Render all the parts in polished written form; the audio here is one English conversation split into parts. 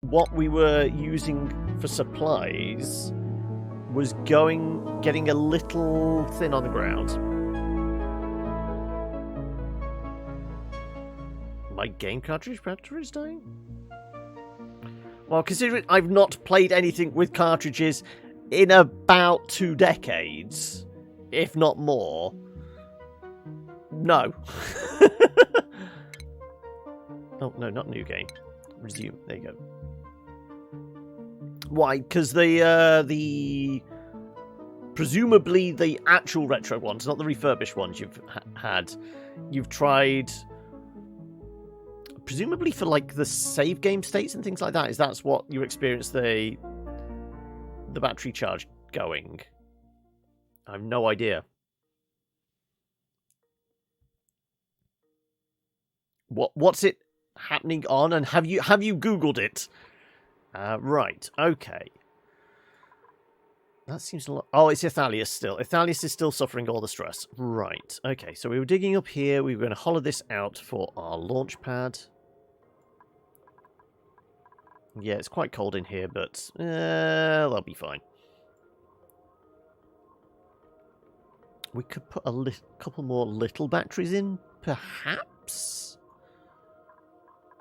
what we were using for supplies was getting a little thin on the ground. My game cartridge battery is dying? Well, considering I've not played anything with cartridges in about 2 decades, if not more, no. Oh, no, not new game. Resume. There you go. Why? Because presumably the actual retro ones, not the refurbished ones you've had, you've tried presumably for like the save game states and things like that. Is that's what you experience the battery charge going? I have no idea. What's it happening on? And have you Googled it? Right. Okay. That seems a lot. Oh, it's Ithalius still. Ithalius is still suffering all the stress. Right. Okay. So we were digging up here. We were going to hollow this out for our launch pad. Yeah, it's quite cold in here, but they'll be fine. We could put a couple more little batteries in, perhaps?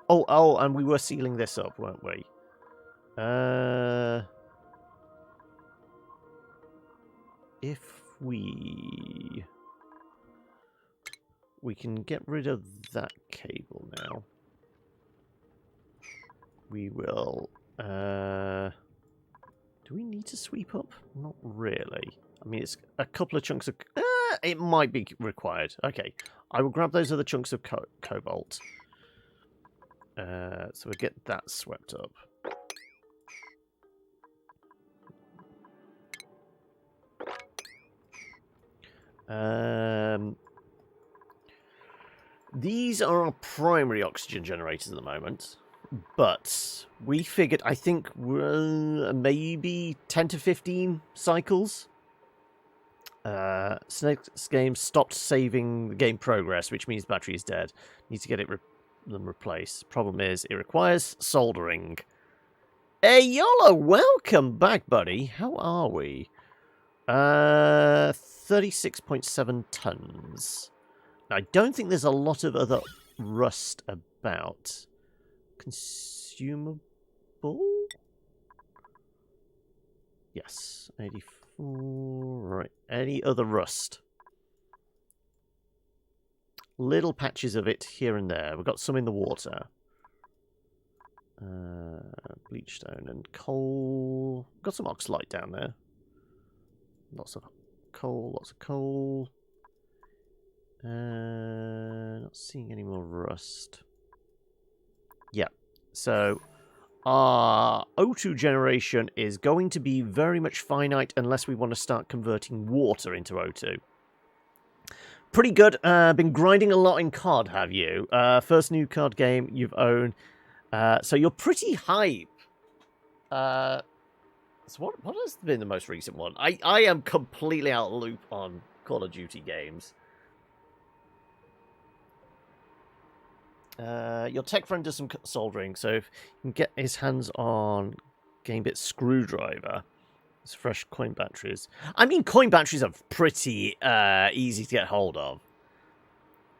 Oh, and we were sealing this up, weren't we? If we can get rid of that cable now. We will... do we need to sweep up? Not really. I mean, it's a couple of chunks of... it might be required. Okay. I will grab those other chunks of cobalt. So we'll get that swept up. These are our primary oxygen generators at the moment. But we figured, I think, maybe 10 to 15 cycles. Snake's game stopped saving the game progress, which means battery is dead. Need to get them replaced. Problem is, it requires soldering. Hey, YOLO, welcome back, buddy. How are we? 36.7 tons. I don't think there's a lot of other rust about. Consumable? Yes, 84. Right. Any other rust? Little patches of it here and there. We've got some in the water. Bleachstone and coal. Got some oxalite down there. Lots of coal, lots of coal. Not seeing any more rust. Yeah, so our O2 generation is going to be very much finite unless we want to start converting water into O2. Pretty good. Been grinding a lot in COD, have you? First new COD game you've owned. So you're pretty hype. So what has been the most recent one? I am completely out of the loop on Call of Duty games. Your tech friend does some soldering, so if you can get his hands on Gamebit screwdriver, it's fresh coin batteries. I mean, coin batteries are pretty easy to get hold of.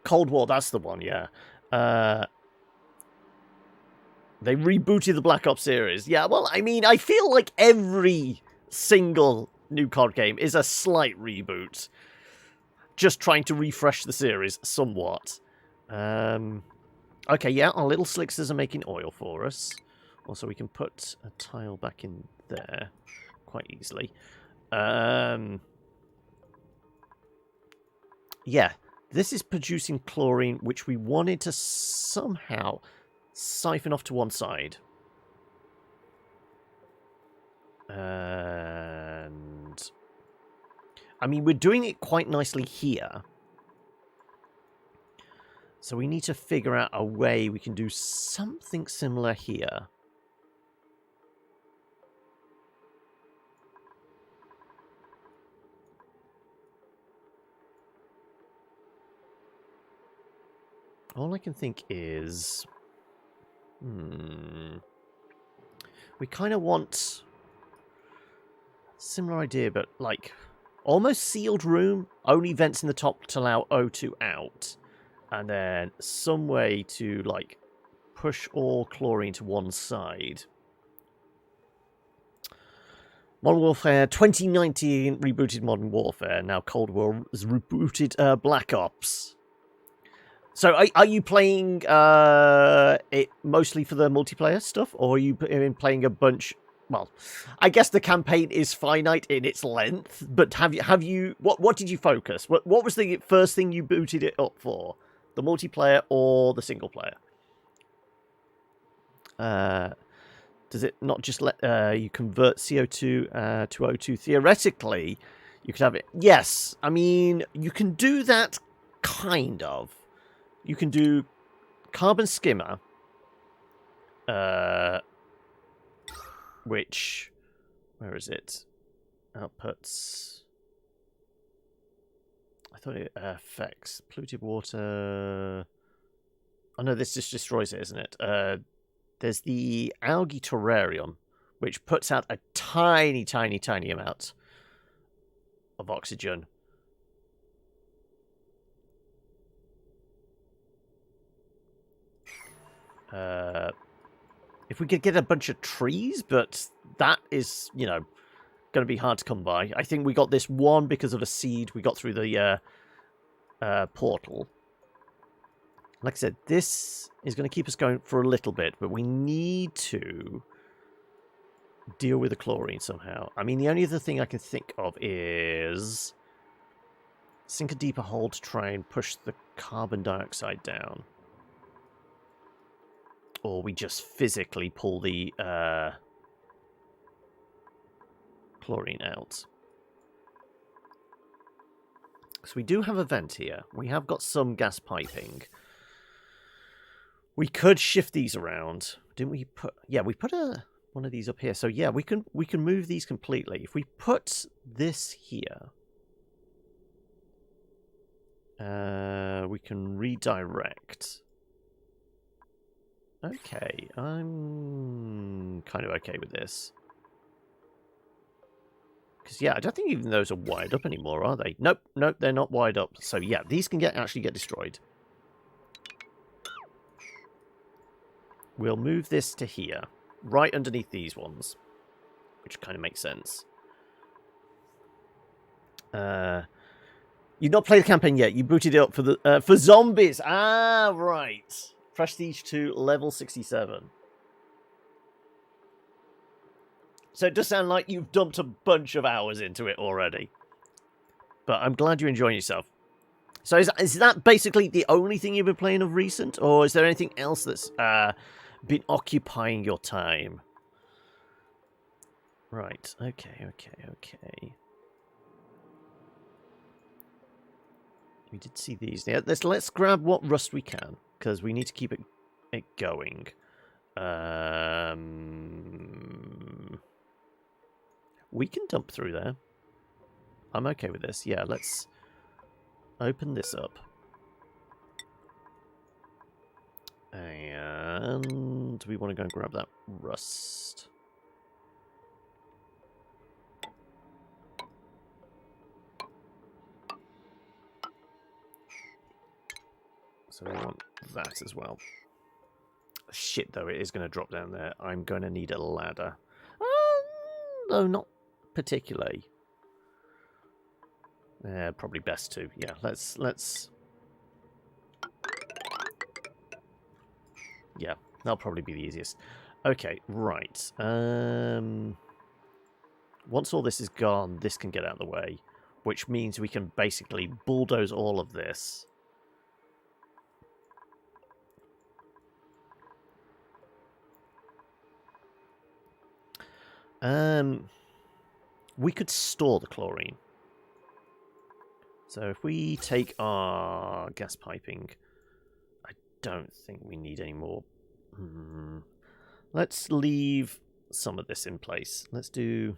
Cold War, that's the one, yeah. They rebooted the Black Ops series. Yeah, well, I mean, I feel like every single new COD game is a slight reboot. Just trying to refresh the series somewhat. Okay, yeah, our little slicksters are making oil for us. Also, we can put a tile back in there quite easily. Yeah, this is producing chlorine, which we wanted to somehow siphon off to one side. And I mean, we're doing it quite nicely here. So we need to figure out a way we can do something similar here. All I can think is... We kind of want... Similar idea, but like... Almost sealed room. Only vents in the top to allow O2 out. And then some way to, like, push all chlorine to one side. Modern Warfare 2019 rebooted Modern Warfare. Now Cold War has rebooted Black Ops. So are you playing it mostly for the multiplayer stuff, or are you playing a bunch? Well, I guess the campaign is finite in its length, but have you what did you focus? What was the first thing you booted it up for? The multiplayer or the single player? Does it not just let you convert CO2 to O2? Theoretically, you could have it. Yes, I mean, you can do that, kind of. You can do carbon skimmer, which, where is it? Outputs. I thought it affects polluted water. Oh no, this just destroys it, isn't it? There's the algae terrarium, which puts out a tiny, tiny, tiny amount of oxygen. If we could get a bunch of trees, but that is, you know, going to be hard to come by. I think we got this one because of a seed we got through the portal. Like I said, this is going to keep us going for a little bit, but we need to deal with the chlorine somehow. I mean, the only other thing I can think of is sink a deeper hole to try and push the carbon dioxide down. Or we just physically pull the chlorine out. So we do have a vent here. We have got some gas piping. We could shift these around. Didn't we put... Yeah, we put one of these up here. So yeah, we can move these completely. If we put this here, we can redirect. Okay, I'm kind of okay with this. Because, yeah, I don't think even those are wired up anymore, are they? Nope, nope, they're not wired up. So, yeah, these can actually get destroyed. We'll move this to here, right underneath these ones, which kind of makes sense. You've not played the campaign yet. You booted it up for the for zombies. Ah, right. Prestige 2, level 67. So it does sound like you've dumped a bunch of hours into it already. But I'm glad you're enjoying yourself. So is that basically the only thing you've been playing of recent? Or is there anything else that's been occupying your time? Right. Okay. We did see these. Yeah, let's grab what rust we can, because we need to keep it going. We can dump through there. I'm okay with this. Yeah, let's open this up. And we want to go and grab that rust. So we want that as well. Shit, though, it is going to drop down there. I'm going to need a ladder. No, not particularly. Probably best to. Yeah, let's... Yeah, that'll probably be the easiest. Okay, right. Once all this is gone, this can get out of the way, which means we can basically bulldoze all of this. We could store the chlorine. So if we take our gas piping, I don't think we need any more. Let's leave some of this in place. Let's do...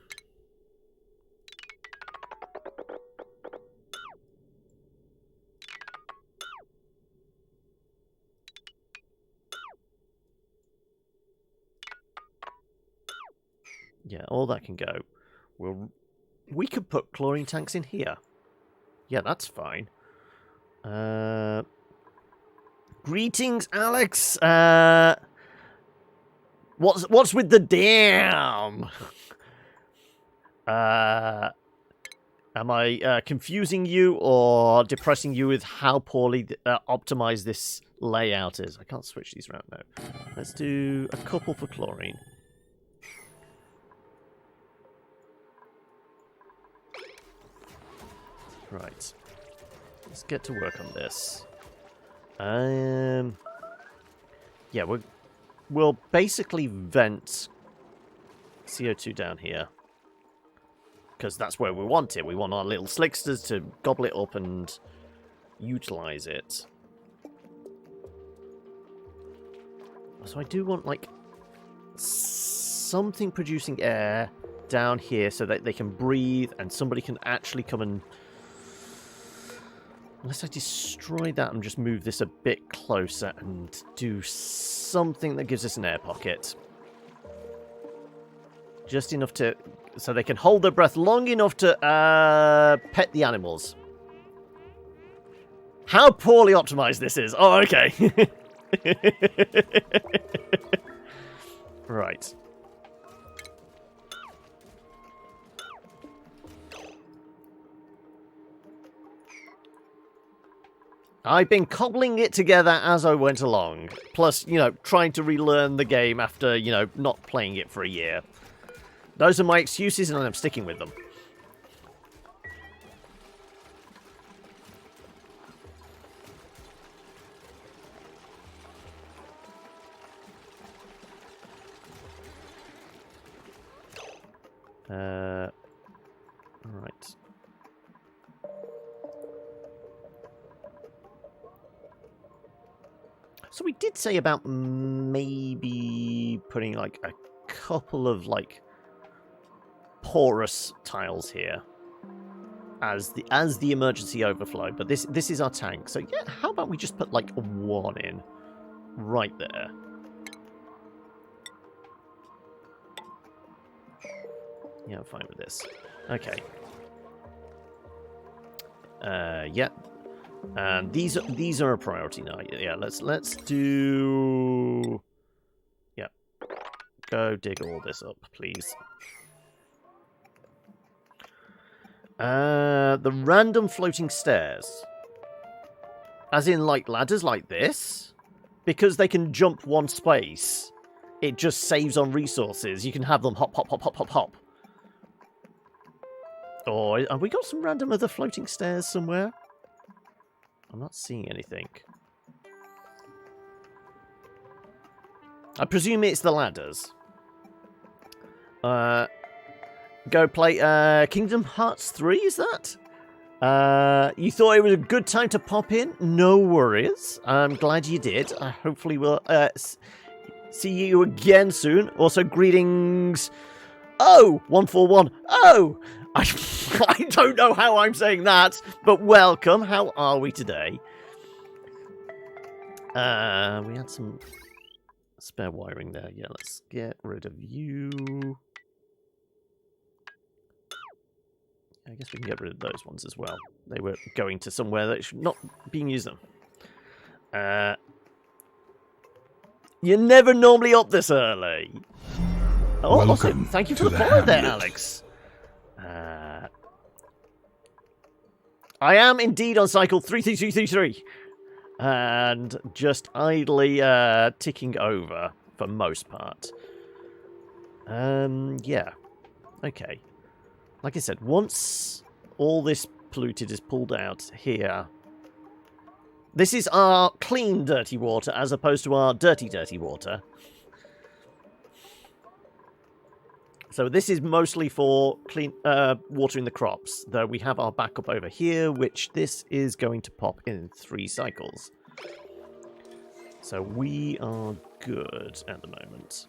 Yeah, all that can go. We could put chlorine tanks in here. Yeah, that's fine. Greetings, Alex. What's with the dam? Am I confusing you or depressing you with how poorly optimized this layout is? I can't switch these around now. Let's do a couple for chlorine. Right. Let's get to work on this. Yeah, we'll basically vent CO2 down here. Because that's where we want it. We want our little slicksters to gobble it up and utilize it. So I do want, like, something producing air down here so that they can breathe and somebody can actually come and... Unless I destroy that and just move this a bit closer and do something that gives us an air pocket. Just enough to... So they can hold their breath long enough to pet the animals. How poorly optimized this is. Oh, okay. Right. I've been cobbling it together as I went along. Plus, you know, trying to relearn the game after, you know, not playing it for a year. Those are my excuses and I'm sticking with them. Right. So we did say about maybe putting like a couple of like porous tiles here as the emergency overflow, but this is our tank. So yeah, how about we just put like one in right there? Yeah, I'm fine with this. Okay. Yeah. And these are a priority now. Yeah, let's do... Yeah. Go dig all this up, please. The random floating stairs. As in, like, ladders like this? Because they can jump one space, it just saves on resources. You can have them hop, hop, hop, hop, hop, hop. Or have we got some random other floating stairs somewhere? I'm not seeing anything. I presume it's the ladders. Go play Kingdom Hearts 3, is that? You thought it was a good time to pop in? No worries. I'm glad you did. I hopefully will see you again soon. Also, greetings. Oh, 141. Oh! I don't know how I'm saying that, but welcome. How are we today? We had some spare wiring there. Yeah, let's get rid of you. I guess we can get rid of those ones as well. They were going to somewhere that should not be used them. You're never normally up this early. Oh, also, thank you for the follow there, Alex. I am indeed on cycle 33333. And just idly ticking over for most part. Yeah. Okay. Like I said, once all this polluted is pulled out here, this is our clean dirty water as opposed to our dirty water. So this is mostly for clean watering the crops, though we have our backup over here, which this is going to pop in 3 cycles. So we are good at the moment.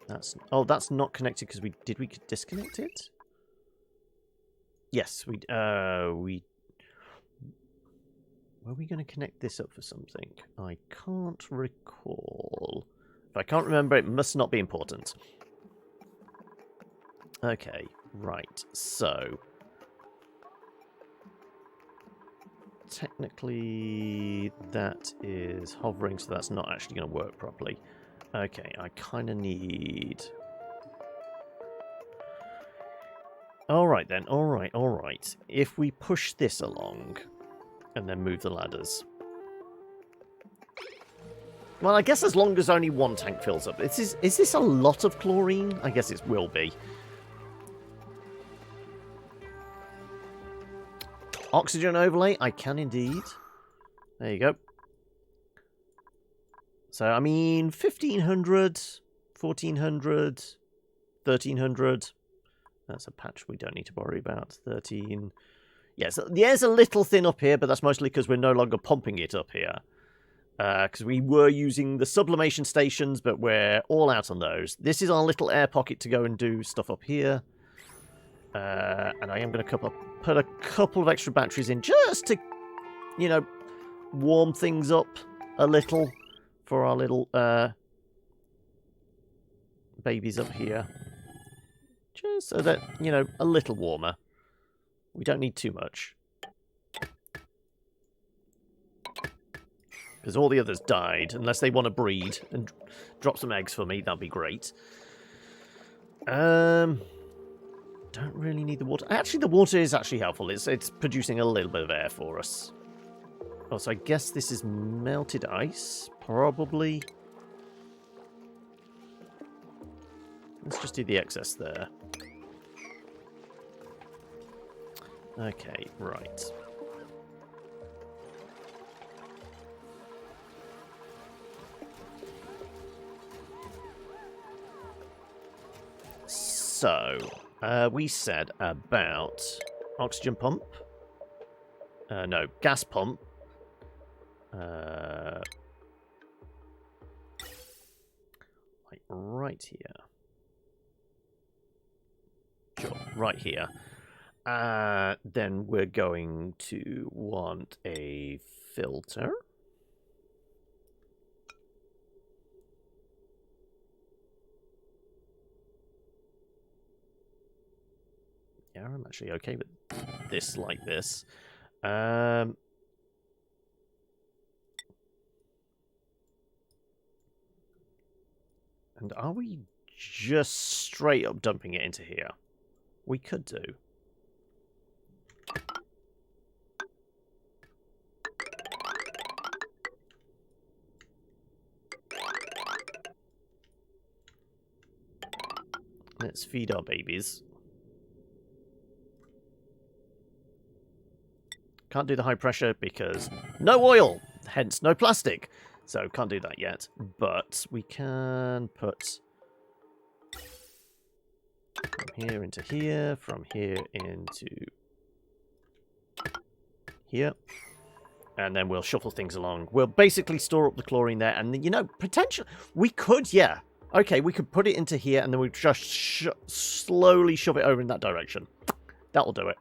That's not connected because did we disconnect it? Yes, we Were we going to connect this up for something? I can't recall. If I can't remember, it must not be important. Okay, right. So, technically, that is hovering, so that's not actually going to work properly. Okay, I kind of need... Alright then, alright. If we push this along, and then move the ladders... Well, I guess as long as only one tank fills up. Is this a lot of chlorine? I guess it will be. Oxygen overlay? I can indeed. There you go. So, I mean, 1,500, 1,400, 1,300. That's a patch we don't need to worry about. 13. Yes, the air's a little thin up here, but that's mostly because we're no longer pumping it up here. Because we were using the sublimation stations, but we're all out on those. This is our little air pocket to go and do stuff up here. And I am going to put a couple of extra batteries in just to, you know, warm things up a little for our little babies up here. Just so that, you know, a little warmer. We don't need too much. Because all the others died, unless they want to breed and drop some eggs for me, that'd be great. Don't really need the water. Actually, the water is actually helpful. It's producing a little bit of air for us. Oh, so I guess this is melted ice, probably. Let's just do the excess there. Okay, right. So, we said about oxygen pump. No, gas pump. Like right here. Sure, right here. Then we're going to want a filter. Yeah, I'm actually okay with this like this. And are we just straight up dumping it into here? We could do. Let's feed our babies. Can't do the high pressure because no oil, hence no plastic. So can't do that yet. But we can put from here into here, from here into here. And then we'll shuffle things along. We'll basically store up the chlorine there. And, you know, potentially, we could, yeah. Okay, we could put it into here and then we just slowly shove it over in that direction. That'll do it.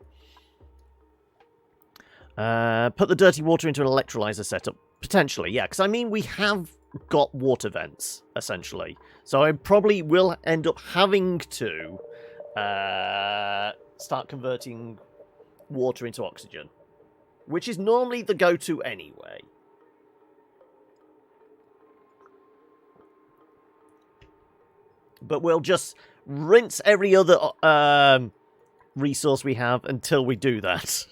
Put the dirty water into an electrolyzer setup. Potentially, yeah. Because, I mean, we have got water vents, essentially. So I probably will end up having to start converting water into oxygen. Which is normally the go-to anyway. But we'll just rinse every other resource we have until we do that.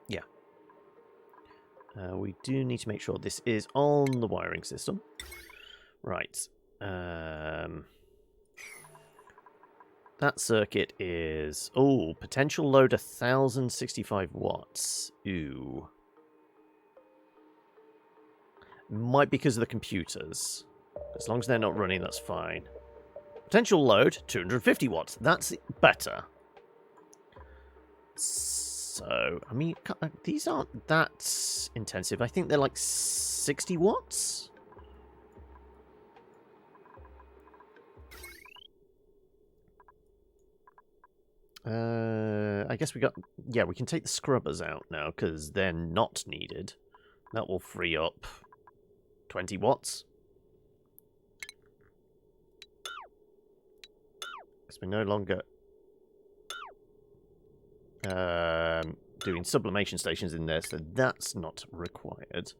Yeah. We do need to make sure this is on the wiring system. Right. That circuit is... Oh, potential load 1,065 watts. Ooh. Might be because of the computers. As long as they're not running, that's fine. Potential load 250 watts. That's better. So, I mean, these aren't that intensive. I think they're like 60 watts. I guess we got... Yeah, we can take the scrubbers out now, because they're not needed. That will free up 20 watts. Because we're no longer doing sublimation stations in there, so that's not required.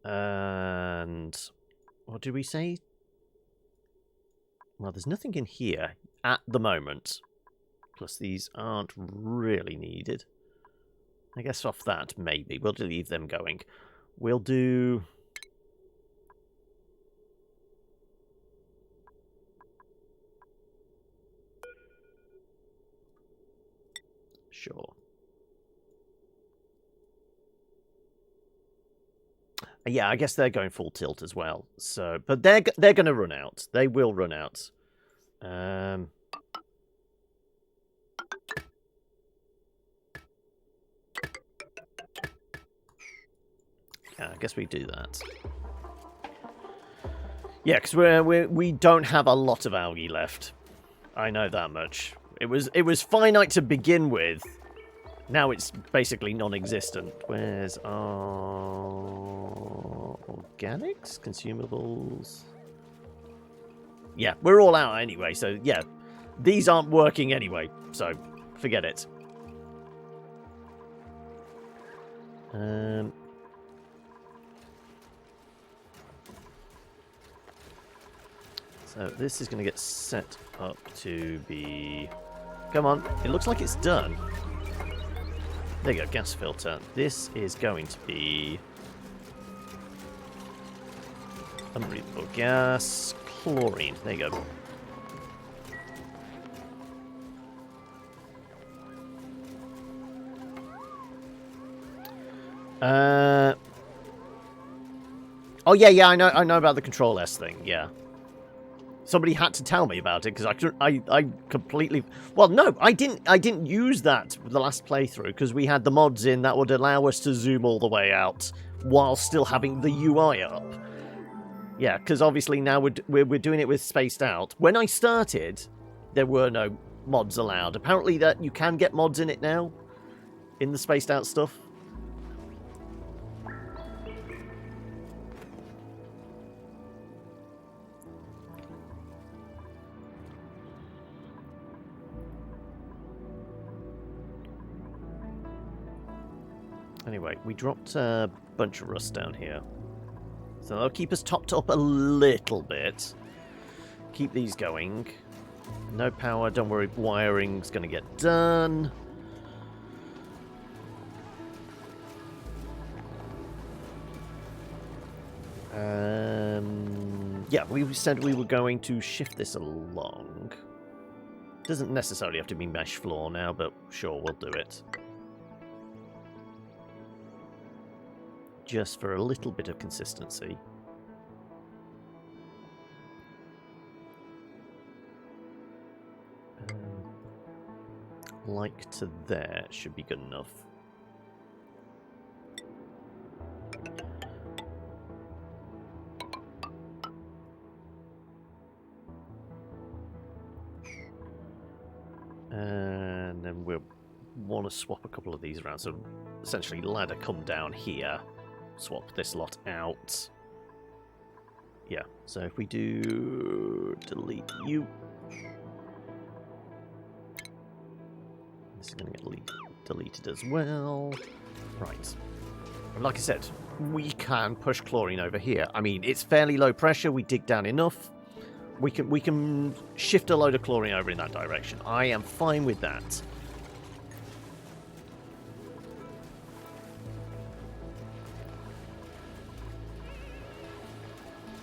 And what did we say? Well, there's nothing in here at the moment. Plus, these aren't really needed. I guess off that, maybe. We'll leave them going. We'll do... Sure. Yeah, I guess they're going full tilt as well. So, but they're going to run out. They will run out. Yeah, I guess we do that. Yeah, because we don't have a lot of algae left. I know that much. It was finite to begin with. Now it's basically non-existent. Where's our organics? Consumables? Yeah, we're all out anyway, so yeah. These aren't working anyway, so forget it. So this is going to get set up to be... Come on, it looks like it's done. There you go, gas filter. This is going to be... unbreathable gas, chlorine. There you go. Oh yeah, I know about the Control S thing. Yeah, somebody had to tell me about it because I completely. Well, no, I didn't use that for the last playthrough because we had the mods in that would allow us to zoom all the way out while still having the UI up. Yeah, because obviously now we're doing it with spaced out. When I started, there were no mods allowed. Apparently, that you can get mods in it now, in the spaced out stuff. Anyway, we dropped a bunch of rust down here. So that'll keep us topped up a little bit. Keep these going. No power, don't worry, wiring's going to get done. Yeah, we said we were going to shift this along. Doesn't necessarily have to be mesh floor now, but sure, we'll do it. Just for a little bit of consistency. Like to there should be good enough. And then we'll want to swap a couple of these around. So essentially ladder come down here. Swap this lot out. Yeah, so if we do delete you, this is going to get deleted as well. Right. And like I said, we can push chlorine over here. I mean, it's fairly low pressure. We dig down enough. We can shift a load of chlorine over in that direction. I am fine with that.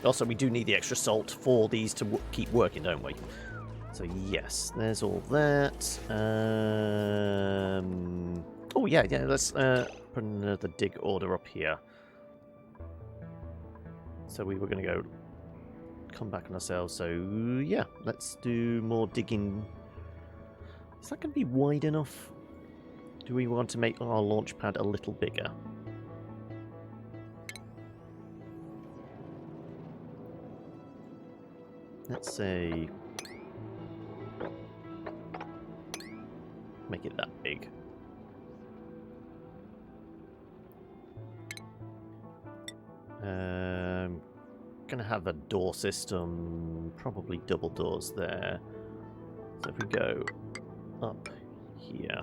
Also, we do need the extra salt for these to keep working, don't we? So, yes, there's all that. Oh, yeah, let's put another dig order up here. So we were going to go come back on ourselves. So, yeah, let's do more digging. Is that going to be wide enough? Do we want to make our launch pad a little bigger? Let's say make it that big. Gonna have a door system, probably double doors there. So if we go up here.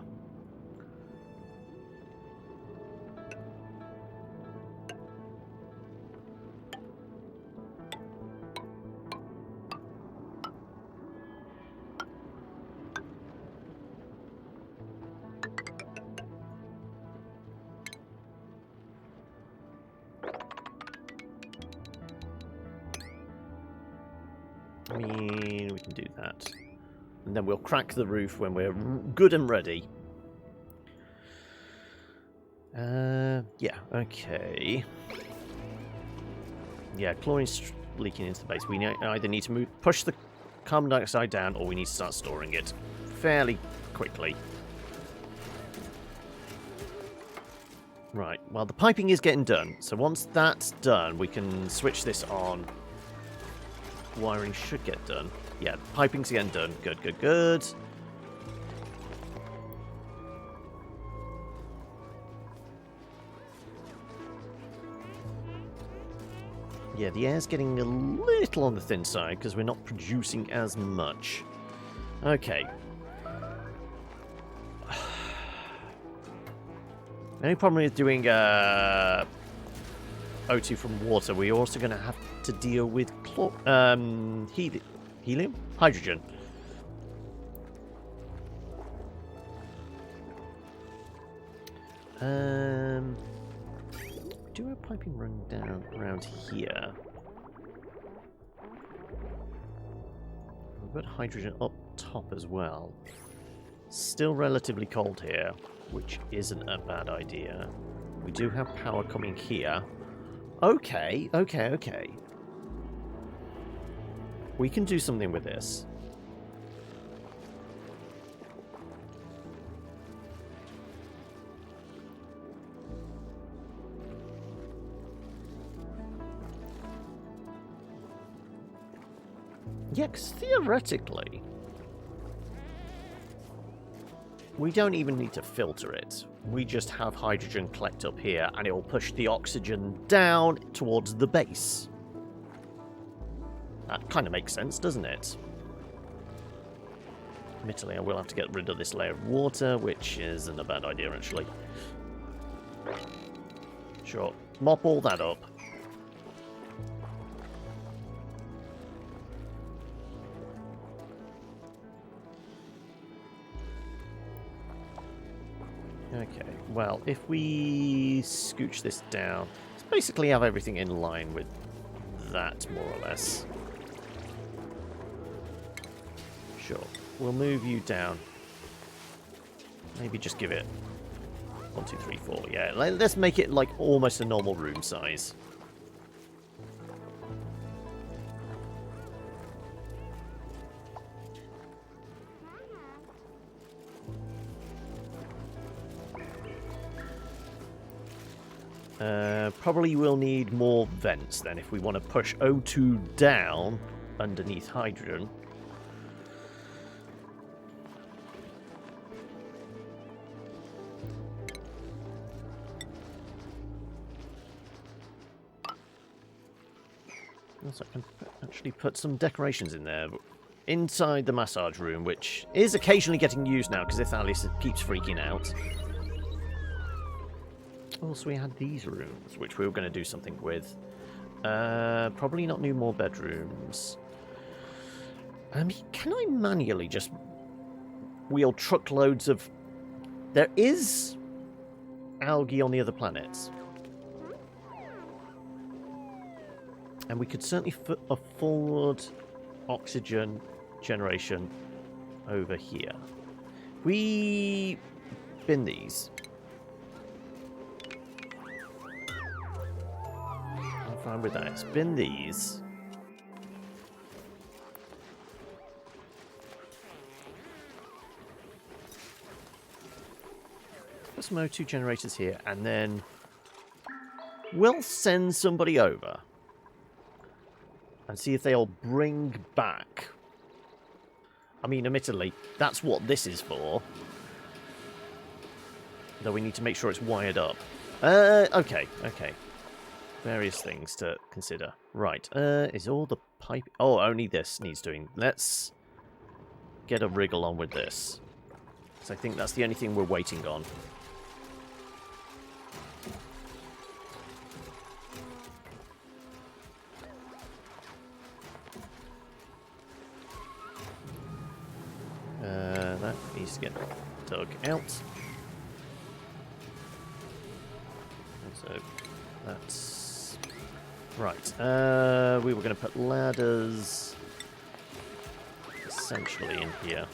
I mean, we can do that. And then we'll crack the roof when we're good and ready. Yeah, okay. Yeah, chlorine's leaking into the base. We either need to push the carbon dioxide down, or we need to start storing it fairly quickly. Right, well, the piping is getting done. So once that's done, we can switch this on. Wiring should get done. Yeah, piping's getting done. Good, good, good. Yeah, the air's getting a little on the thin side because we're not producing as much. Okay. The only problem with doing O2 from water, we're also going to have to deal with helium? Hydrogen. Do our piping run down around here? We've got hydrogen up top as well. Still relatively cold here, which isn't a bad idea. We do have power coming here. Okay, okay, okay. We can do something with this. Yeah, because theoretically, we don't even need to filter it. We just have hydrogen collect up here, and it will push the oxygen down towards the base. That kind of makes sense, doesn't it? Admittedly, I will have to get rid of this layer of water, which isn't a bad idea, actually. Sure. Mop all that up. Okay, well, if we scooch this down, let's basically have everything in line with that, more or less. Sure. We'll move you down. Maybe just give it 1, 2, 3, 4. Yeah, let's make it like almost a normal room size. Probably will need more vents then if we want to push O2 down underneath hydrogen. Also, I can actually put some decorations in there inside the massage room, which is occasionally getting used now because if Alice keeps freaking out. Also, we had these rooms, which we were going to do something with. Probably not need more bedrooms. I mean, can I manually just wheel truckloads of... There is algae on the other planets. And we could certainly afford oxygen generation over here. We bin these. I'm fine with that. Spin these. Put some O2 generators here, and then we'll send somebody over and see if they'll bring back... I mean, admittedly, that's what this is for. Though we need to make sure it's wired up. Okay. Various things to consider. Right, is all the pipe... Oh, only this needs doing. Let's get a wriggle on with this. Because I think that's the only thing we're waiting on. That needs to get dug out. So that's... Right, we were going to put ladders essentially in here.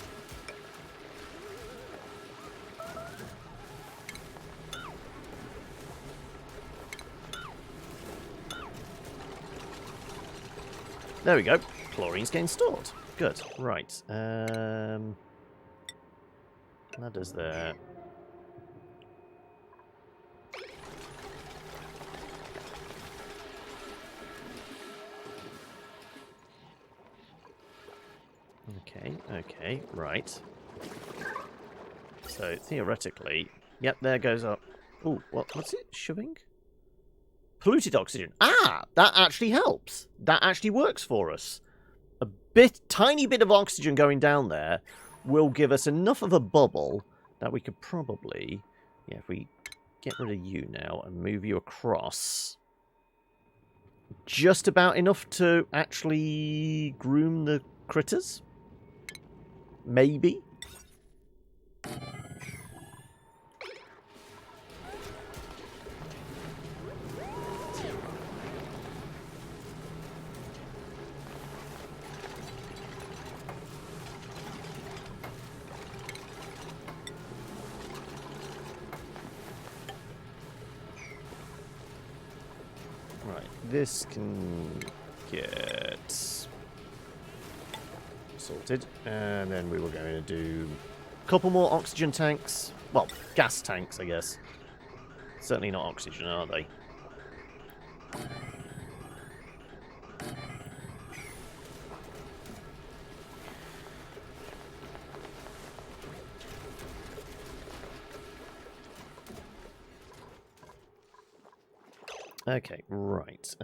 There we go. Chlorine's getting stored. Good. Right. Ladders there. Okay, right. So, theoretically... Yep, there goes up. Ooh, what's it? Shoving? Polluted oxygen. Ah! That actually helps. That actually works for us. A tiny bit of oxygen going down there will give us enough of a bubble that we could probably... Yeah, if we get rid of you now and move you across... Just about enough to actually groom the critters? Maybe? Right, this can get sorted, and then we were going to do a couple more oxygen tanks. Well, gas tanks, I guess. Certainly not oxygen, are they? Okay, right.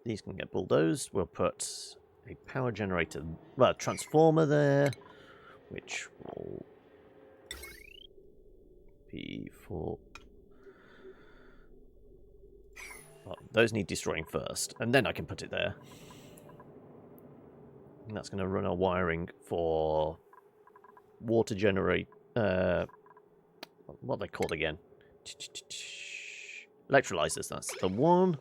These can get bulldozed. We'll put a power generator, well, a transformer there, which will be for... Well, those need destroying first, and then I can put it there. And that's going to run our wiring for water generate... what are they called again? Electrolyzers, that's the one.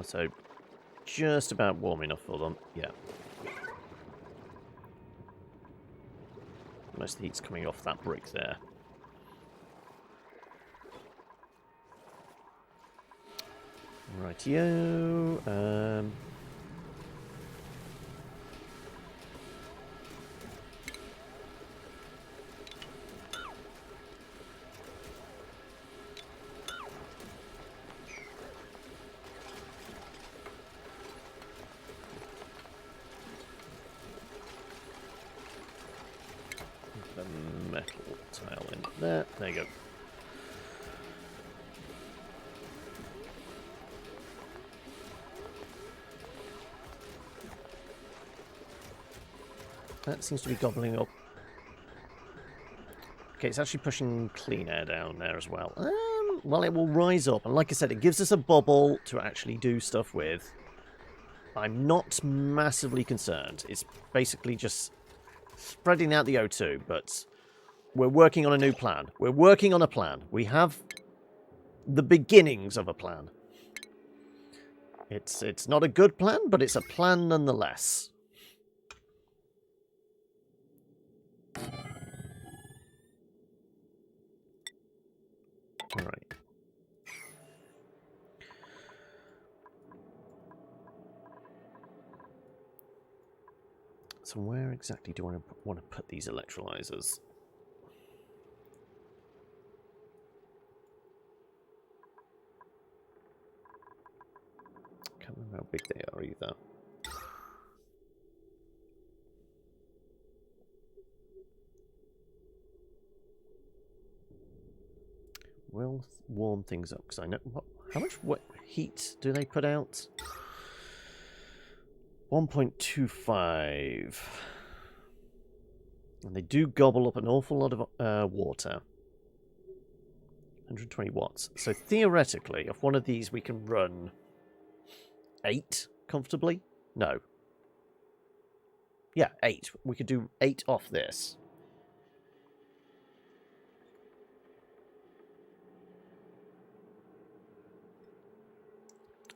So, just about warm enough for them. Yeah. Most of the heat's coming off that brick there. Rightio. Metal tile in there. There you go. That seems to be gobbling up. Okay, it's actually pushing clean air down there as well. Well, it will rise up, and like I said, it gives us a bubble to actually do stuff with. I'm not massively concerned. It's basically just spreading out the O2, but we're working on a new plan. We're working on a plan. We have the beginnings of a plan. It's not a good plan, but it's a plan nonetheless. Alright. So where exactly do I want to put these electrolyzers? Can't remember how big they are either. We'll warm things up because I know how much heat do they put out? 1.25. And they do gobble up an awful lot of water. 120 watts. So theoretically, off one of these we can run 8 comfortably. No. Yeah, 8. We could do 8 off this.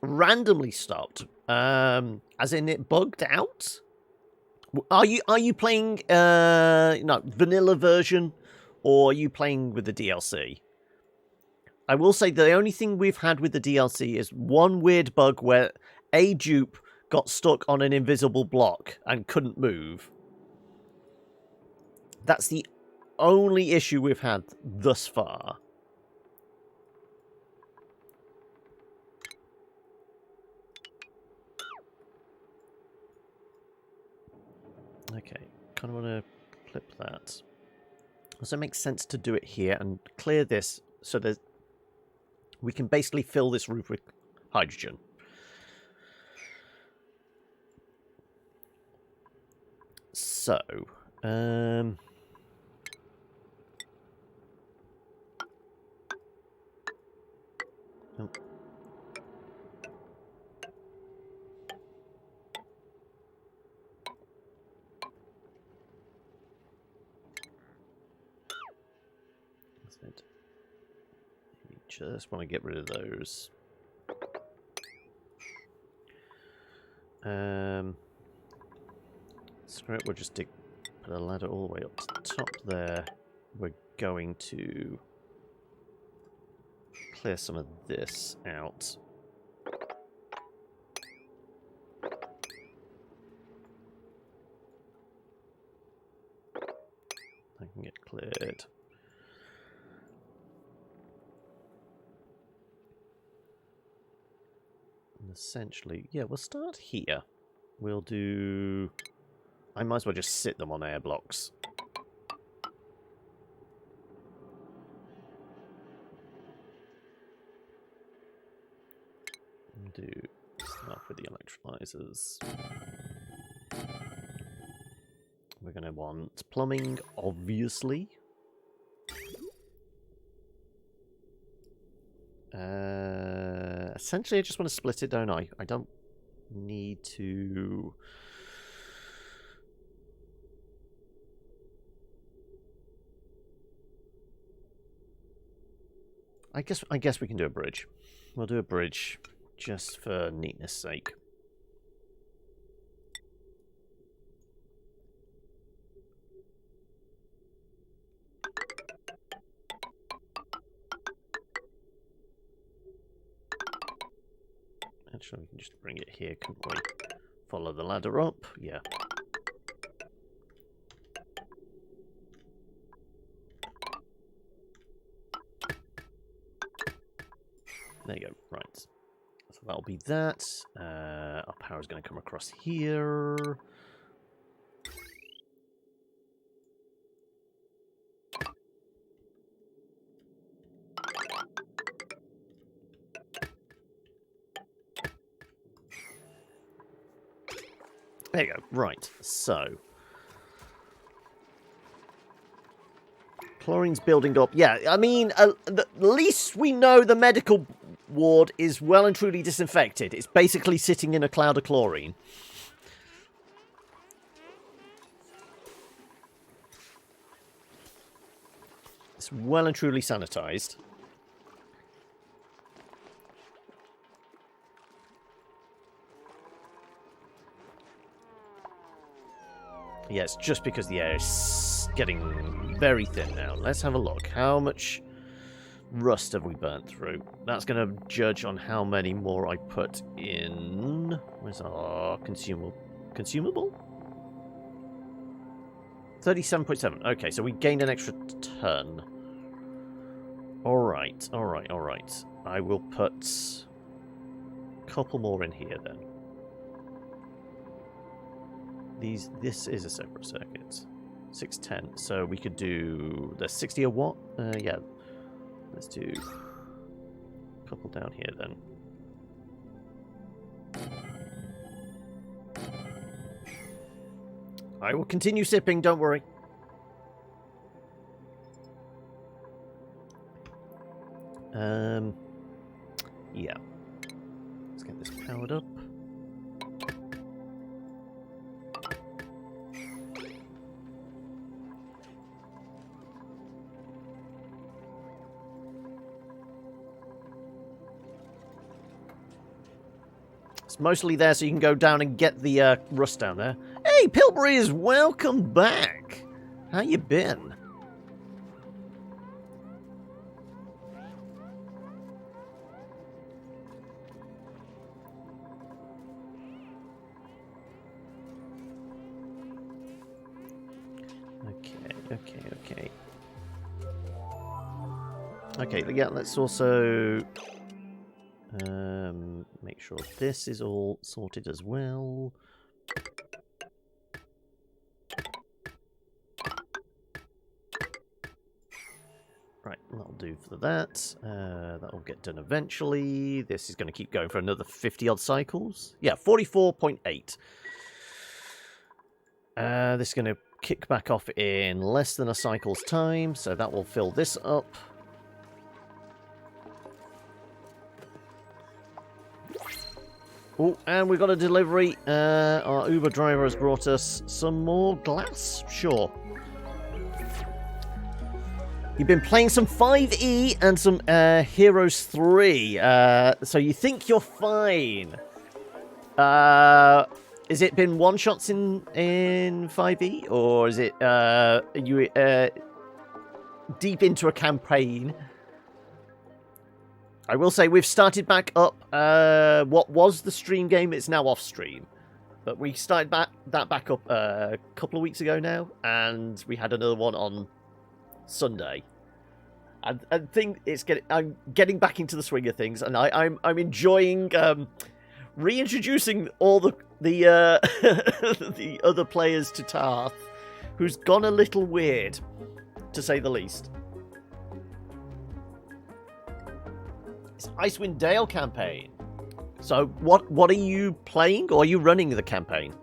Randomly stopped. As in it bugged out? Are you playing no, vanilla version, or are you playing with the DLC? I will say the only thing we've had with the DLC is one weird bug where a dupe got stuck on an invisible block and couldn't move. That's the only issue we've had thus far. Okay, kind of want to clip that. Also makes sense to do it here and clear this so that we can basically fill this roof with hydrogen. So, oh. Just want to get rid of those. Screw it, we'll just put a ladder all the way up to the top there. We're going to clear some of this out. I can get cleared. And essentially, yeah, we'll start here. We'll do... I might as well just sit them on air blocks. Do start with the electrolyzers. We're going to want plumbing, obviously. Essentially, I just want to split it, don't I? I don't need to... I guess we can do a bridge. We'll do a bridge just for neatness sake. Actually, we can just bring it here, couldn't we? Follow the ladder up, yeah. There you go, right. So that'll be that. Our power's going to come across here. There you go, right, so. Chlorine's building up. Yeah, I mean, at least we know the medical ward is well and truly disinfected. It's basically sitting in a cloud of chlorine. It's well and truly sanitized. Yeah, it's just because the air is getting very thin now. Let's have a look. How much rust have we burnt through? That's going to judge on how many more I put in. Where's our consumable? 37.7. Okay, so we gained an extra ton. Alright, alright, alright. I will put a couple more in here then. This is a separate circuit. 610. So we could do the 60 a watt? Yeah. Let's do a couple down here then. I will continue sipping, don't worry. Yeah. Let's get this powered up. It's mostly there so you can go down and get the rust down there. Hey, Pilbury's, welcome back. How you been? Okay. Okay, yeah, let's also make sure this is all sorted as well. Right, that'll do for that. That'll get done eventually. This is going to keep going for another 50-odd cycles. Yeah, 44.8. This is going to kick back off in less than a cycle's time, so that will fill this up. Oh, and we got a delivery. Our Uber driver has brought us some more glass. Sure. You've been playing some 5E and some Heroes 3. So you think you're fine. Is it been one-shots in 5E? Or is it you deep into a campaign? I will say we've started back up what was the stream game. It's now off stream. But we started that back up a couple of weeks ago now. And we had another one on Sunday. I think I'm getting back into the swing of things. And I'm enjoying reintroducing all the the other players to Tarth. Who's gone a little weird, to say the least. It's Icewind Dale campaign. So what are you playing, or are you running the campaign?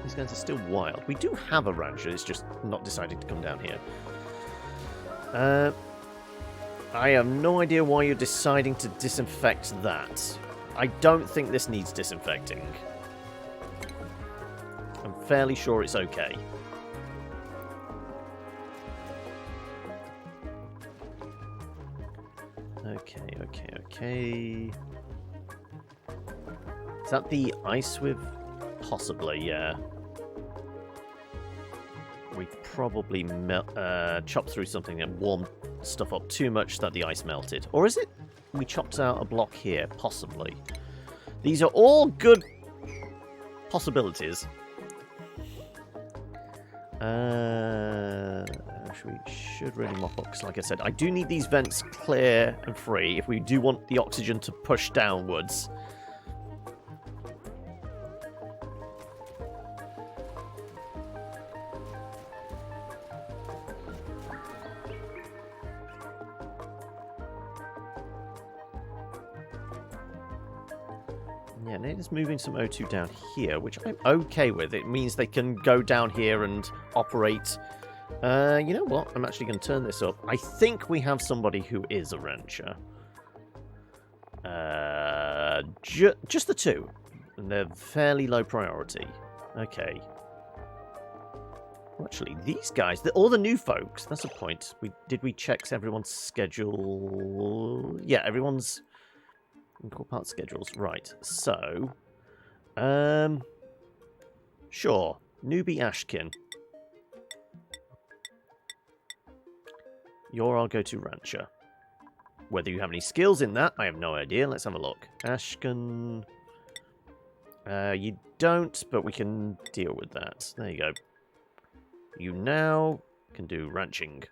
These guys are still wild. We do have a rancher, it's just not deciding to come down here. I have no idea why you're deciding to disinfect that. I don't think this needs disinfecting. I'm fairly sure it's okay. Okay. Is that the ice with? Possibly, yeah. We probably chopped through something that warmed stuff up too much that the ice melted. Or is it we chopped out a block here? Possibly. These are all good possibilities. We should really mop up, because like I said, I do need these vents clear and free if we do want the oxygen to push downwards. Yeah, Nada's moving some O2 down here, which I'm okay with. It means they can go down here and operate. You know what? I'm actually going to turn this up. I think we have somebody who is a rancher. Just the two. And they're fairly low priority. Okay. Actually, these guys, all the new folks, that's a point. Did we check everyone's schedule? Yeah, everyone's equal part schedules. Right, so... Sure. Newbie Ashkin. You're our go-to rancher. Whether you have any skills in that, I have no idea. Let's have a look. Ashkin... you don't, but we can deal with that. There you go. You now can do ranching.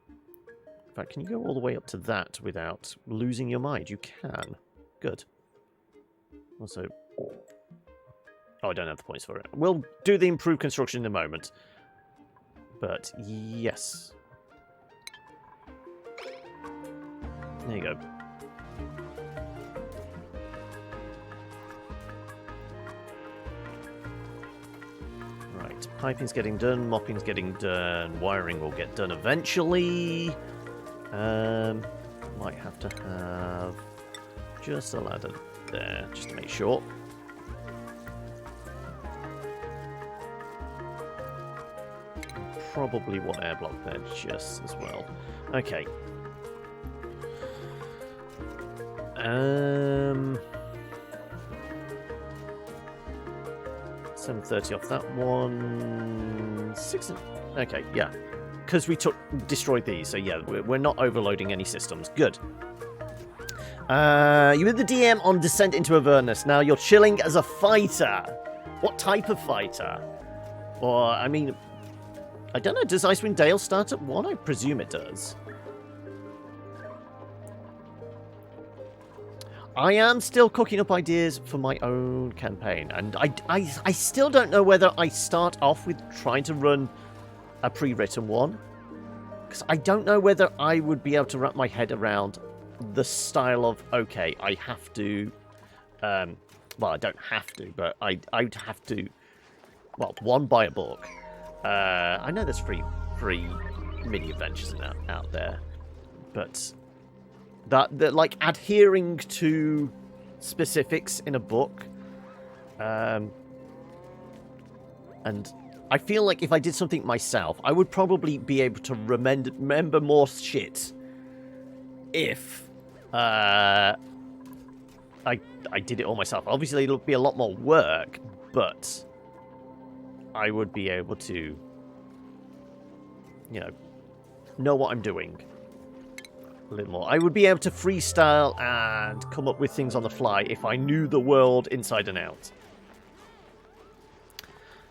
In fact, can you go all the way up to that without losing your mind? You can. Good. Also... Oh, I don't have the points for it. We'll do the improved construction in a moment. But, yes. There you go. Right, piping's getting done, mopping's getting done, wiring will get done eventually. Might have to have just a ladder there, just to make sure. Probably want air block there just as well. Okay. 730 off that one. 6. Okay, yeah. Because we destroyed these, so yeah, we're not overloading any systems. Good. You were the DM on Descent into Avernus. Now you're chilling as a fighter. What type of fighter? Or, I mean... I don't know, does Icewind Dale start at 1? I presume it does. I am still cooking up ideas for my own campaign, and I still don't know whether I start off with trying to run a pre-written one, because I don't know whether I would be able to wrap my head around the style of, okay, I have to, well, I don't have to, but I'd have to, well, one, buy a book. I know there's free mini adventures out there, but that like adhering to specifics in a book, and I feel like if I did something myself, I would probably be able to remember more shit if I did it all myself. Obviously, it'll be a lot more work, but I would be able to, you know what I'm doing a little more. I would be able to freestyle and come up with things on the fly if I knew the world inside and out.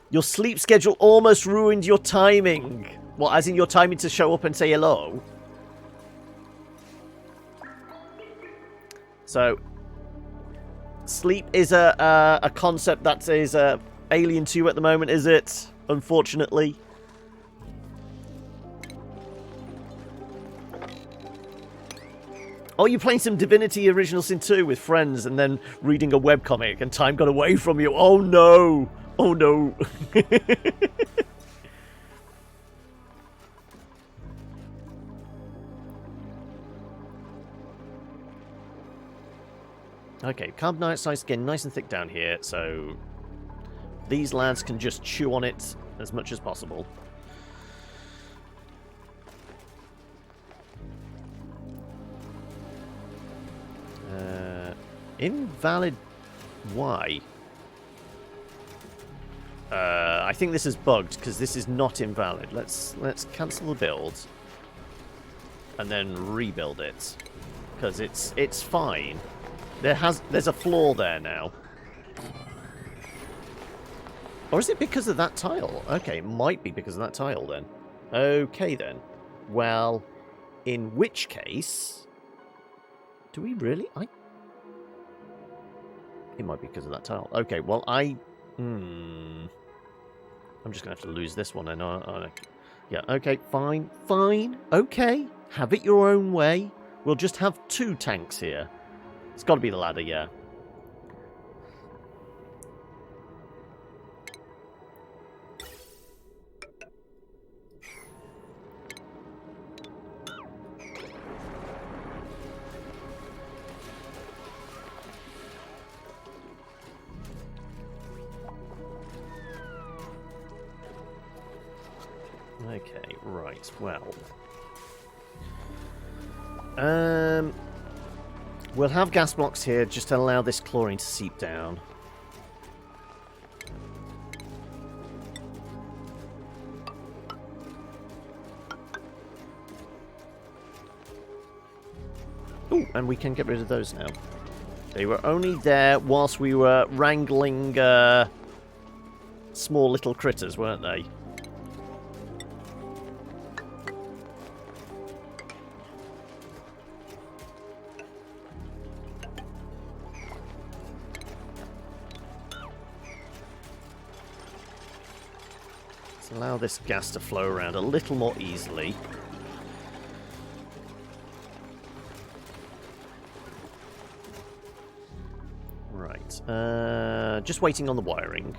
Your sleep schedule almost ruined your timing. What, as in your timing to show up and say hello? So, sleep is a concept that is alien to you at the moment, is it? Unfortunately. Oh, you're playing some Divinity Original Sin 2 with friends and then reading a webcomic and time got away from you. Oh no! Oh no! Okay, carbon dioxide getting nice and thick down here, so these lads can just chew on it as much as possible. Invalid. Why? I think this is bugged because this is not invalid. Let's cancel the build and then rebuild it because it's fine. There's a flaw there now. Or is it because of that tile? Okay, it might be because of that tile then. Okay then. Well, in which case, do we really? It might be because of that tile. Okay, well, I'm just going to have to lose this one. Yeah, okay, fine. Fine. Okay. Have it your own way. We'll just have 2 tanks here. It's got to be the ladder, yeah. Okay, right, well. We'll have gas blocks here just to allow this chlorine to seep down. Ooh, and we can get rid of those now. They were only there whilst we were wrangling small little critters, weren't they? Let's allow this gas to flow around a little more easily. Right. Just waiting on the wiring.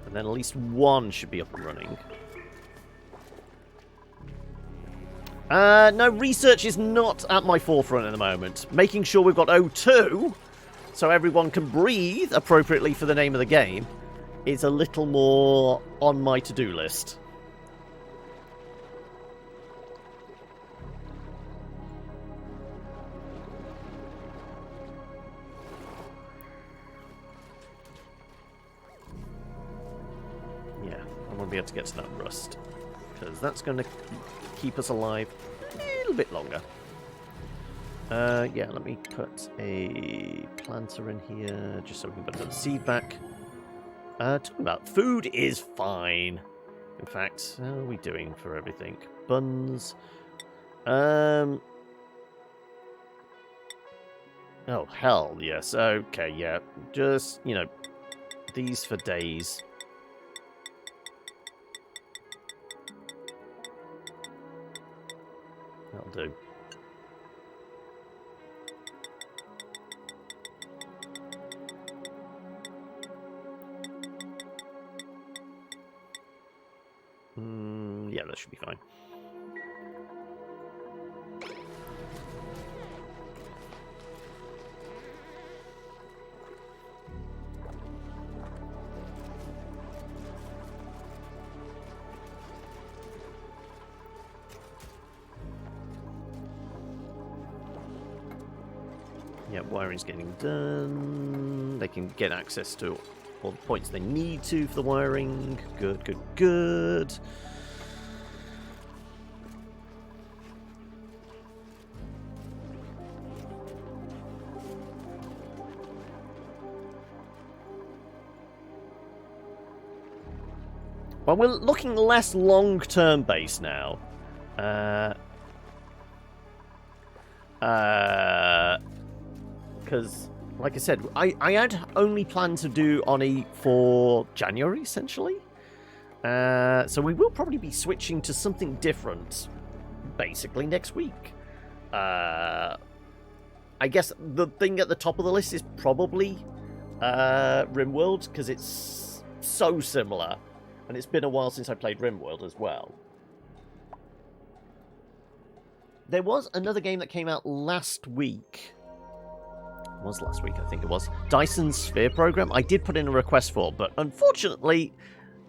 And then at least one should be up and running. No, research is not at my forefront at the moment. Making sure we've got O2, so everyone can breathe appropriately for the name of the game, is a little more on my to-do list. Yeah, I want to be able to get to that rust, because that's going to keep us alive a little bit longer. Yeah, let me put a planter in here, just so we can put the seed back. Talking about food is fine. In fact, how are we doing for everything? Buns. Oh, hell, yes. Okay, yeah. Just, you know, these for days. That'll do. Yeah, that should be fine. Yeah, wiring's getting done. They can get access to all the points they need to for the wiring. Good, good, good. Well, we're looking less long-term based now. Because, like I said, I had only planned to do Oni for January, essentially. So we will probably be switching to something different, basically, next week. I guess the thing at the top of the list is probably RimWorld, because it's so similar. And it's been a while since I played RimWorld as well. There was another game that came out last week. It was last week, I think it was. Dyson's Sphere Program. I did put in a request for, but unfortunately,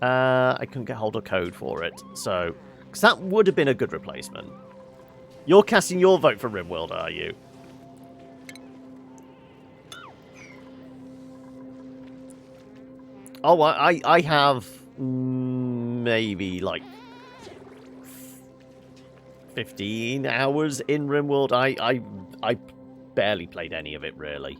I couldn't get hold of code for it. So, because that would have been a good replacement. You're casting your vote for RimWorld, are you? Oh, I have maybe like 15 hours in RimWorld. I barely played any of it, really.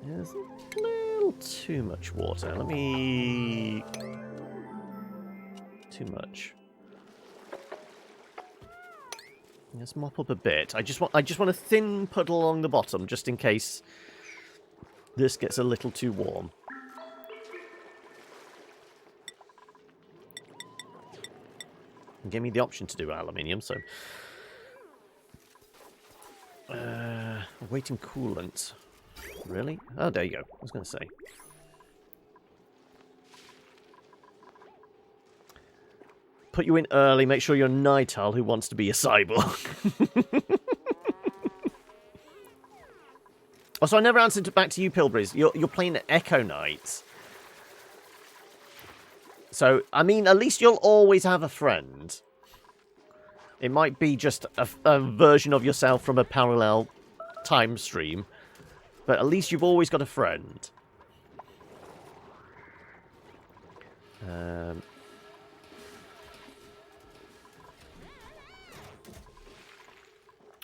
There's a little too much water. Let me... Too much. Let's mop up a bit. I just want a thin puddle along the bottom, just in case this gets a little too warm. And give me the option to do aluminium, so... Waiting coolant. Really? Oh, there you go. I was going to say. Put you in early, make sure you're Nightal who wants to be a cyborg. Also, I never answered back to you, Pilbreeze. You're playing Echo Knight. So, I mean, at least you'll always have a friend. It might be just a version of yourself from a parallel time stream, but at least you've always got a friend.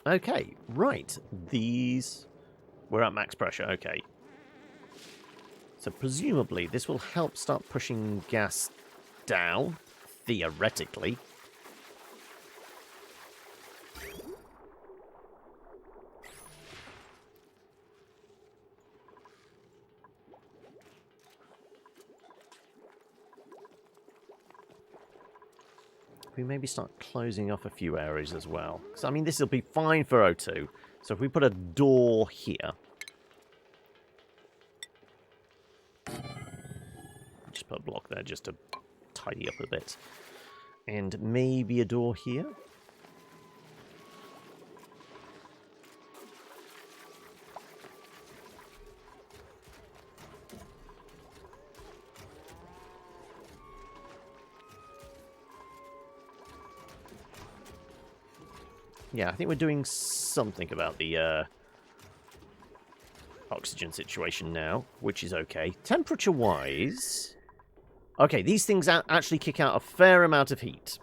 Okay, right. These... We're at max pressure, okay. So presumably this will help start pushing gas down, theoretically. We maybe start closing off a few areas as well. Because, I mean, this will be fine for O2. So if we put a door here... Just put a block there just to tidy up a bit. And maybe a door here. Yeah, I think we're doing something about the oxygen situation now, which is okay. Temperature-wise... Okay, these things actually kick out a fair amount of heat.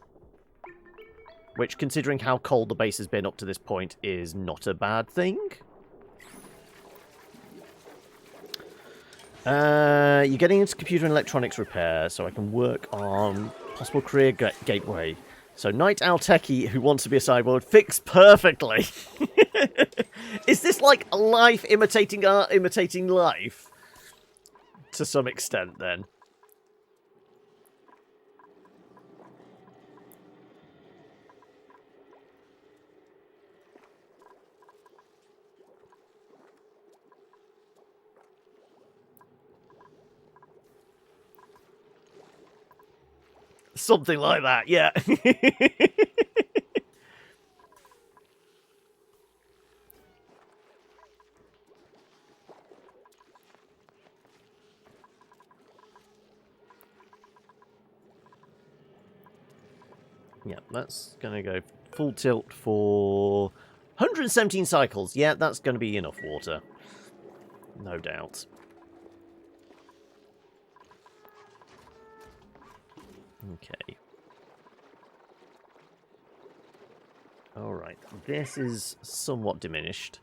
Which, considering how cold the base has been up to this point, is not a bad thing. You're getting into computer and electronics repair, so I can work on possible career gateway. So, Night Owl Techie, who wants to be a cyborg, fixed perfectly. Is this like life imitating art, imitating life? To some extent, then. Something like that, yeah. Yeah, that's going to go full tilt for 117 cycles. Yeah, that's going to be enough water. No doubt. Okay. Alright, this is somewhat diminished.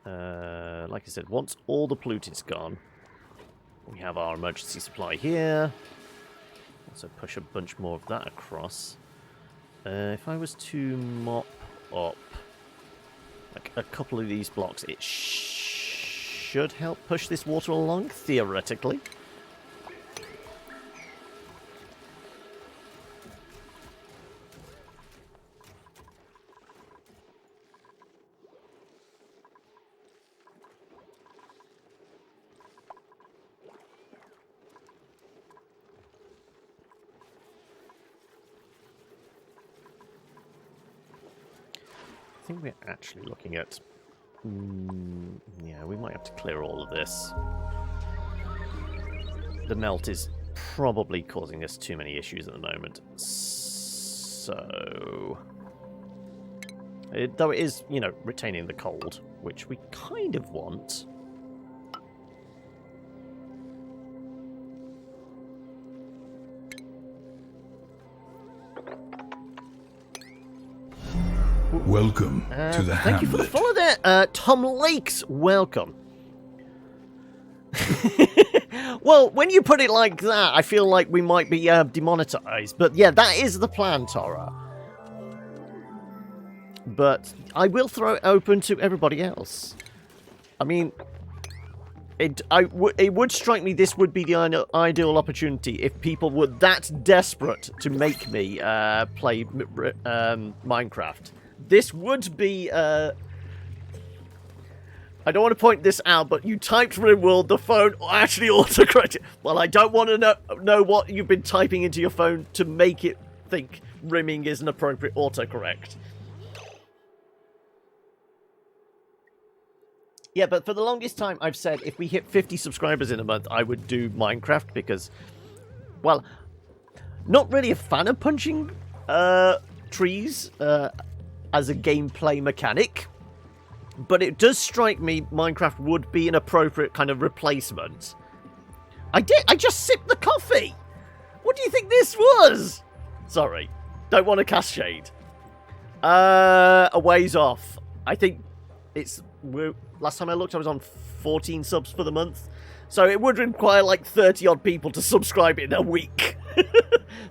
Like I said, once all the pollutant's gone, we have our emergency supply here. Also push a bunch more of that across. If I was to mop up like a couple of these blocks, it should help push this water along, theoretically. I think we're actually looking at... yeah, we might have to clear all of this. The melt is probably causing us too many issues at the moment. So... though it is, you know, retaining the cold, which we kind of want. Welcome to the Thank you for the follow there, Tom Lakes. Welcome. Well, when you put it like that, I feel like we might be demonetized. But yeah, that is the plan, Tora. But I will throw it open to everybody else. I mean, it would strike me this would be the ideal opportunity if people were that desperate to make me play Minecraft. This would be, I don't want to point this out, but you typed RimWorld, the phone actually autocorrected. Well, I don't want to know what you've been typing into your phone to make it think rimming is an appropriate autocorrect. Yeah, but for the longest time, I've said if we hit 50 subscribers in a month, I would do Minecraft because, well, not really a fan of punching trees as a gameplay mechanic, but it does strike me Minecraft would be an appropriate kind of replacement. I just sipped the coffee! What do you think this was? Sorry, don't want to cast shade. A ways off. I think last time I looked I was on 14 subs for the month, so it would require like 30 odd people to subscribe in a week.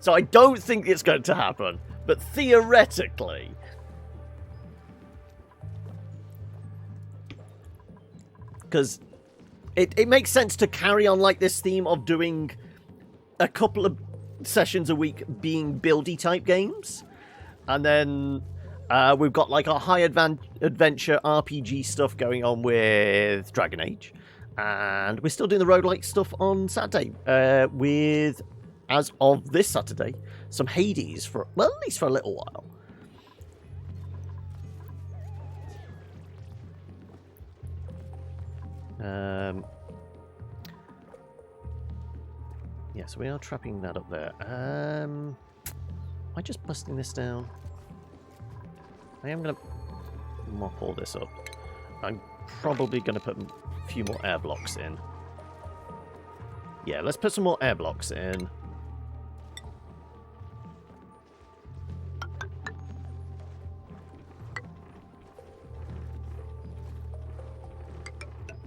So I don't think it's going to happen, but theoretically. Because it makes sense to carry on like this theme of doing a couple of sessions a week being buildy type games. And then we've got like our high adventure RPG stuff going on with Dragon Age. And we're still doing the roguelike stuff on Saturday with, as of this Saturday, some Hades for, well, at least for a little while. Yeah, so we are trapping that up there. Am I just busting this down? I am going to mop all this up. I'm probably going to put a few more air blocks in. Yeah, let's put some more air blocks in.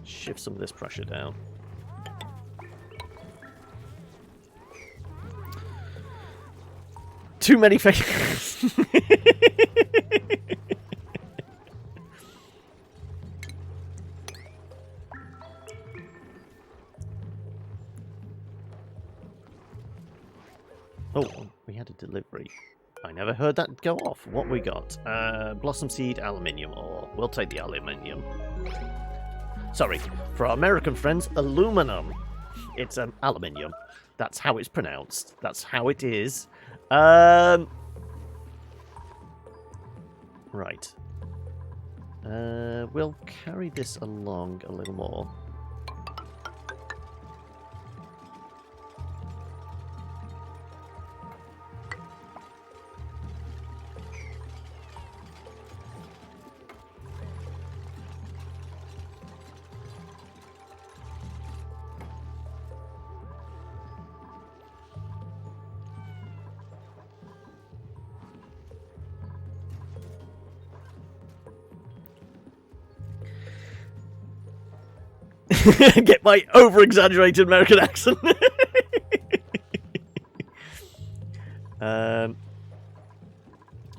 Shift some of this pressure down. Too many faces. Oh, we had a delivery. I never heard that go off. What we got? Blossom seed, aluminium ore. We'll take the aluminium. Sorry, for our American friends, aluminum. It's aluminium. That's how it's pronounced. That's how it is. Right. We'll carry this along a little more. Get my over-exaggerated American accent.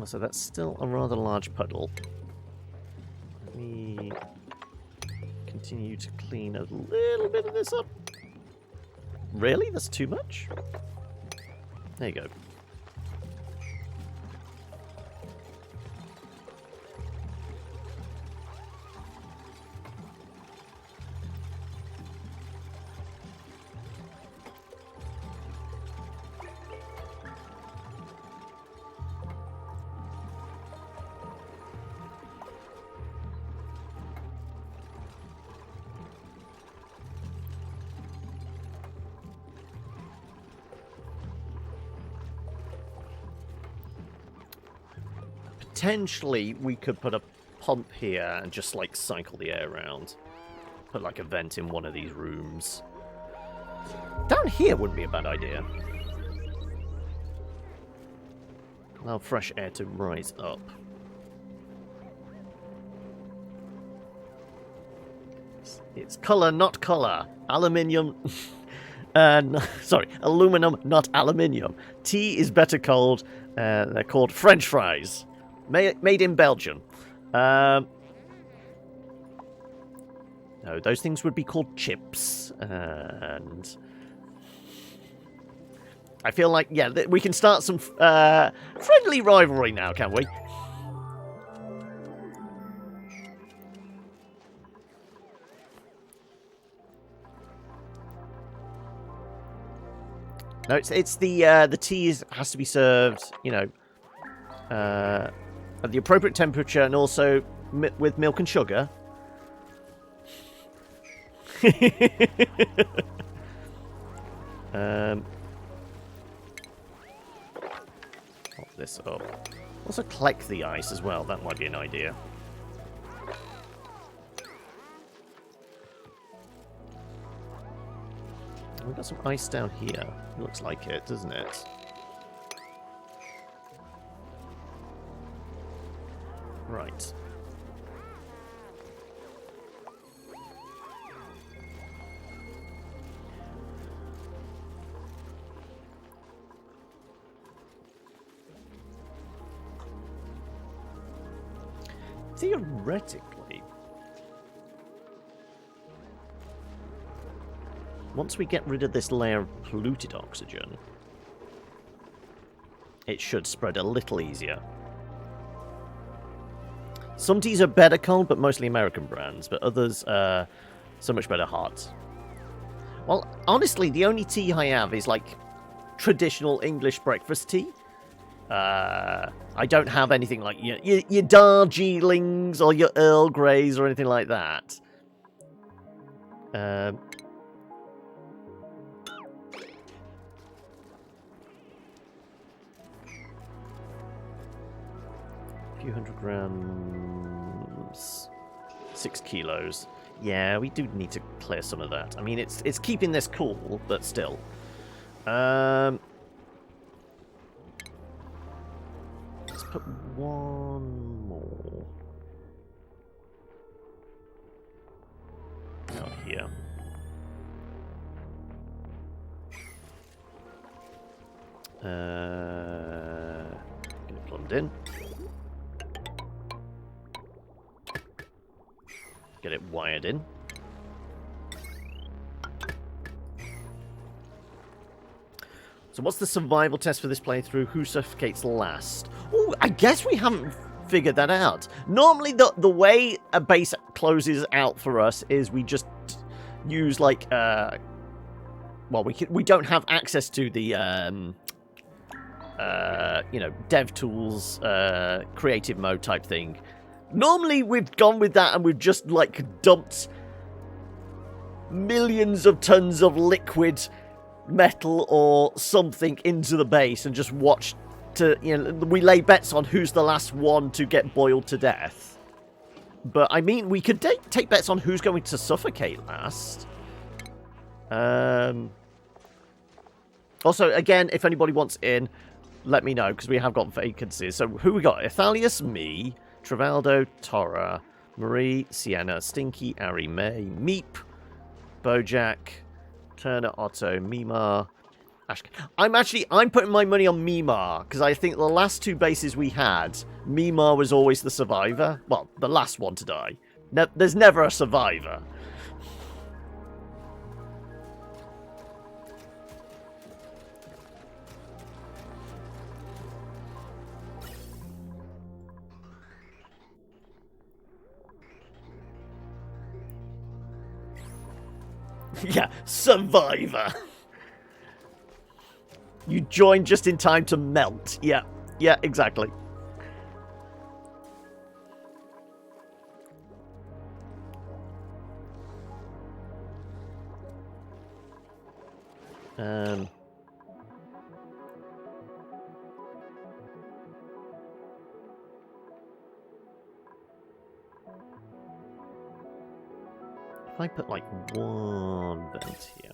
So that's still a rather large puddle. Let me continue to clean a little bit of this up. Really? That's too much? There you go. Potentially, we could put a pump here and just, like, cycle the air around. Put, like, a vent in one of these rooms. Down here wouldn't be a bad idea. Allow fresh air to rise up. It's colour, not colour. Aluminium... sorry, aluminum, not aluminium. Tea is better cold. They're called French fries. Made in Belgium. No, those things would be called chips. And I feel like, yeah, we can start some friendly rivalry now, can we? No, it's the tea has to be served, you know, at the appropriate temperature and also with milk and sugar. this up. Also collect the ice as well. That might be an idea. We've got some ice down here. Looks like it, doesn't it? Right. Theoretically, once we get rid of this layer of polluted oxygen, it should spread a little easier. Some teas are better cold, but mostly American brands, but others so much better hot. Well, honestly, the only tea I have is like traditional English breakfast tea. I don't have anything like your Darjeelings or your Earl Greys or anything like that. A few hundred grams, 6 kilos. Yeah, we do need to clear some of that. I mean, it's keeping this cool, but still. Let's put one more out here. Get it plumbed in. Get it wired in. So what's the survival test for this playthrough? Who suffocates last? Oh, I guess we haven't figured that out. Normally the way a base closes out for us is we just use like well, we don't have access to the you know, dev tools creative mode type thing. Normally we've gone with that and we've just like dumped millions of tons of liquid metal or something into the base and just watched to, you know, we lay bets on who's the last one to get boiled to death. But I mean, we could take bets on who's going to suffocate last. Also, again, if anybody wants in, let me know, because we have got vacancies. So who we got? Ethalius, me, Travaldo, Tora, Marie, Sienna, Stinky, Ari, May, Meep, Bojack, Turner, Otto, Mimar, Ash. I'm putting my money on Mimar, because I think the last two bases we had, Mimar was always the survivor. Well, the last one to die. There's never a survivor. Yeah, survivor. You joined just in time to melt. Yeah, yeah, exactly. If I put like one vent here.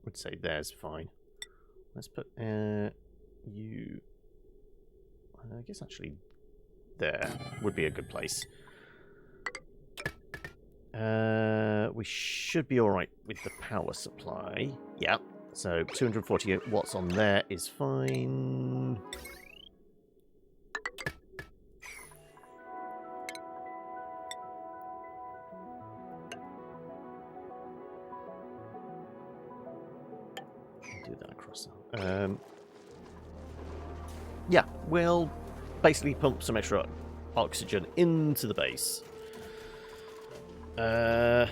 Would say there's fine. Let's put you. I guess actually there would be a good place. We should be all right with the power supply. Yeah. So 248 watts on there is fine. do that across now. Yeah, we'll basically pump some extra oxygen into the base. Turn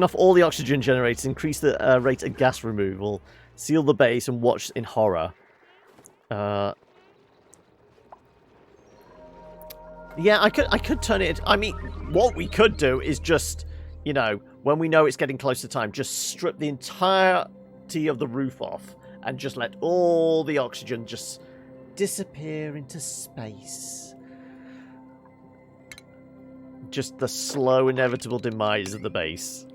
off all the oxygen generators, increase the rate of gas removal, seal the base, and watch in horror. Yeah, I could turn it. I mean, what we could do is just, you know, when we know it's getting close to time, just strip the entirety of the roof off and just let all the oxygen just disappear into space. Just the slow, inevitable demise of the base.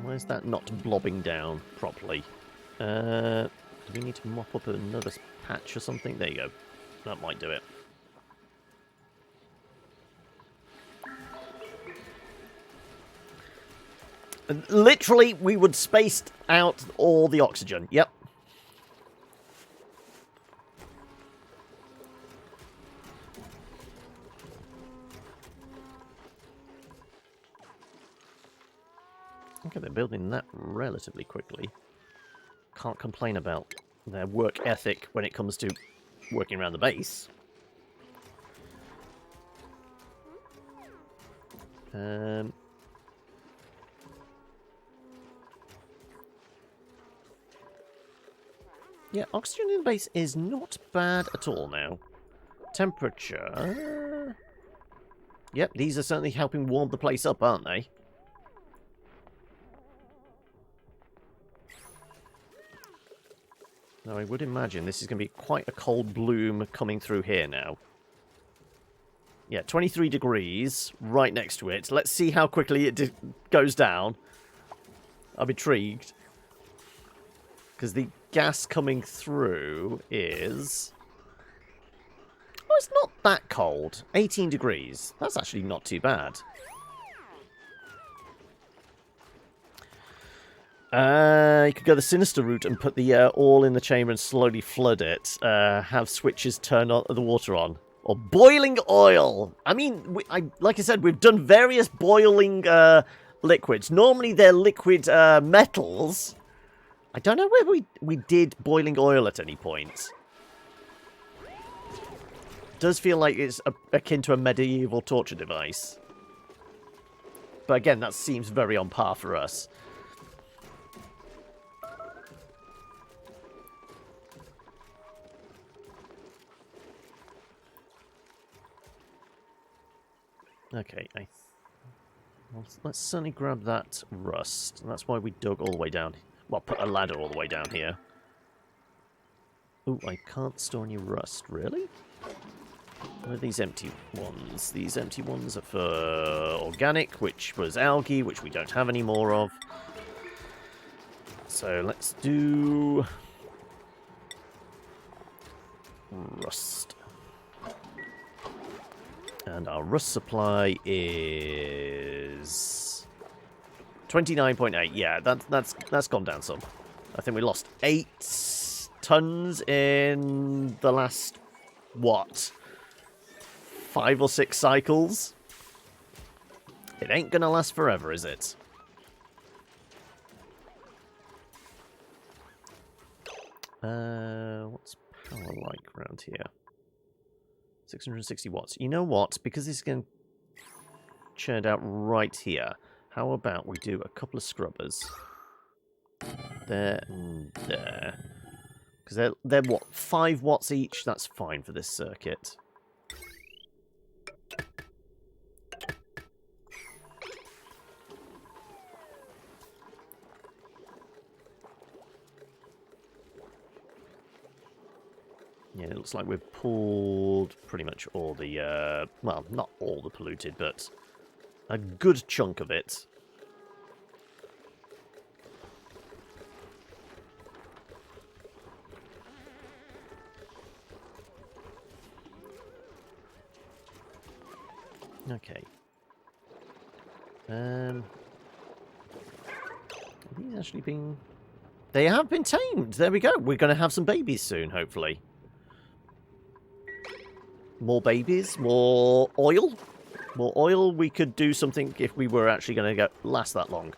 Why is that not blobbing down properly? Do we need to mop up another patch or something? There you go. That might do it. And literally, we would spaced out all the oxygen. Yep. Okay, they're building that relatively quickly. Can't complain about their work ethic when it comes to working around the base. Yeah, oxygen in the base is not bad at all now. Temperature... Yep, these are certainly helping warm the place up, aren't they? Now, I would imagine this is going to be quite a cold bloom coming through here now. Yeah, 23 degrees right next to it. Let's see how quickly it goes down. I'm intrigued. Because the gas coming through is... Oh, it's not that cold. 18 degrees. That's actually not too bad. You could go the sinister route and put the all in the chamber and slowly flood it. Have switches turn the water on. Or boiling oil. I mean, like I said, we've done various boiling liquids. Normally they're liquid metals. I don't know whether we did boiling oil at any point. Does feel like it's akin to a medieval torture device. But again, that seems very on par for us. Okay, well, let's certainly grab that rust. And that's why we dug all the way down. Well, put a ladder all the way down here. Ooh, I can't store any rust, really? What are these empty ones? These empty ones are for organic, which was algae, which we don't have any more of. So let's do... rust. And our rust supply is 29.8. Yeah, that's gone down some. I think we lost 8 tons in the last, what, 5 or 6 cycles? It ain't gonna last forever, is it? What's power like around here? 660 watts. You know what? Because this is getting churned out right here, how about we do a couple of scrubbers? There and there. Because they're what? 5 watts each? That's fine for this circuit. Yeah, it looks like we've pulled pretty much all the, well, not all the polluted, but a good chunk of it. Okay. Are these actually being... They have been tamed. There we go. We're going to have some babies soon, hopefully. More babies, more oil. More oil. We could do something if we were actually going to last that long.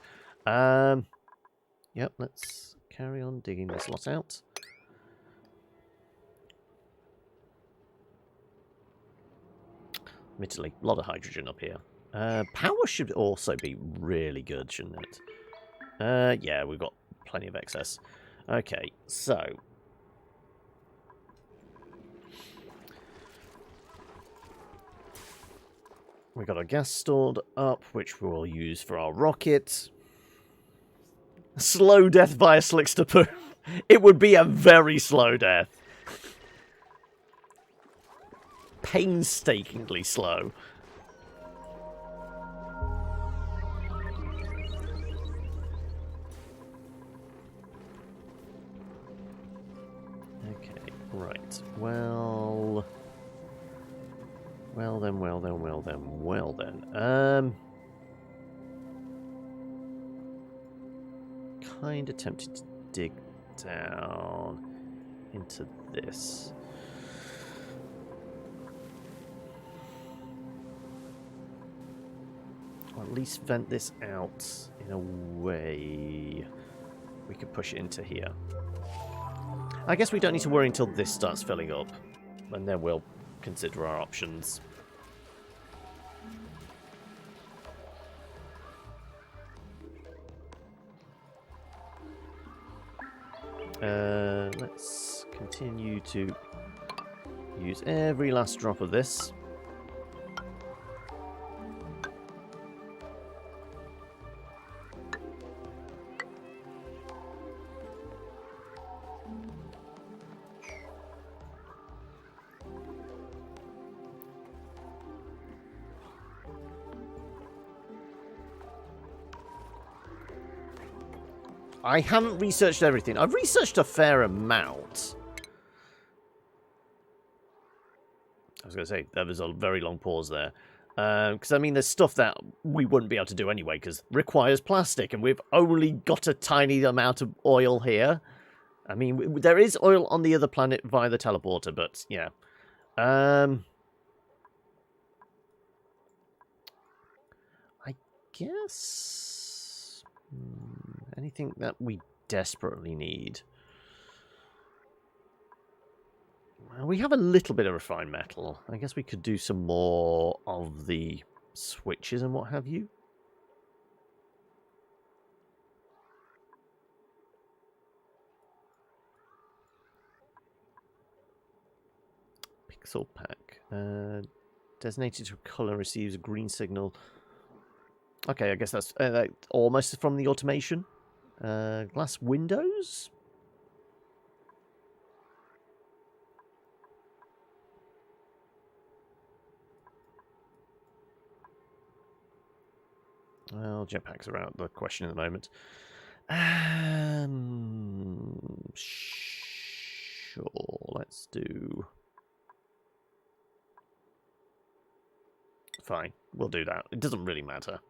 Yep, let's carry on digging this lot out. Admittedly, a lot of hydrogen up here. Power should also be really good, shouldn't it? Yeah, we've got plenty of excess. Okay, so... we've got our gas stored up, which we'll use for our rocket. Slow death via slickster poo. It would be a very slow death. Painstakingly slow. Okay, right. Well then. Kind of tempted to dig down into this. Or at least vent this out in a way we could push it into here. I guess we don't need to worry until this starts filling up, and then we'll consider our options. Let's continue to use every last drop of this. I haven't researched everything. I've researched a fair amount. I was going to say, there was a very long pause there. Because, I mean, there's stuff that we wouldn't be able to do anyway, because it requires plastic, and we've only got a tiny amount of oil here. I mean, there is oil on the other planet via the teleporter, but, yeah. I guess... anything that we desperately need. Well, we have a little bit of refined metal. I guess we could do some more of the switches and what have you. Pixel pack. Designated to color receives a green signal. Okay, I guess that's almost from the automation. Glass windows? Well, jetpacks are out of the question at the moment. Sure, let's do... Fine, we'll do that. It doesn't really matter.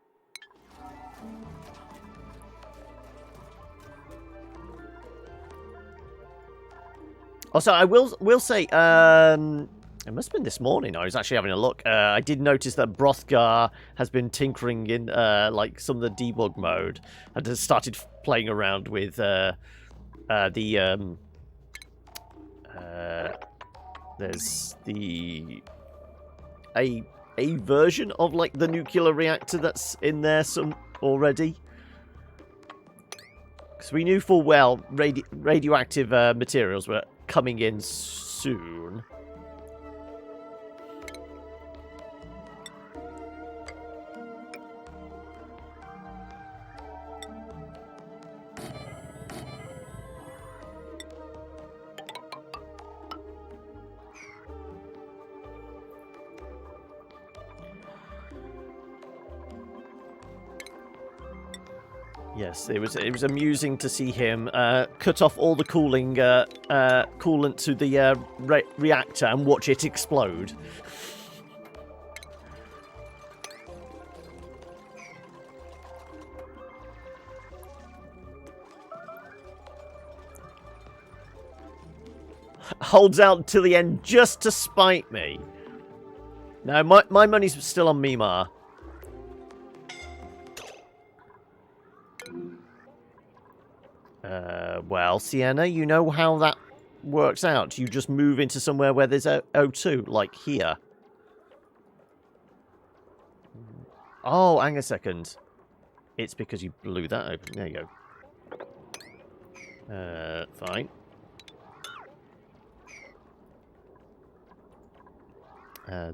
Also, I will say, it must have been this morning. I was actually having a look. I did notice that Brothgar has been tinkering in like some of the debug mode and has started playing around with there's the a version of like the nuclear reactor that's in there some already. Because we knew full well radioactive materials were coming in soon. Yes, it was amusing to see him cut off all the cooling coolant to the reactor and watch it explode. holds out till the end just to spite me. No, my money's still on Mimar. Well, Sienna, you know how that works out. You just move into somewhere where there's a O2, like here. Oh, hang a second. It's because you blew that open. There you go. Fine.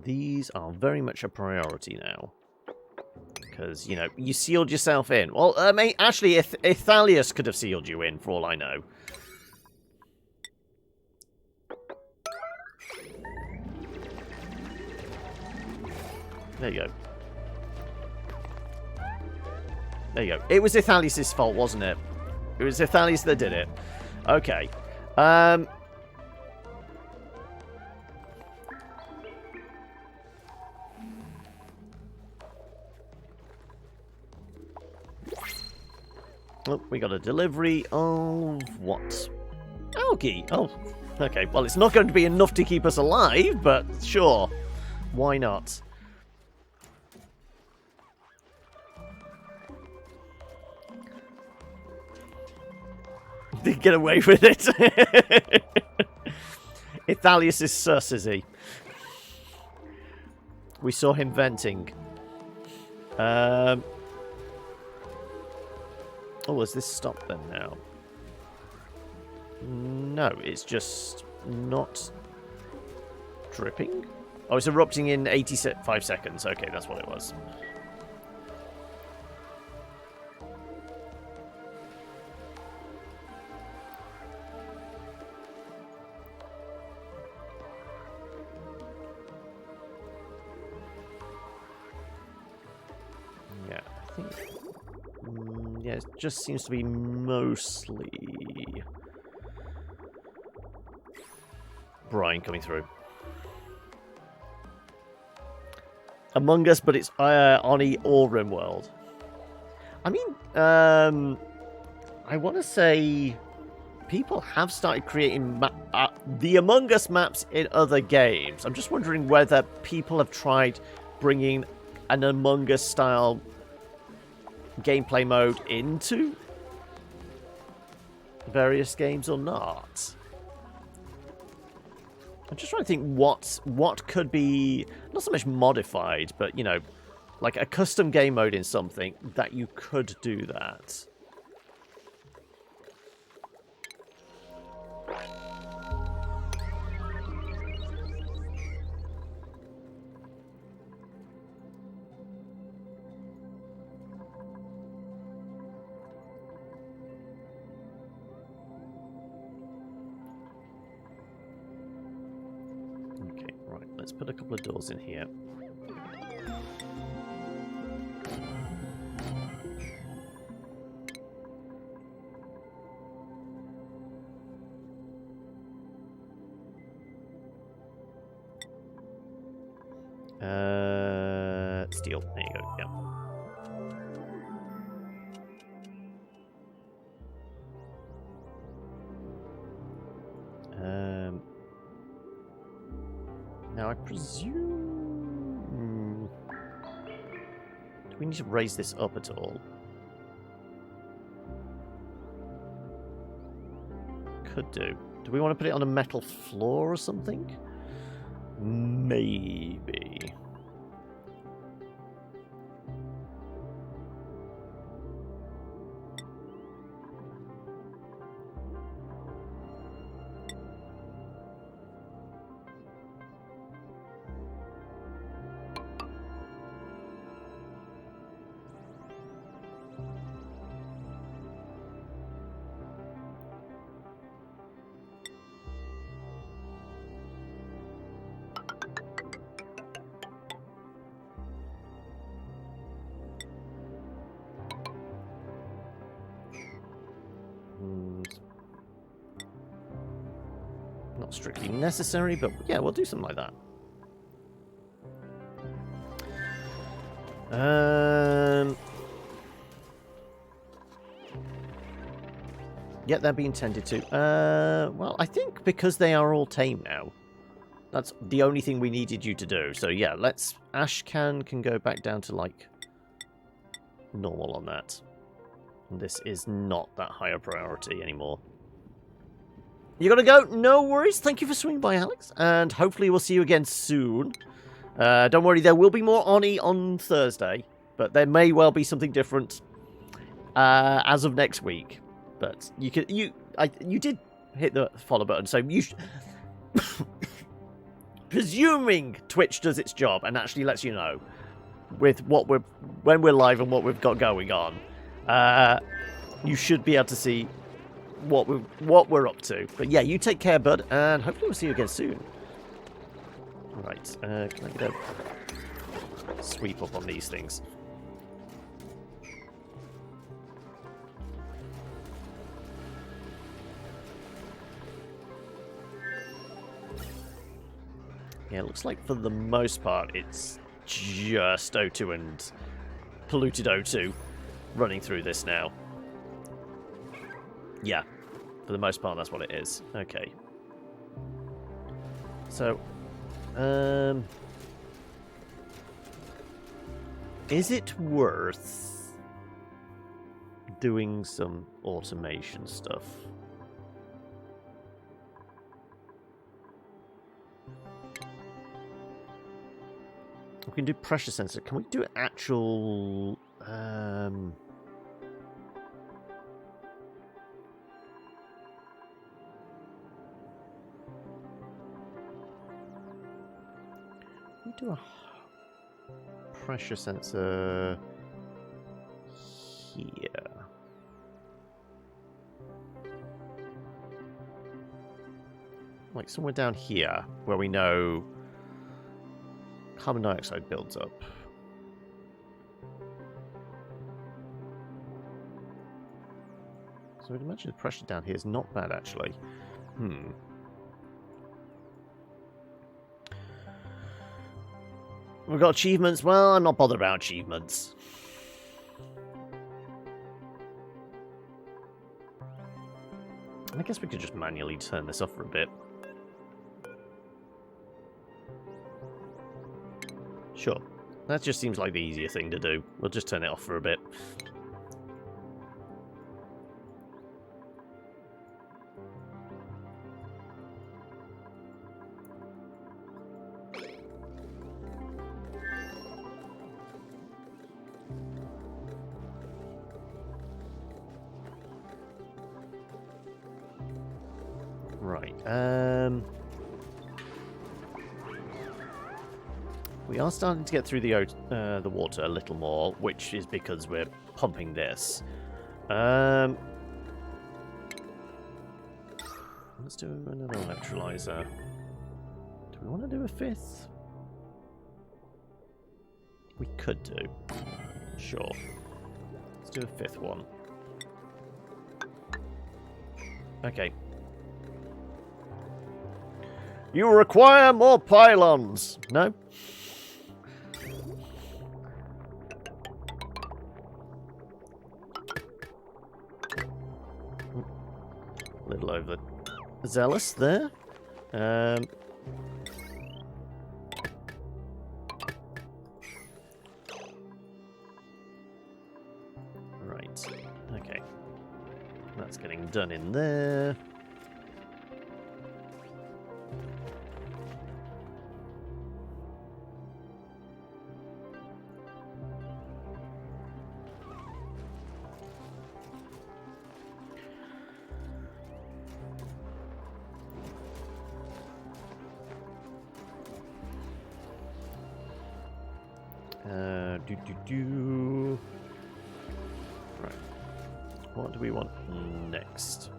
These are very much a priority now. Because, you know, you sealed yourself in. Well, actually, Ithalius could have sealed you in, for all I know. There you go. There you go. It was Ithalius' fault, wasn't it? It was Ithalius that did it. Okay. Oh, we got a delivery of what? Algae. Oh, okay. Well, it's not going to be enough to keep us alive, but sure. Why not? Did get away with it. Ithalius is sus, is he? We saw him venting. Oh, has this stopped then now? No, it's just not dripping. Oh, it's erupting in 85 seconds. Okay, that's what it was. Yeah, I think... yeah, it just seems to be mostly brine coming through. Among Us, but it's Oni or RimWorld. I mean, I want to say people have started creating the Among Us maps in other games. I'm just wondering whether people have tried bringing an Among Us style gameplay mode into various games or not. I'm just trying to think what could be not so much modified, but you know, like a custom game mode in something that you could do that. Let's put a couple of doors in here. Steel. There you go. Yeah. Now I presume... do we need to raise this up at all? Could do. Do we want to put it on a metal floor or something? Maybe. Not strictly necessary, but yeah, we'll do something like that. Yeah, they're being tended to. Well, I think because they are all tame now, that's the only thing we needed you to do. So yeah, let's... Ash can go back down to, like, normal on that. This is not that high a priority anymore. You gotta go? No worries. Thank you for swinging by, Alex. And hopefully we'll see you again soon. Don't worry, there will be more Oni on Thursday. But there may well be something different as of next week. But you did hit the follow button, so you presuming Twitch does its job and actually lets you know with when we're live and what we've got going on, you should be able to see what we're up to. But yeah, you take care, bud, and hopefully we'll see you again soon. Right, can I get a sweep up on these things? Yeah, it looks like for the most part it's just O2 and polluted O2 running through this now. Yeah, for the most part that's what it is. Okay. So, is it worth doing some automation stuff? We can do pressure sensor. Can we do actual... we do a pressure sensor here. Like somewhere down here where we know carbon dioxide builds up. So I'd imagine the pressure down here is not bad, actually. We've got achievements. Well, I'm not bothered about achievements. I guess we could just manually turn this off for a bit. Sure. That just seems like the easier thing to do. We'll just turn it off for a bit. Right. We are starting to get through the water a little more, which is because we're pumping this. Let's do another electrolyzer. Do we want to do a fifth? We could do. Sure. Let's do a fifth one. Okay. You require more pylons. No? A little over zealous there. Right. Okay. That's getting done in there. Right. What do we want next?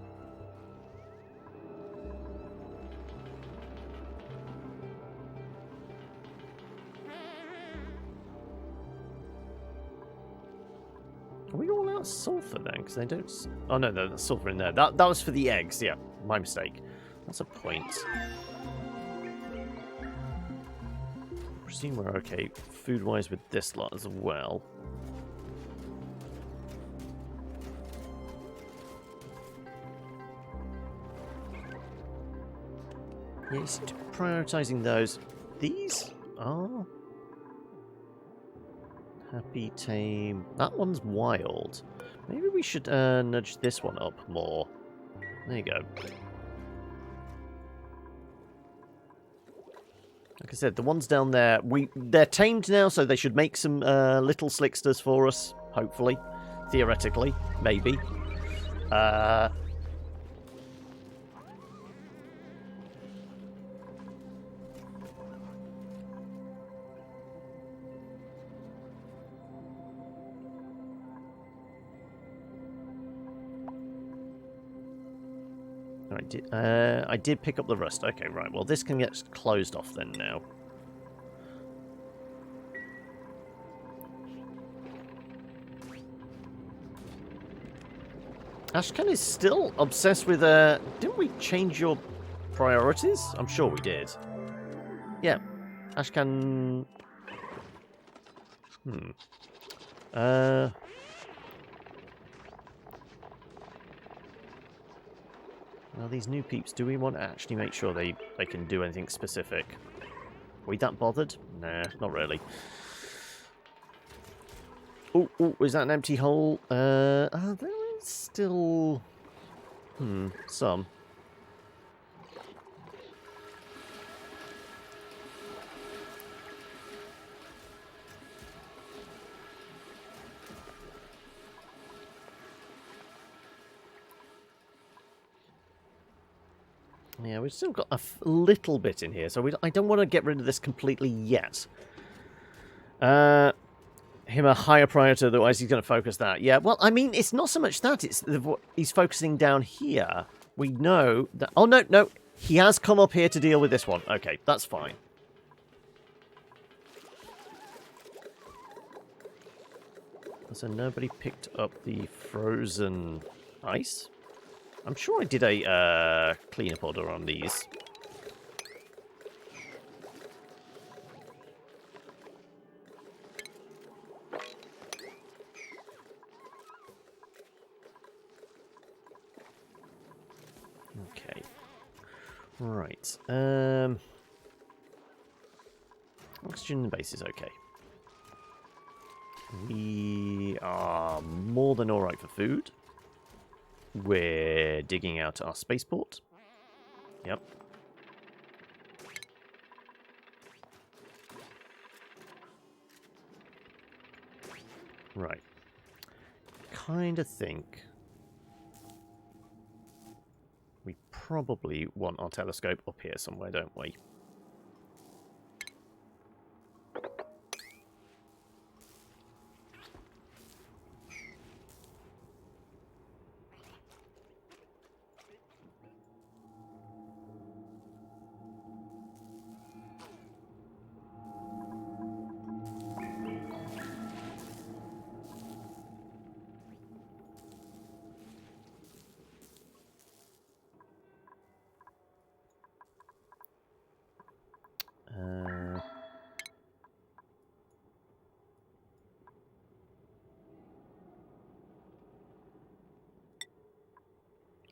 Are we all out of sulfur then? Because they don't... Oh no, there's sulfur in there. That was for the eggs, yeah. My mistake. That's a point. Presume we're okay food-wise with this lot as well. Yeah, he's prioritising those. These are... Happy, tame. That one's wild. Maybe we should nudge this one up more. There you go. Like I said, the ones down there, they're tamed now, so they should make some little slicksters for us, hopefully. Theoretically, maybe. I did pick up the rust. Okay, right. Well, this can get closed off then now. Ashkan is still obsessed with... Didn't we change your priorities? I'm sure we did. Yeah. Ashkan... Now, these new peeps, do we want to actually make sure they can do anything specific? Are we that bothered? Nah, not really. Oh, is that an empty hole? There is still... some. Yeah, we've still got a little bit in here, so I don't want to get rid of this completely yet. Him a higher priority, otherwise he's going to focus that. Yeah, well, I mean, it's not so much that, it's he's focusing down here. We know that... Oh, no, he has come up here to deal with this one. Okay, that's fine. So nobody picked up the frozen ice? I'm sure I did a cleanup order on these. Okay. Right. Oxygen in the base is okay. We are more than alright for food. We're digging out our spaceport. Yep. Right. Kind of think we probably want our telescope up here somewhere, don't we?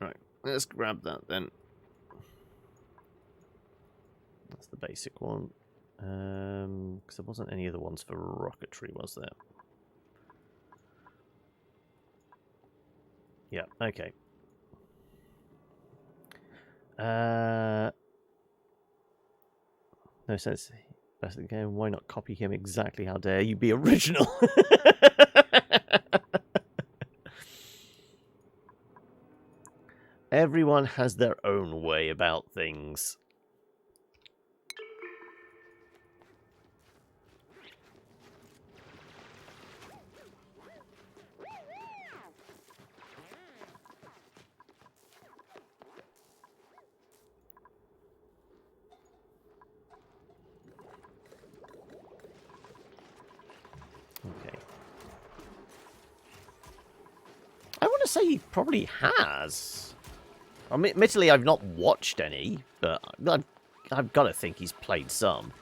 Right, let's grab that then. That's the basic one. Because there wasn't any other ones for rocketry, was there? Yeah, okay. No sense. Best of the game. Why not copy him exactly? How dare you be original? Everyone has their own way about things. Okay. I want to say he probably has. I mean, admittedly, I've not watched any, but I've got to think he's played some.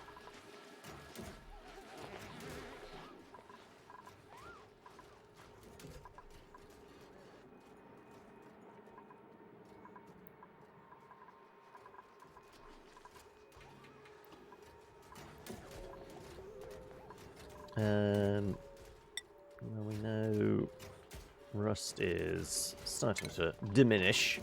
Well, we know rust is starting to diminish.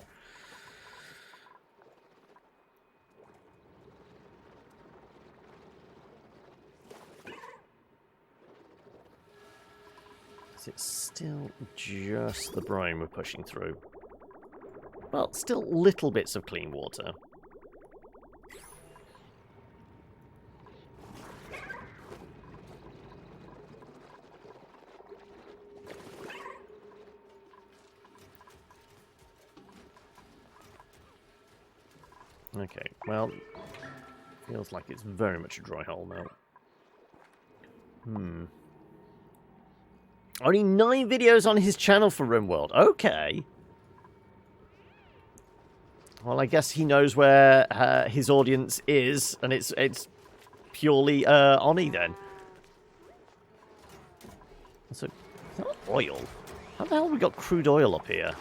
Is it still just the brine we're pushing through? Well, still little bits of clean water. Okay, well, feels like it's very much a dry hole now. Only 9 videos on his channel for RimWorld. Okay. Well, I guess he knows where his audience is, and it's purely Oni then. So, is that oil? How the hell have we got crude oil up here?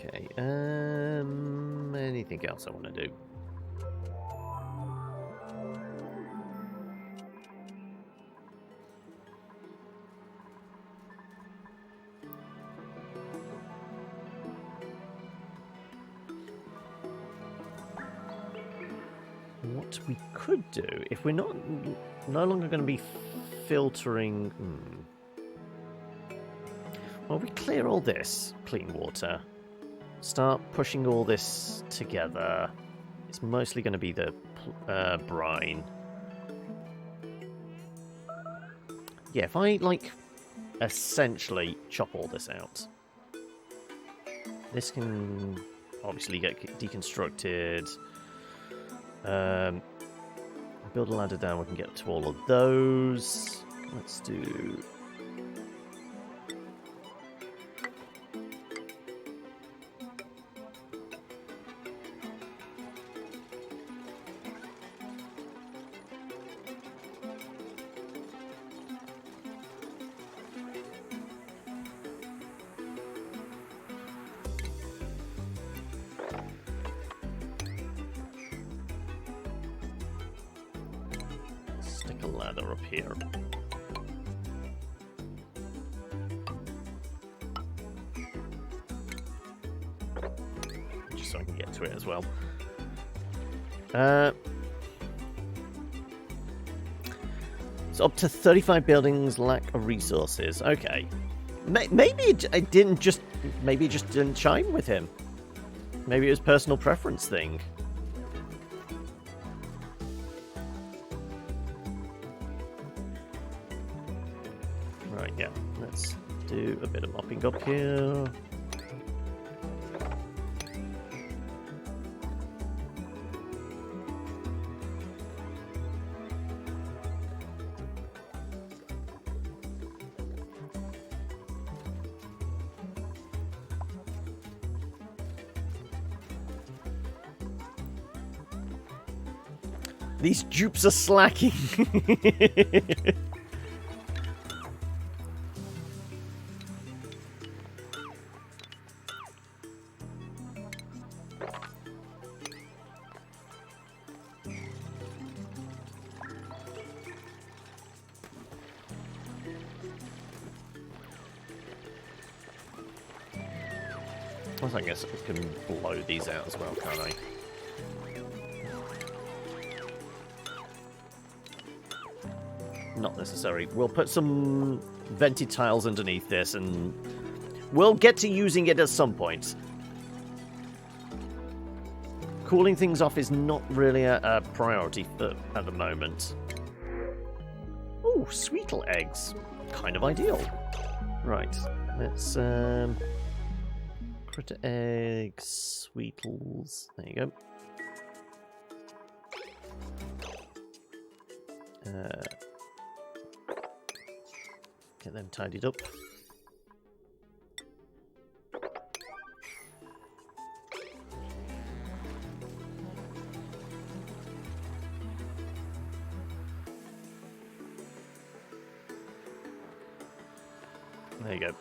Okay, anything else I want to do? What we could do, if we're no longer going to be filtering... Well, we clear all this clean water. Start pushing all this together. It's mostly going to be the brine. Yeah, if I, like, essentially chop all this out. This can obviously get deconstructed. Build a ladder down, we can get to all of those. Let's do... stick a ladder up here. Just so I can get to it as well. It's up to 35 buildings lack of resources. Okay. Maybe it didn't just... Maybe it just didn't chime with him. Maybe it was a personal preference thing. Right, yeah. Let's do a bit of mopping up here. These dupes are slacking. Well, I guess I can blow these out as well, can't I? Not necessary. We'll put some vented tiles underneath this and we'll get to using it at some point. Cooling things off is not really a priority at the moment. Oh, sweetle eggs. Kind of ideal. Right, let's critter eggs, sweetles. There you go. Get them tidied up. There you go.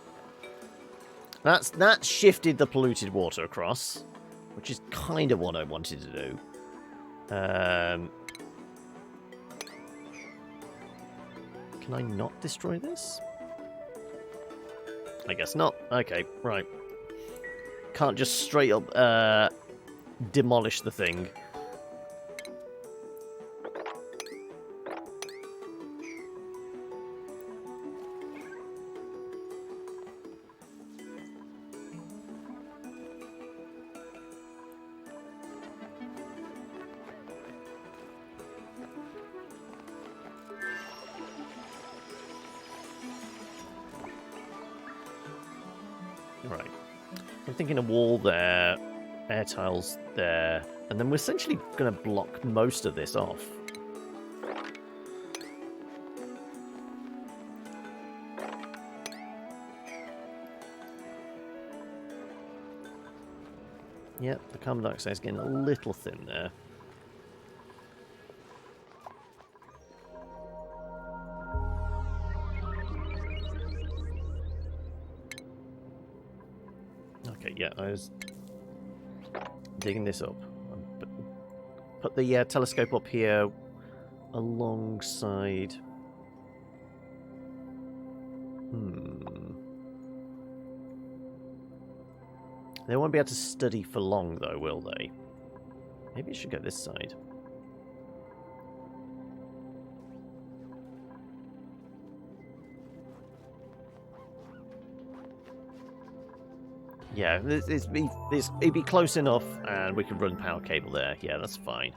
That's shifted the polluted water across, which is kind of what I wanted to do. Can I not destroy this? I guess not. Okay, right. Can't just straight up demolish the thing. Right. I'm thinking a wall there, air tiles there, and then we're essentially going to block most of this off. Yep, the carbon dioxide is getting a little thin there. Okay, yeah, I was digging this up. Put the telescope up here alongside. They won't be able to study for long, though, will they? Maybe it should go this side. Yeah, it'd be close enough, and we can run power cable there. Yeah, that's fine.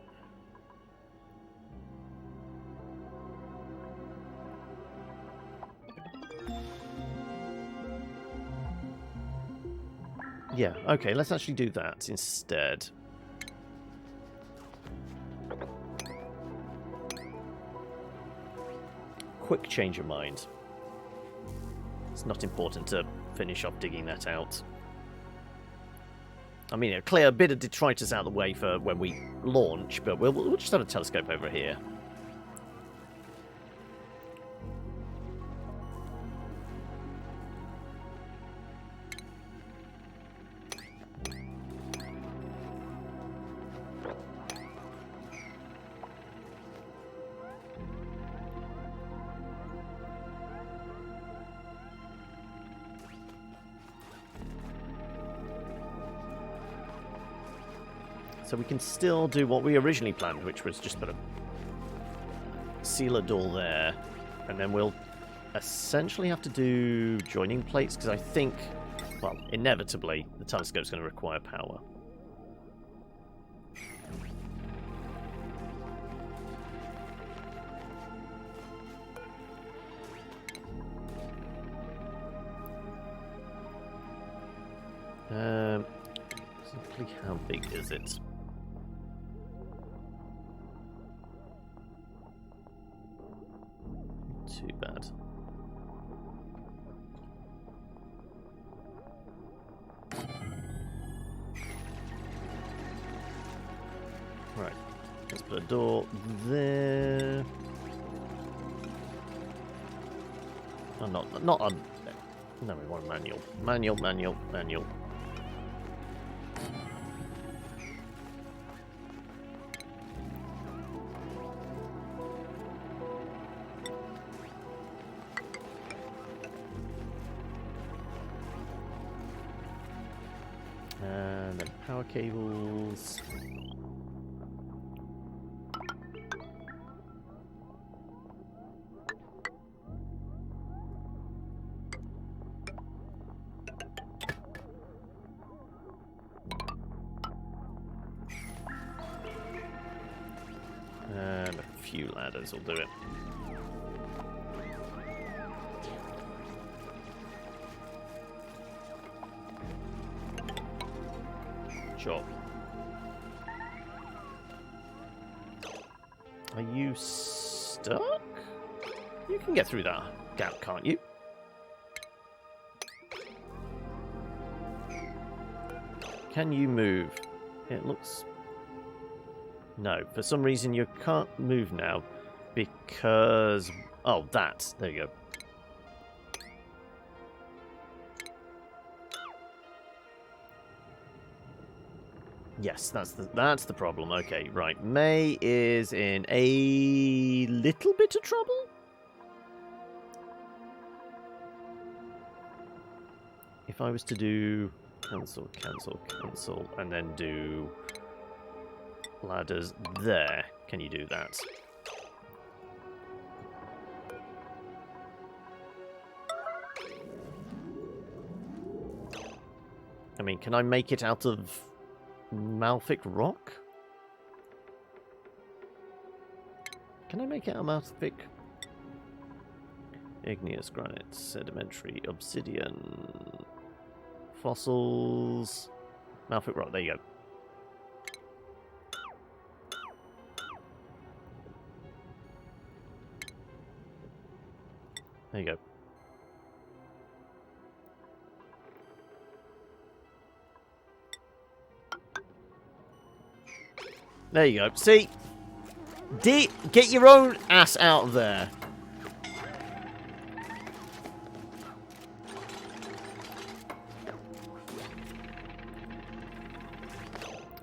Yeah, okay, let's actually do that instead. Quick change of mind. It's not important to finish off digging that out. I mean, clear a bit of detritus out of the way for when we launch, but we'll just have a telescope over here. So we can still do what we originally planned, which was just put a sealer door there, and then we'll essentially have to do joining plates, because I think, well, inevitably, the telescope's going to require power. Exactly how big is it? Too bad. Right, let's put a door there. Oh, not on. No, we want a manual. Manual. And then power cables. And a few ladders will do it. Sure. Are you stuck? You can get through that gap, can't you? Can you move? It looks... No, for some reason you can't move now. Because... Oh, that. There you go. Yes, that's the problem. Okay, right. May is in a little bit of trouble? If I was to do cancel, cancel, cancel, and then do ladders there, can you do that? I mean, can I make it out of Malfic rock? Can I make it out of Malfic? Igneous granite, sedimentary, obsidian, fossils, Malfic rock. There you go. There you go. There you go. See? Get your own ass out of there.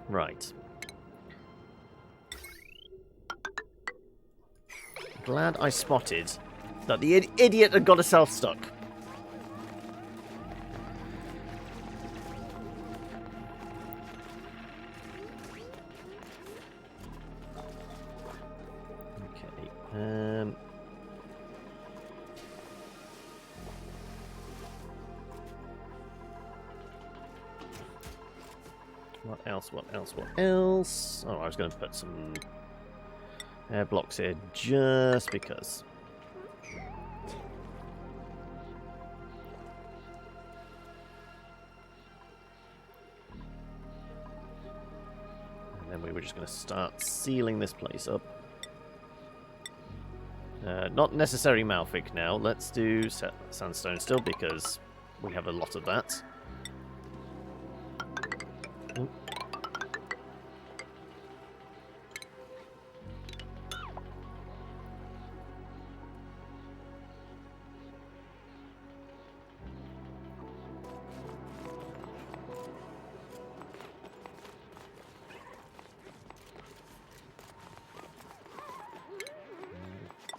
Right. Glad I spotted that the idiot had got herself stuck. What else? What else? What else? Oh, I was going to put some air blocks here just because. And then we were just going to start sealing this place up. Not necessarily Malfic now. Let's do sandstone still because we have a lot of that. Ooh.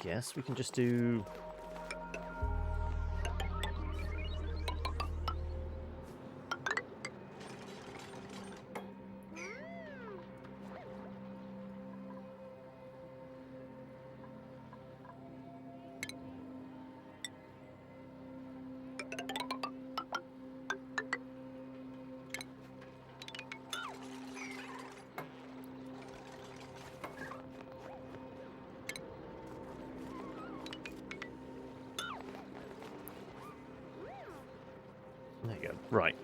Guess we can just do... There you go. Right.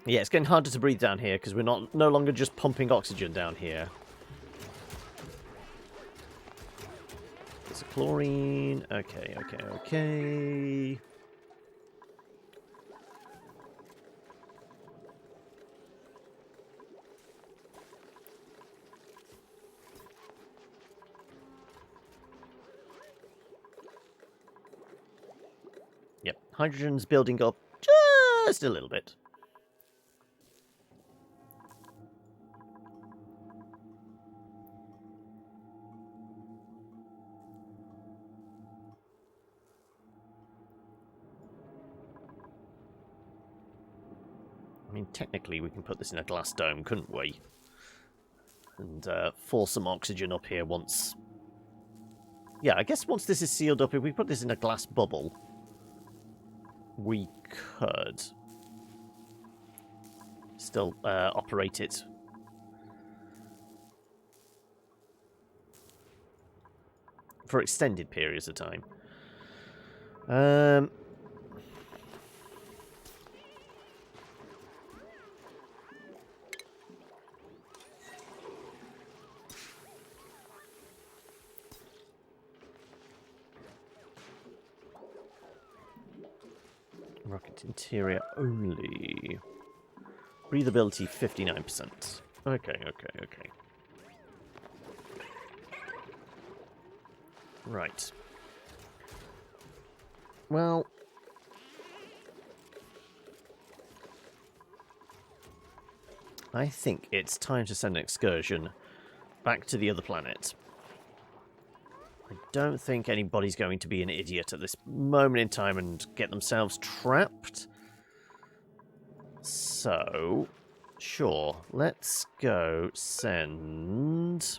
Yeah, it's getting harder to breathe down here because we're no longer just pumping oxygen down here. There's a chlorine. Okay, okay, okay. Yep, hydrogen's building up just a little bit. I mean, technically we can put this in a glass dome, couldn't we? And force some oxygen up here once... Yeah, I guess once this is sealed up, if we put this in a glass bubble, we could still operate it. For extended periods of time. Rocket interior only. Breathability 59%. Okay. Right. Well, I think it's time to send an excursion back to the other planet. I don't think anybody's going to be an idiot at this moment in time and get themselves trapped. So, sure, let's go send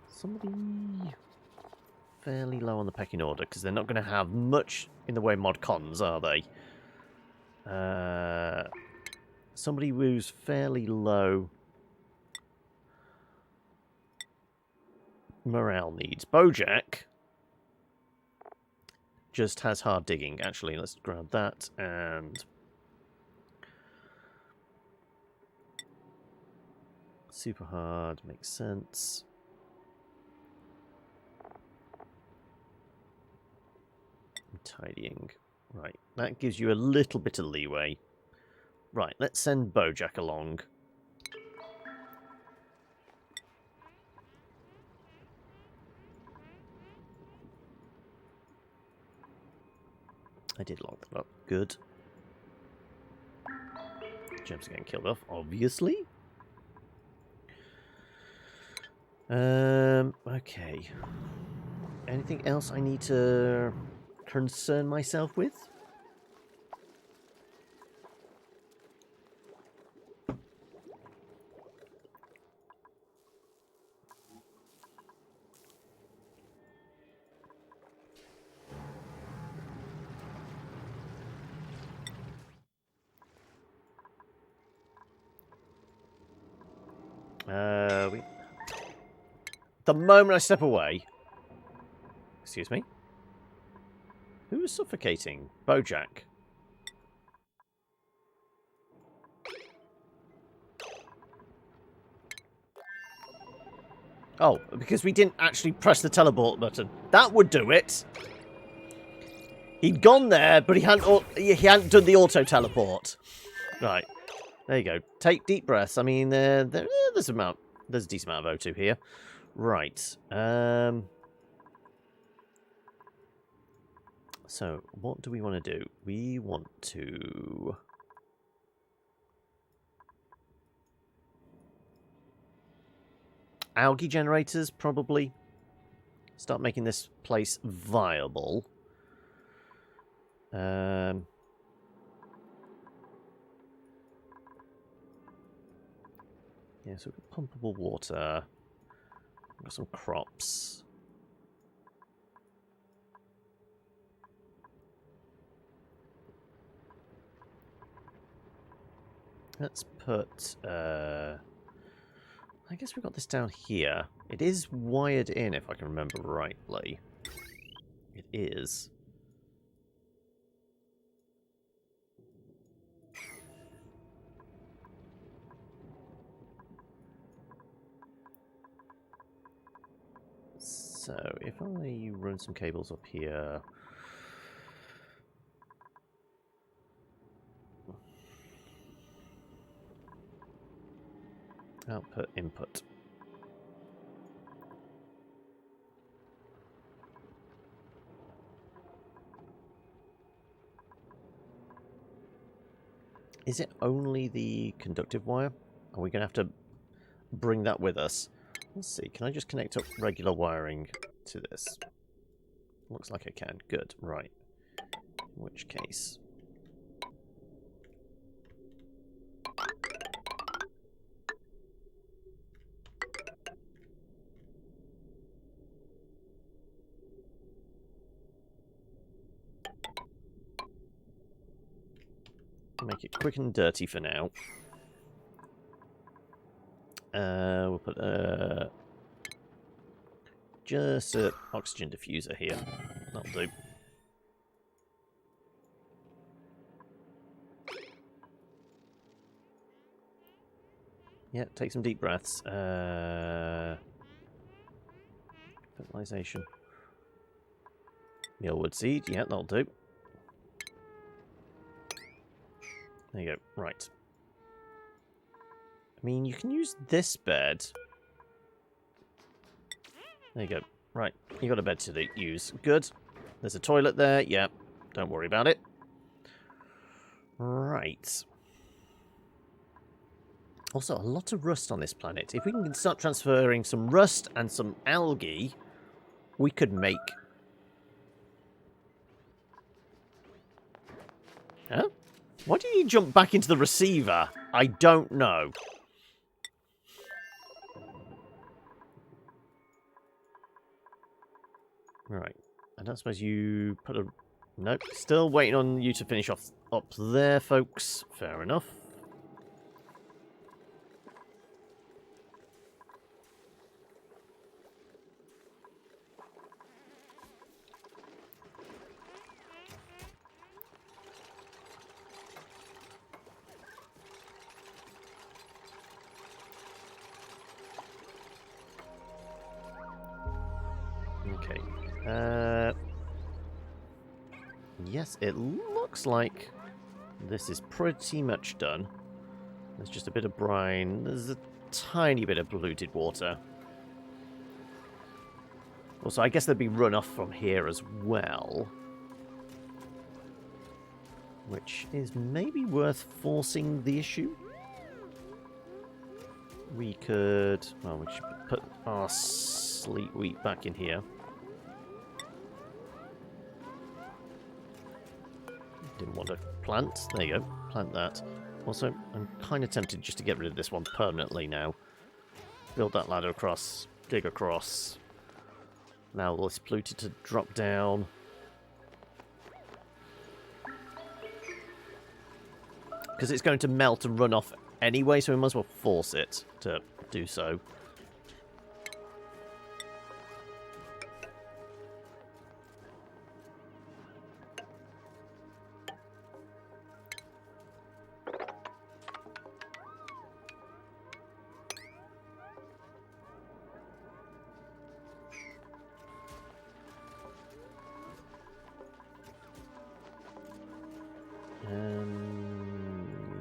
somebody fairly low on the pecking order, because they're not going to have much in the way of mod cons, are they? Somebody who's fairly low morale needs. Bojack just has hard digging, actually. Let's grab that and... super hard, makes sense. Tidying. Right, that gives you a little bit of leeway. Right, let's send Bojack along. I did lock that up. Good. Gems are getting killed off, obviously. Okay. Anything else I need to concern myself with? The moment I step away... Excuse me? Who is suffocating? Bojack. Oh, because we didn't actually press the teleport button. That would do it. He'd gone there, but he hadn't done the auto-teleport. Right. There you go. Take deep breaths. I mean, there's a decent amount of O2 here. Right. So, what do we want to do? We want to... algae generators, probably. Start making this place viable. Yeah, so we've got pumpable water. We've got some crops. Let's put... I guess we've got this down here. It is wired in, if I can remember rightly. It is. So, if I run some cables up here... output, input. Is it only the conductive wire? Are we going to have to bring that with us? Let's see. Can I just connect up regular wiring to this? Looks like I can. Good. Right. In which case... make it quick and dirty for now. We'll put just an oxygen diffuser here. That'll do. Yeah, take some deep breaths. Fertilization. Mealwood seed. Yeah, that'll do. There you go. Right. I mean, you can use this bed. There you go. Right. You got a bed to use. Good. There's a toilet there. Yeah. Don't worry about it. Right. Also, a lot of rust on this planet. If we can start transferring some rust and some algae, we could make... Huh? Why did you jump back into the receiver? I don't know. Right. I don't suppose you put a... Nope. Still waiting on you to finish off up there, folks. Fair enough. Okay. Yes, it looks like this is pretty much done. There's just a bit of brine. There's a tiny bit of polluted water. Also, I guess there'd be runoff from here as well. Which is maybe worth forcing the issue. We could... Well, we should put our sleet wheat back in here. Didn't want to plant. There you go. Plant that. Also, I'm kind of tempted just to get rid of this one permanently now. Build that ladder across. Dig across. Now all this polluted to drop down. Because it's going to melt and run off anyway, so we might as well force it to do so.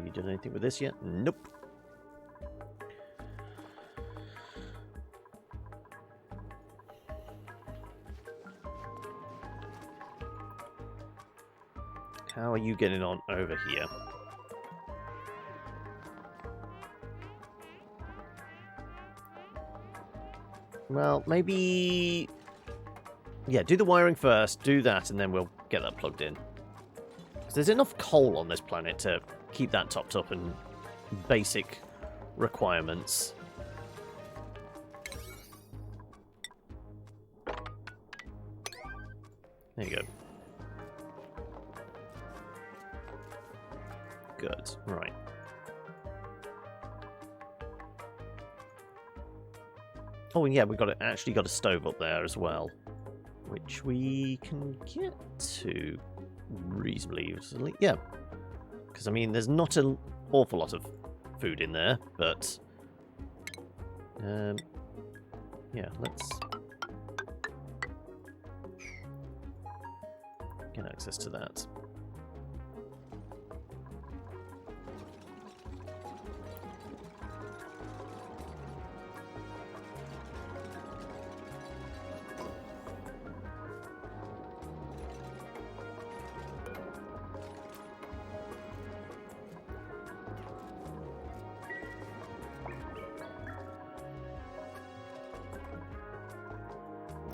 You done anything with this yet? Nope. How are you getting on over here? Well, maybe... Yeah, do the wiring first, do that, and then we'll get that plugged in. Because there's enough coal on this planet to keep that topped up and basic requirements. There you go. Good. Right. Oh, and yeah, we've got actually got a stove up there as well, which we can get to reasonably easily. Yeah, because I mean, there's not an awful lot of food in there, but yeah, let's get access to that.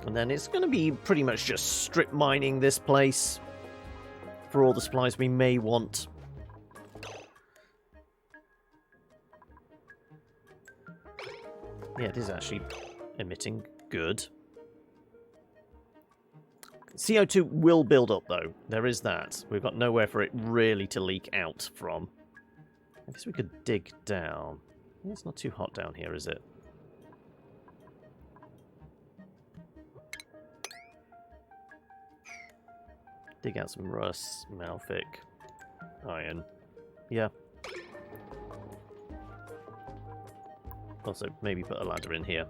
And then it's going to be pretty much just strip mining this place for all the supplies we may want. Yeah, it is actually emitting good. CO2 will build up, though. There is that. We've got nowhere for it really to leak out from. I guess we could dig down. It's not too hot down here, is it? Dig out some rust, malfic, iron. Yeah. Also, maybe put a ladder in here.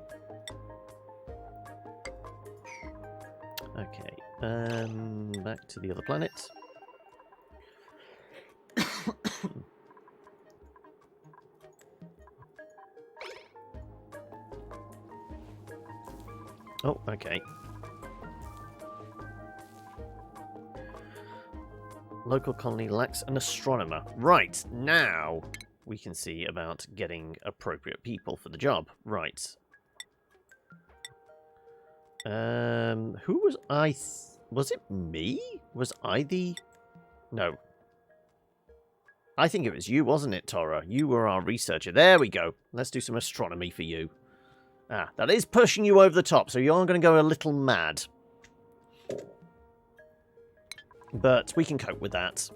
Okay, back to the other planet. Oh, okay. Local colony lacks an astronomer. Right, now we can see about getting appropriate people for the job. Right. Who was I? Was it me? Was I the... No. I think it was you, wasn't it, Tora? You were our researcher. There we go. Let's do some astronomy for you. Ah, that is pushing you over the top, so you are going to go a little mad. But we can cope with that.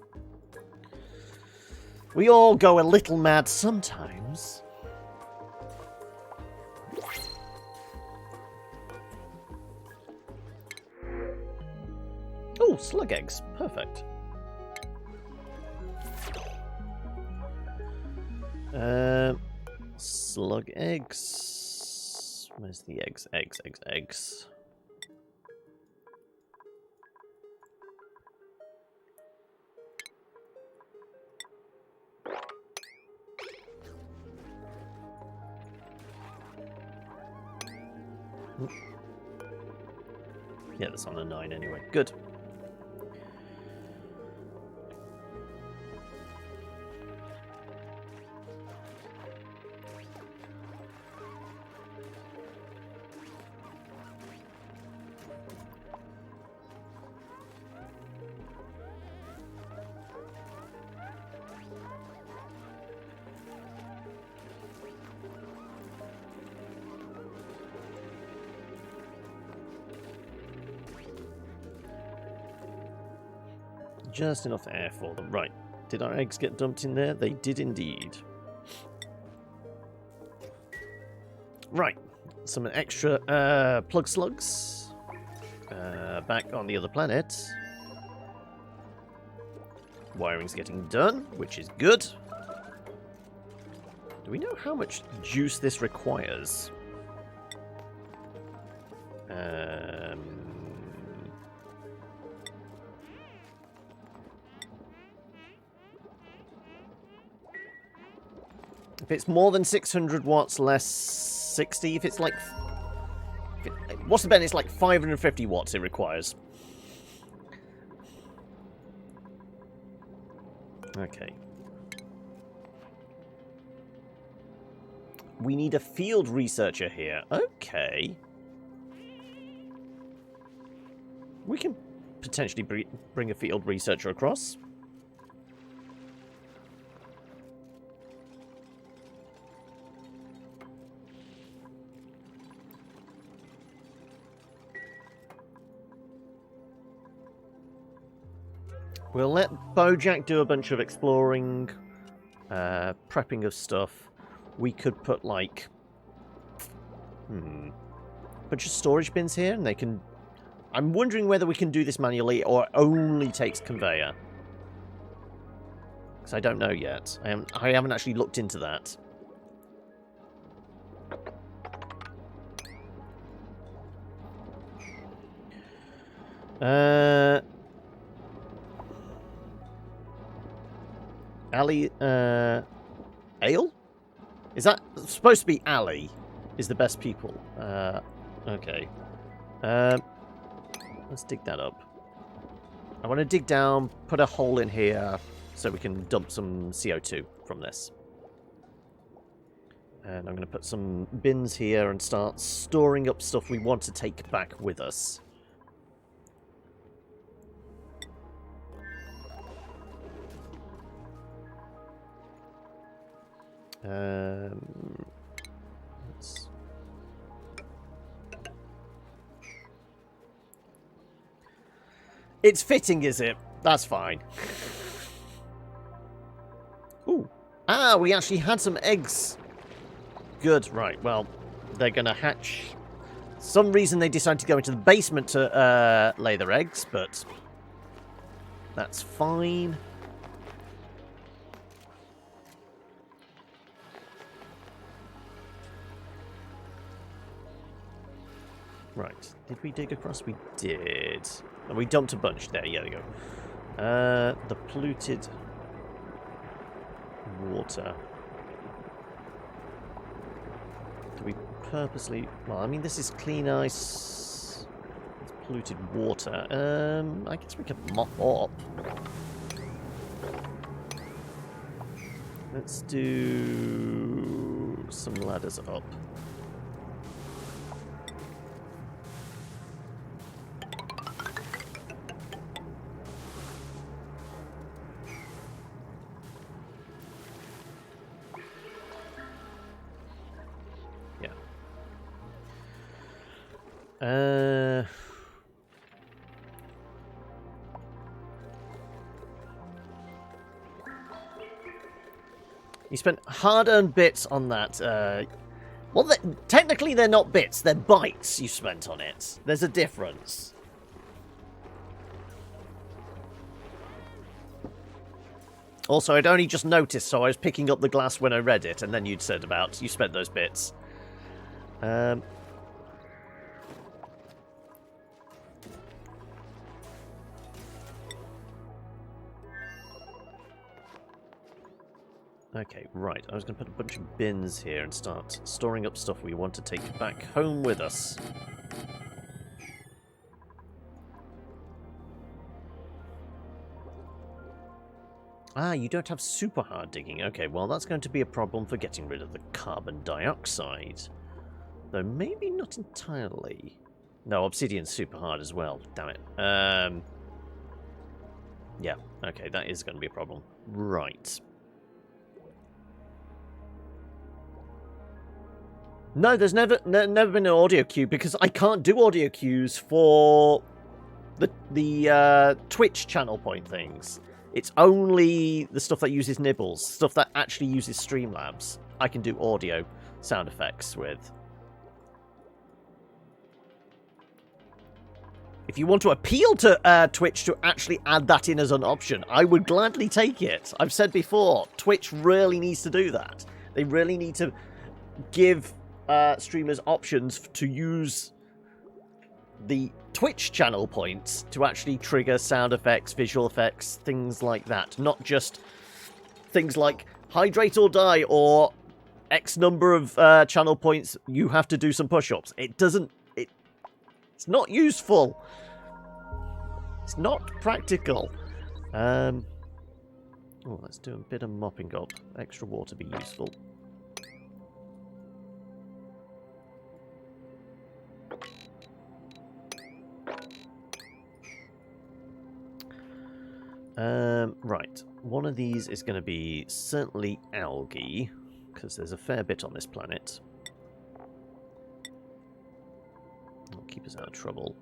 We all go a little mad sometimes. Oh, slug eggs. Perfect. Slug eggs. Where's the eggs? Eggs. Yeah, that's on a 9 anyway. Good. Just enough air for them. Right. Did our eggs get dumped in there? They did indeed. Right. Some extra plug slugs. Back on the other planet. Wiring's getting done, which is good. Do we know how much juice this requires? If it's more than 600 watts, less 60. If it's like... what's the bet? It's like 550 watts it requires. Okay. We need a field researcher here. Okay. We can potentially bring a field researcher across. We'll let Bojack do a bunch of exploring, prepping of stuff. We could put, like, a bunch of storage bins here, and they can... I'm wondering whether we can do this manually, or it only takes conveyor. Because I don't know yet. I haven't actually looked into that. Ali, Ale? Is that supposed to be Ali? Is the best people? Okay. Let's dig that up. I want to dig down, put a hole in here, so we can dump some CO2 from this. And I'm going to put some bins here and start storing up stuff we want to take back with us. It's fitting, is it? That's fine. Ooh. Ah, we actually had some eggs. Good, right. Well, they're going to hatch. Some reason they decided to go into the basement to lay their eggs, but that's fine. Right. Did we dig across? We did. And we dumped a bunch there. Yeah, there you go. The polluted water. Do we purposely... Well, I mean, this is clean ice. It's polluted water. I guess we could mop up. Let's do some ladders up. You spent hard-earned bits on that. Well, technically they're not bits, they're bytes you spent on it. There's a difference. Also, I'd only just noticed, so I was picking up the glass when I read it, and then you'd said about you spent those bits. Okay, right. I was going to put a bunch of bins here and start storing up stuff we want to take back home with us. Ah, you don't have super hard digging. Okay, well, that's going to be a problem for getting rid of the carbon dioxide. Though maybe not entirely. No, obsidian's super hard as well. Damn it. Yeah, okay, that is going to be a problem. Right. No, there's never been an audio cue because I can't do audio cues for the Twitch channel point things. It's only the stuff that uses nibbles, stuff that actually uses Streamlabs. I can do audio sound effects with. If you want to appeal to Twitch to actually add that in as an option, I would gladly take it. I've said before, Twitch really needs to do that. They really need to give streamers options to use the Twitch channel points to actually trigger sound effects, visual effects, things like that. Not just things like hydrate or die or X number of channel points, you have to do some push-ups. It doesn't... It's not useful. It's not practical. Oh, let's do a bit of mopping up. Extra water be useful. Right. One of these is going to be certainly algae, because there's a fair bit on this planet. It'll keep us out of trouble.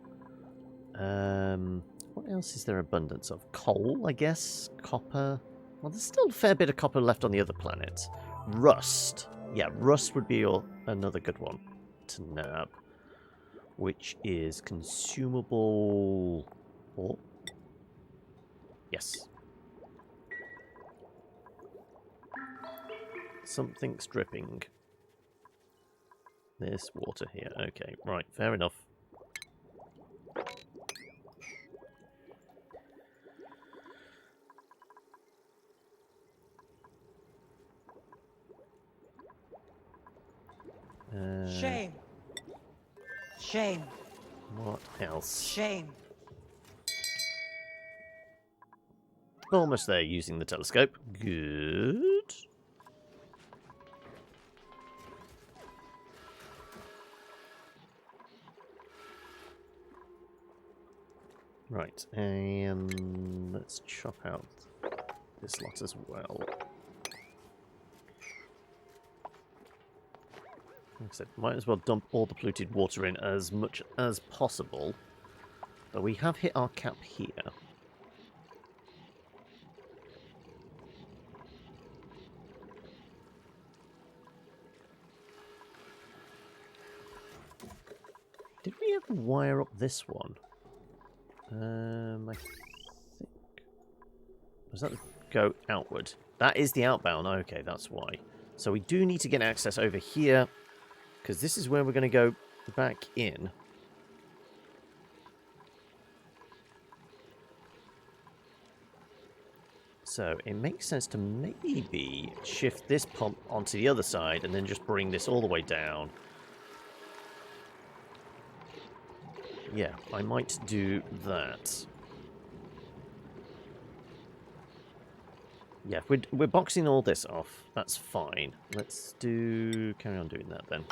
What else is there abundance of? Coal, I guess? Copper? Well, there's still a fair bit of copper left on the other planet. Rust. Yeah, rust would be another good one to nab, which is consumable... Oh. Yes. Something's dripping. There's water here. Okay, right, fair enough. Shame. Shame. What else? Shame. Almost there using the telescope. Good. Right, and let's chop out this lot as well. Like I said, might as well dump all the polluted water in as much as possible. But we have hit our cap here. Did we ever wire up this one? I think... Does that go outward? That is the outbound. Okay, that's why. So we do need to get access over here, because this is where we're going to go back in. So it makes sense to maybe shift this pump onto the other side and then just bring this all the way down. Yeah, I might do that. Yeah, we're boxing all this off. That's fine. Let's carry on doing that then.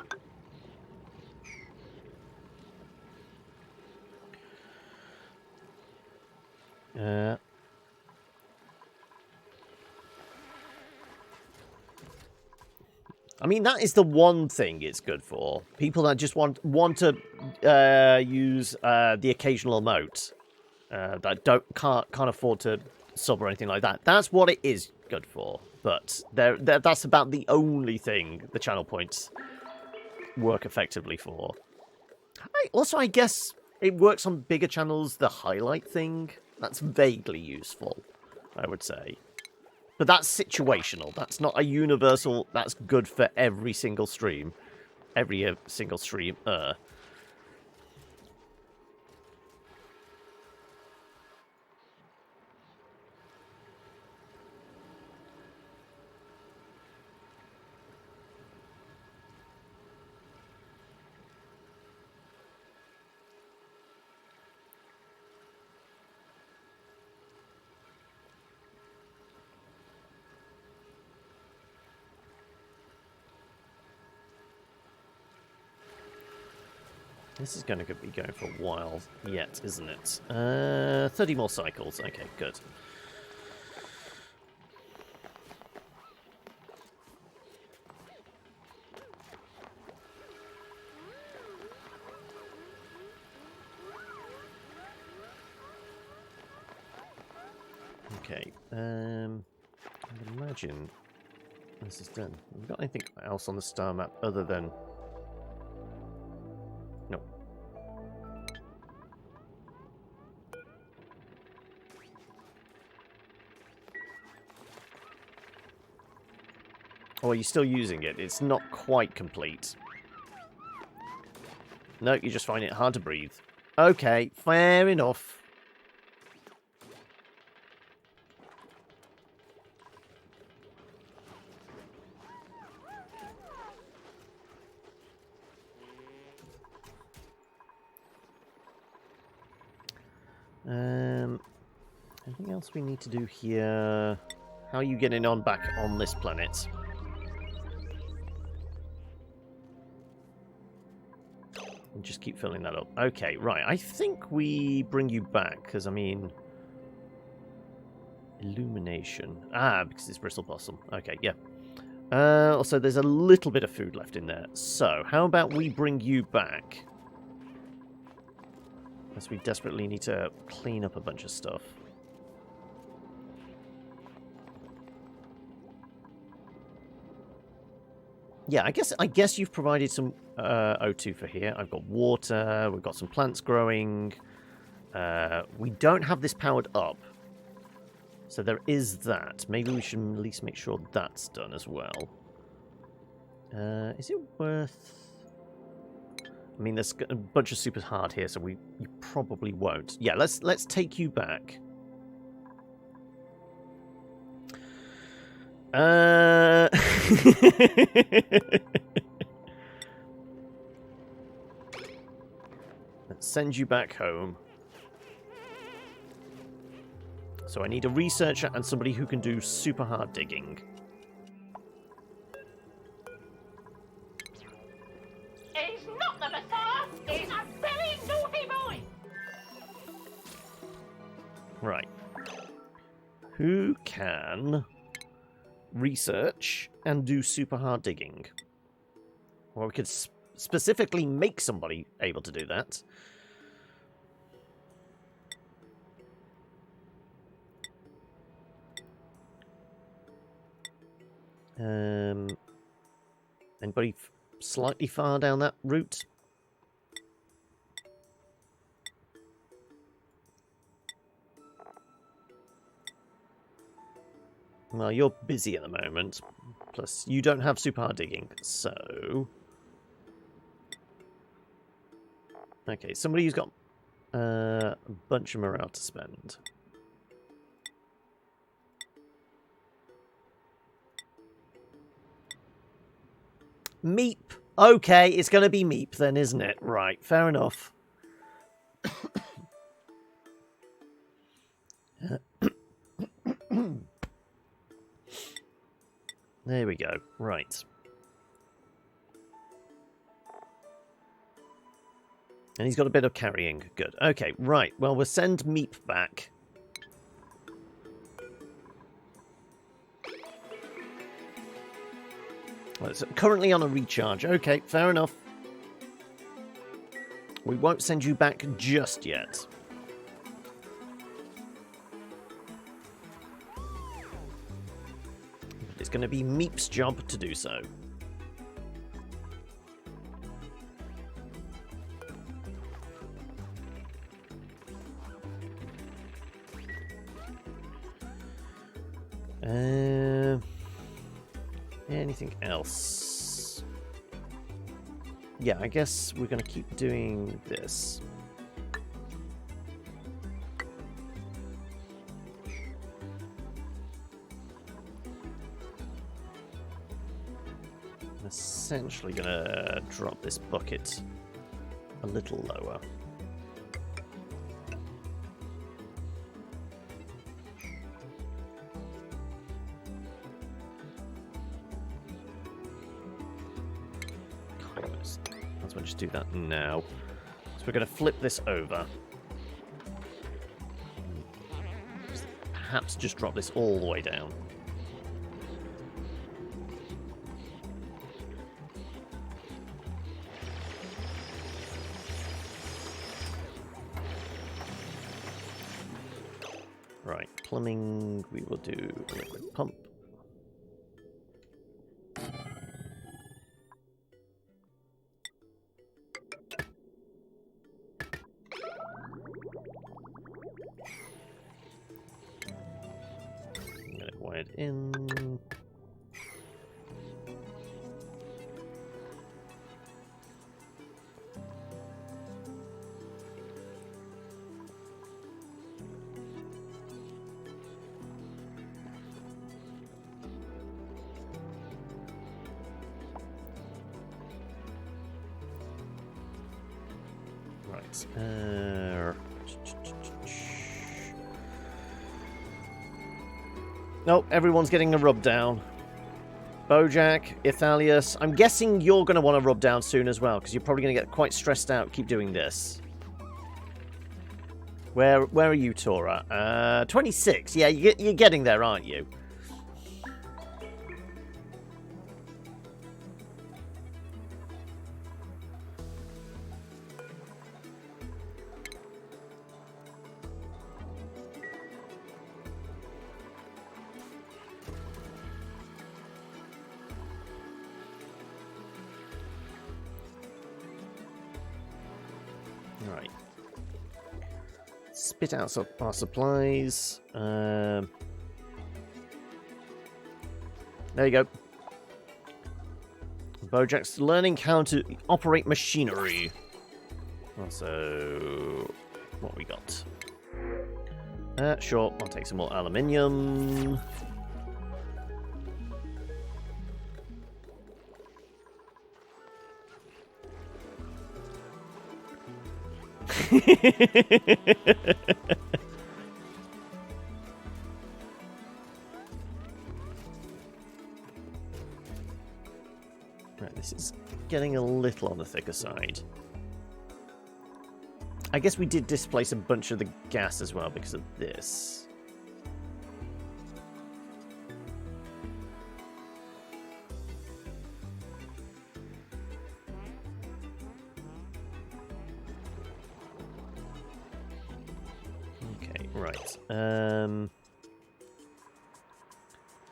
I mean, that is the one thing it's good for. People that just want to use the occasional emote that can't afford to sub or anything like that. That's what it is good for. But that's about the only thing the channel points work effectively for. Also, I guess it works on bigger channels. The highlight thing, that's vaguely useful, I would say. But that's situational. That's not a universal, that's good for every single stream. Every single stream. This is going to be going for a while yet, isn't it? 30 more cycles. Okay, good. Okay. I'd imagine this is done. Have we got anything else on the star map other than... No. Oh, are you still using it? It's not quite complete. No, you just find it hard to breathe. Okay, fair enough. Anything else we need to do here? How are you getting on back on this planet? And just keep filling that up. Okay, right. I think we bring you back, because, I mean... Illumination. Ah, because it's Bristle Possum. Okay, yeah. Also, there's a little bit of food left in there. So, how about we bring you back? Unless we desperately need to clean up a bunch of stuff. Yeah, I guess you've provided some O2 for here. I've got water, we've got some plants growing. We don't have this powered up. So there is that. Maybe we should at least make sure that's done as well. Is it worth... I mean, there's a bunch of super hard here, so you probably won't. Yeah, let's take you back. Let's send you back home. So I need a researcher and somebody who can do super hard digging. He's not the Messiah! He's a very naughty boy! Right. Who can research and do super hard digging? Or we could specifically make somebody able to do that. Anybody slightly far down that route? Well, you're busy at the moment. Plus, you don't have super hard digging, so... Okay, somebody who's got a bunch of morale to spend. Meep. Okay, it's going to be Meep then, isn't it? Right, fair enough. There we go. Right. And he's got a bit of carrying. Good. Okay, right. Well, we'll send Meep back. Well, it's currently on a recharge. Okay, fair enough. We won't send you back just yet. It's going to be Meep's job to do so. Anything else? Yeah, I guess we're going to keep doing this. I'm essentially going to drop this bucket a little lower. Let's just do that now. So we're going to flip this over. Perhaps just drop this all the way down. Right, plumbing, we will do a liquid pump. Get it wired in. Right. Nope, everyone's getting a rub down. Bojack, Ithalius. I'm guessing you're going to want to rub down soon as well, because you're probably going to get quite stressed out. Keep doing this. Where are you, Tora? 26. Yeah, you're getting there, aren't you? Right. Spit out our supplies. There you go. Bojack's learning how to operate machinery. Also, what we got? Sure, I'll take some more aluminium. Right, this is getting a little on the thicker side. I guess we did displace a bunch of the gas as well because of this. Okay, right.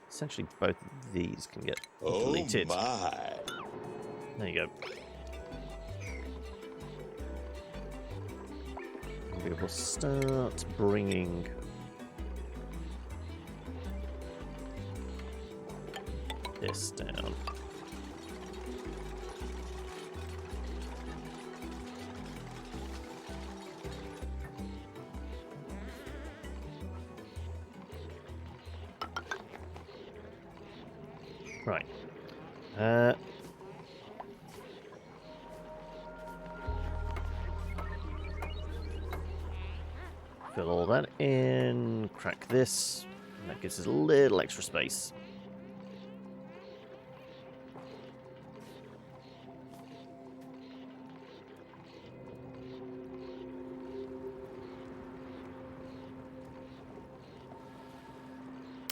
Essentially, both of these can get deleted. Oh my. There you go. We will start bringing this down. Right. Fill all that in, crack this, and that gives us a little extra space.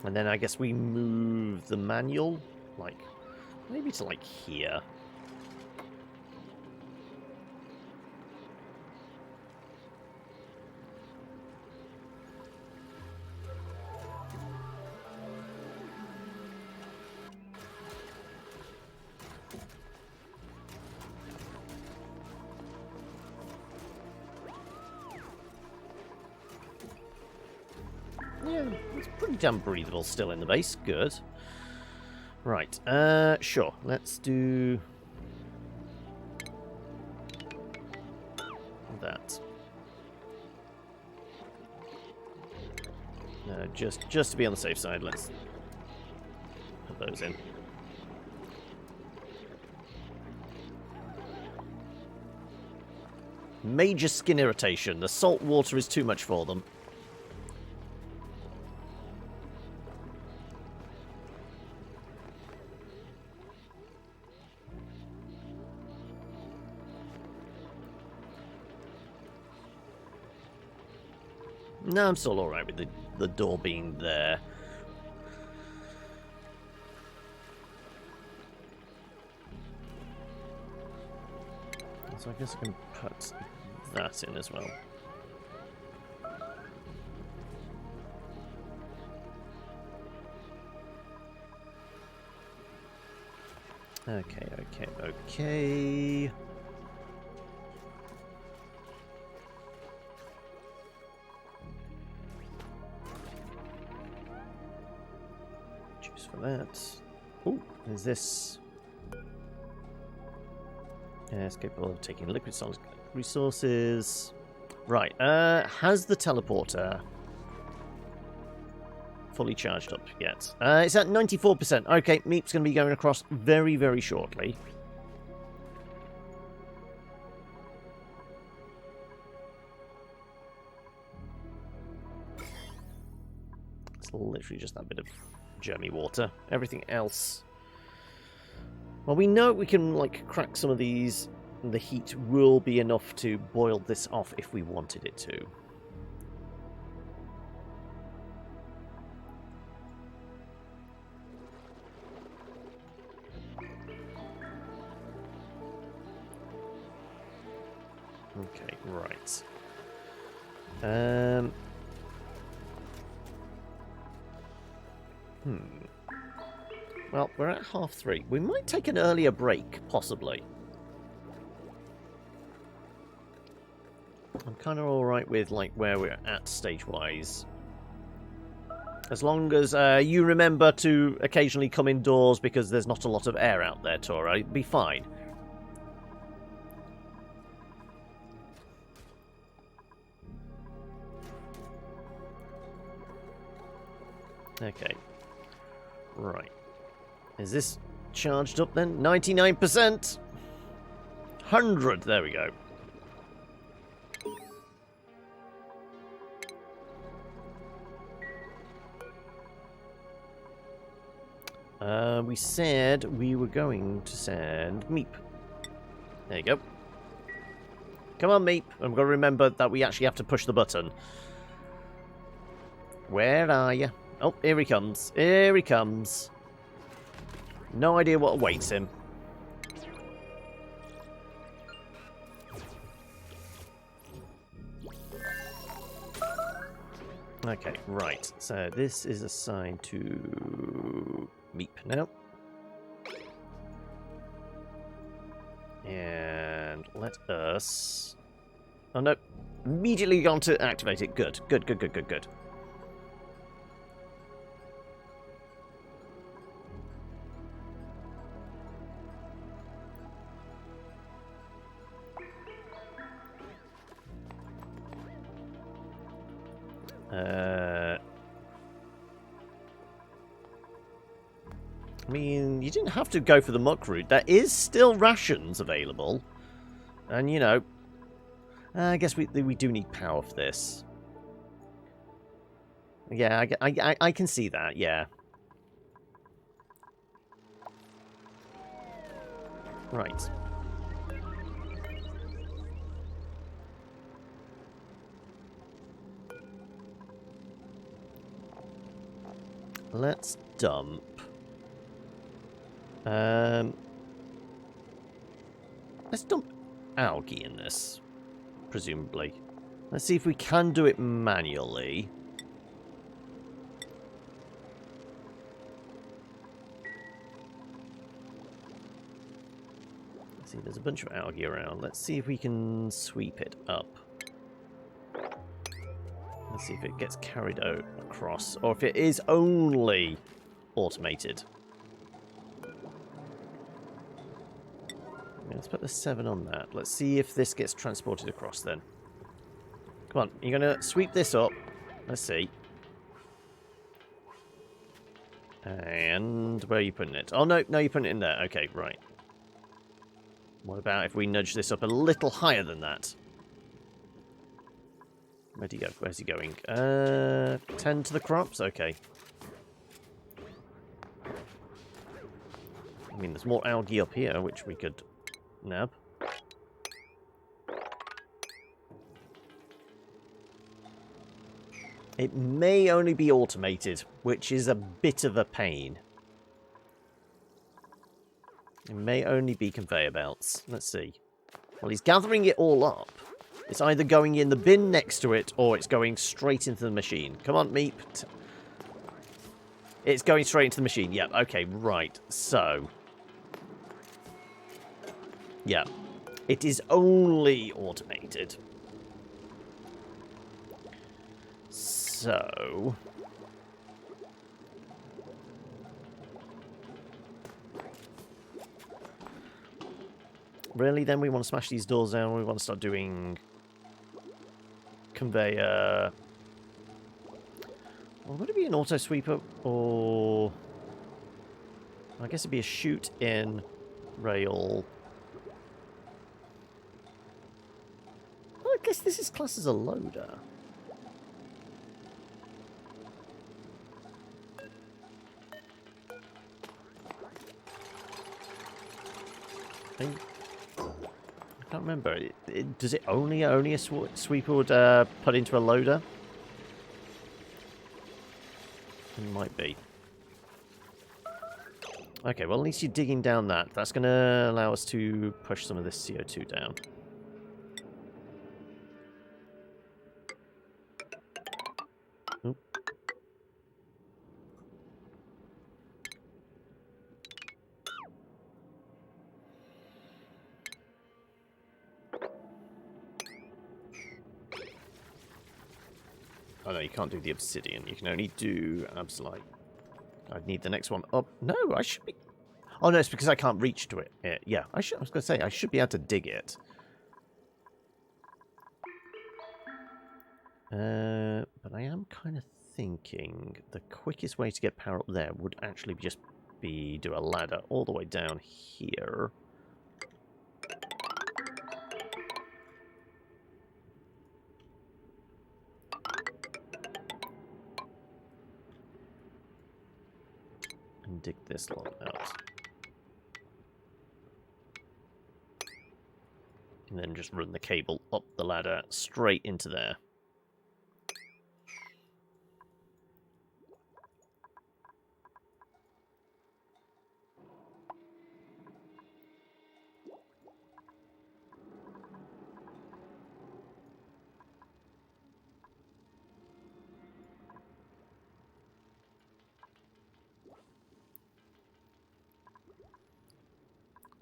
And then I guess we move the manual, like, maybe to, like, here. Yeah, it's pretty damn breathable still in the base. Good. Right, sure. Let's do that. Just to be on the safe side, let's put those in. Major skin irritation. The salt water is too much for them. No, I'm still alright with the door being there. So I guess I can put that in as well. Okay. Choose for that. Oh, is this... Yeah, it's capable of taking liquid solid resources. Right, has the teleporter fully charged up yet? It's at 94%. Okay, Meep's going to be going across very, very shortly. It's literally just that bit of germy water. Everything else... Well, we know we can, like, crack some of these. The heat will be enough to boil this off if we wanted it to. Okay, right. Well, we're at 3:30. We might take an earlier break, possibly. I'm kind of alright with, like, where we're at stage-wise. As long as you remember to occasionally come indoors because there's not a lot of air out there, Tora, it'll be fine. Okay. Right. Is this charged up then? 99%! 100! There we go. We said we were going to send Meep. There you go. Come on, Meep. I've got to remember that we actually have to push the button. Where are you? Oh, here he comes. Here he comes. No idea what awaits him. Okay, right. So this is assigned to Meep now. And let us... Oh no. Immediately gone to activate it. Good. Good. I mean, you didn't have to go for the muck route. There is still rations available. And, you know, I guess we do need power for this. Yeah, I can see that, yeah. Right. Let's dump. Let's dump algae in this, presumably. Let's see if we can do it manually. Let's see, there's a bunch of algae around. Let's see if we can sweep it up. Let's see if it gets carried out across, or if it is only automated. Let's put the 7 on that. Let's see if this gets transported across then. Come on, you're going to sweep this up. Let's see. And where are you putting it? Oh, no, you're putting it in there. Okay, right. What about if we nudge this up a little higher than that? Where'd he go? Where's he going? 10 to the crops? Okay. I mean, there's more algae up here, which we could nab. It may only be automated, which is a bit of a pain. It may only be conveyor belts. Let's see. Well, he's gathering it all up. It's either going in the bin next to it, or it's going straight into the machine. Come on, Meep. It's going straight into the machine. Yep, okay, right. So. Yeah. It is only automated. So. Really, then we want to smash these doors down. We want to start doing conveyor. Well, would it be an auto sweeper or I guess it'd be a chute in rail. Well, I guess this is classed as a loader. I can't remember. Does it only a sweeper would put into a loader? It might be. Okay, well at least you're digging down that. That's going to allow us to push some of this CO2 down. Oop. Oh no, you can't do the obsidian. You can only do absolute. I'd need the next one up. No, I should be... Oh no, it's because I can't reach to it. Yeah, I was going to say, I should be able to dig it. But I am kind of thinking the quickest way to get power up there would actually just be do a ladder all the way down here. And dig this long out. And then just run the cable up the ladder straight into there.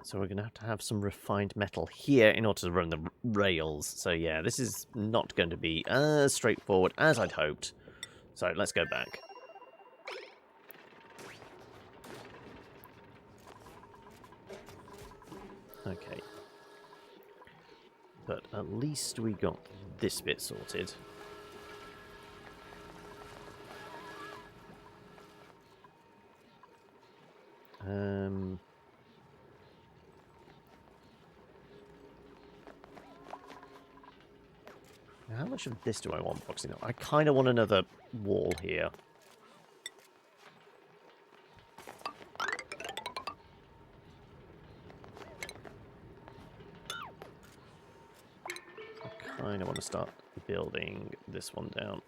So we're going to have some refined metal here in order to run the rails. So yeah, this is not going to be as straightforward as I'd hoped. So let's go back. Okay. But at least we got this bit sorted. How much of this do I want boxing up? I kind of want another wall here. I kind of want to start building this one down.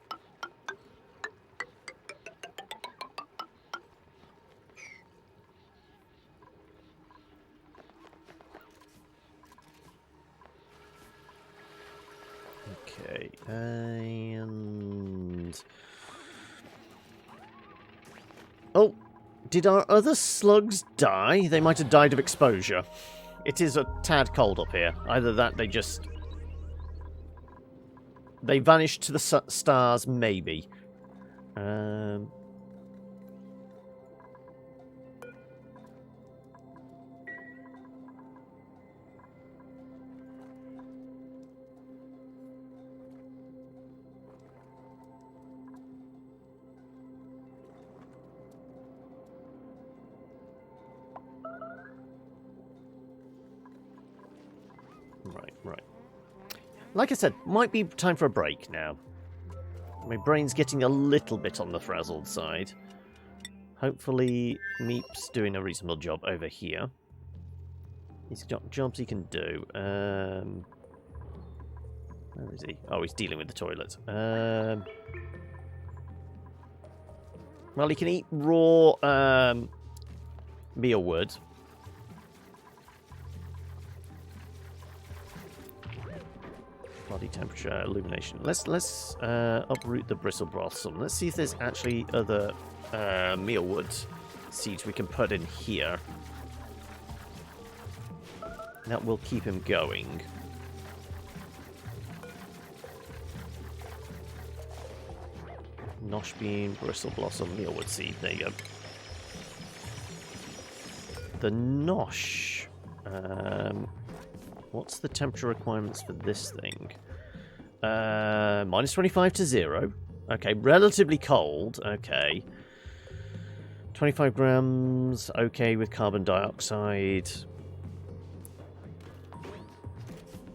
Okay, and... Oh, did our other slugs die? They might have died of exposure. It is a tad cold up here. Either that, they vanished to the stars, maybe. Right. Like I said, might be time for a break now. My brain's getting a little bit on the frazzled side. Hopefully, Meep's doing a reasonable job over here. He's got jobs he can do. Where is he? Oh, he's dealing with the toilet. Well, he can eat raw mealwood. Body temperature, illumination. Let's uproot the bristle blossom. Let's see if there's actually other mealwood seeds we can put in here. That will keep him going. Nosh bean, bristle blossom, mealwood seed. There you go. The nosh. What's the temperature requirements for this thing? Minus 25 to 0. Okay, relatively cold. Okay. 25 grams. Okay with carbon dioxide.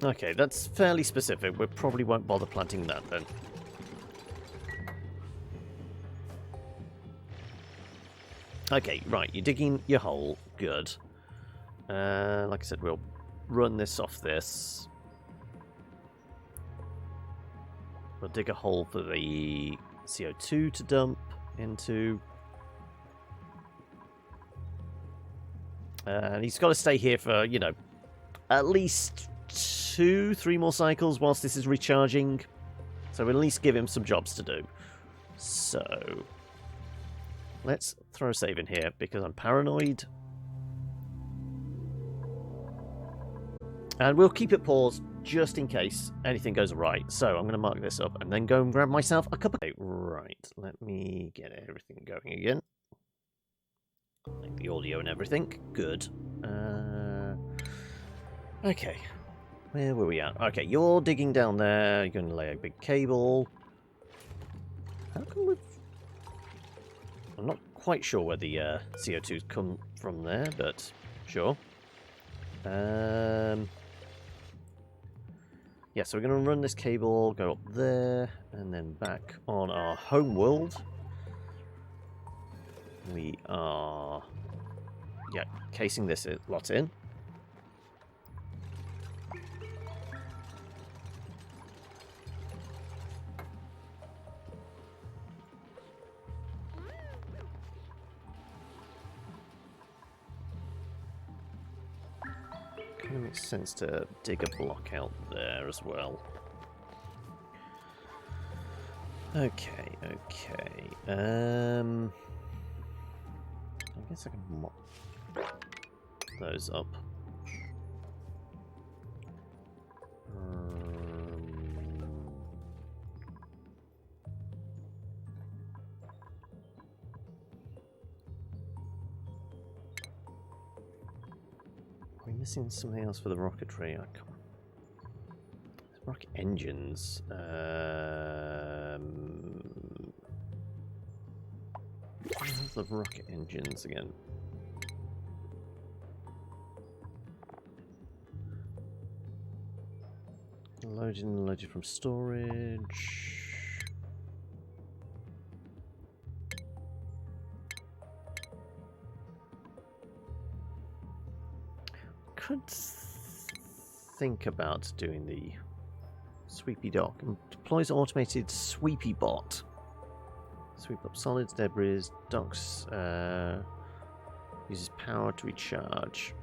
Okay, that's fairly specific. We probably won't bother planting that then. Okay, right. You're digging your hole. Good. Like I said, we'll run this off this. We'll dig a hole for the CO2 to dump into. And he's got to stay here for, you know, at least 2-3 more cycles whilst this is recharging. So we'll at least give him some jobs to do. So let's throw a save in here because I'm paranoid. And we'll keep it paused just in case anything goes right. So I'm going to mark this up and then go and grab myself a cup of tea. Right, let me get everything going again. Like the audio and everything. Good. Okay. Where were we at? Okay, you're digging down there. You're going to lay a big cable. How come we've... I'm not quite sure where the CO2's come from there, but sure. Yeah, so we're going to run this cable, go up there, and then back on our home world. We are, yeah, casing this lot in. Kind of makes sense to dig a block out there as well. Okay. I guess I can mop those up. Are we missing something else for the rocketry? I can't. Rocket engines. Where's the rocket engines again? Loaded from storage. Could think about doing the sweepy dock. Deploys automated sweepy bot. Sweep up solids, debris, docks, uses power to recharge.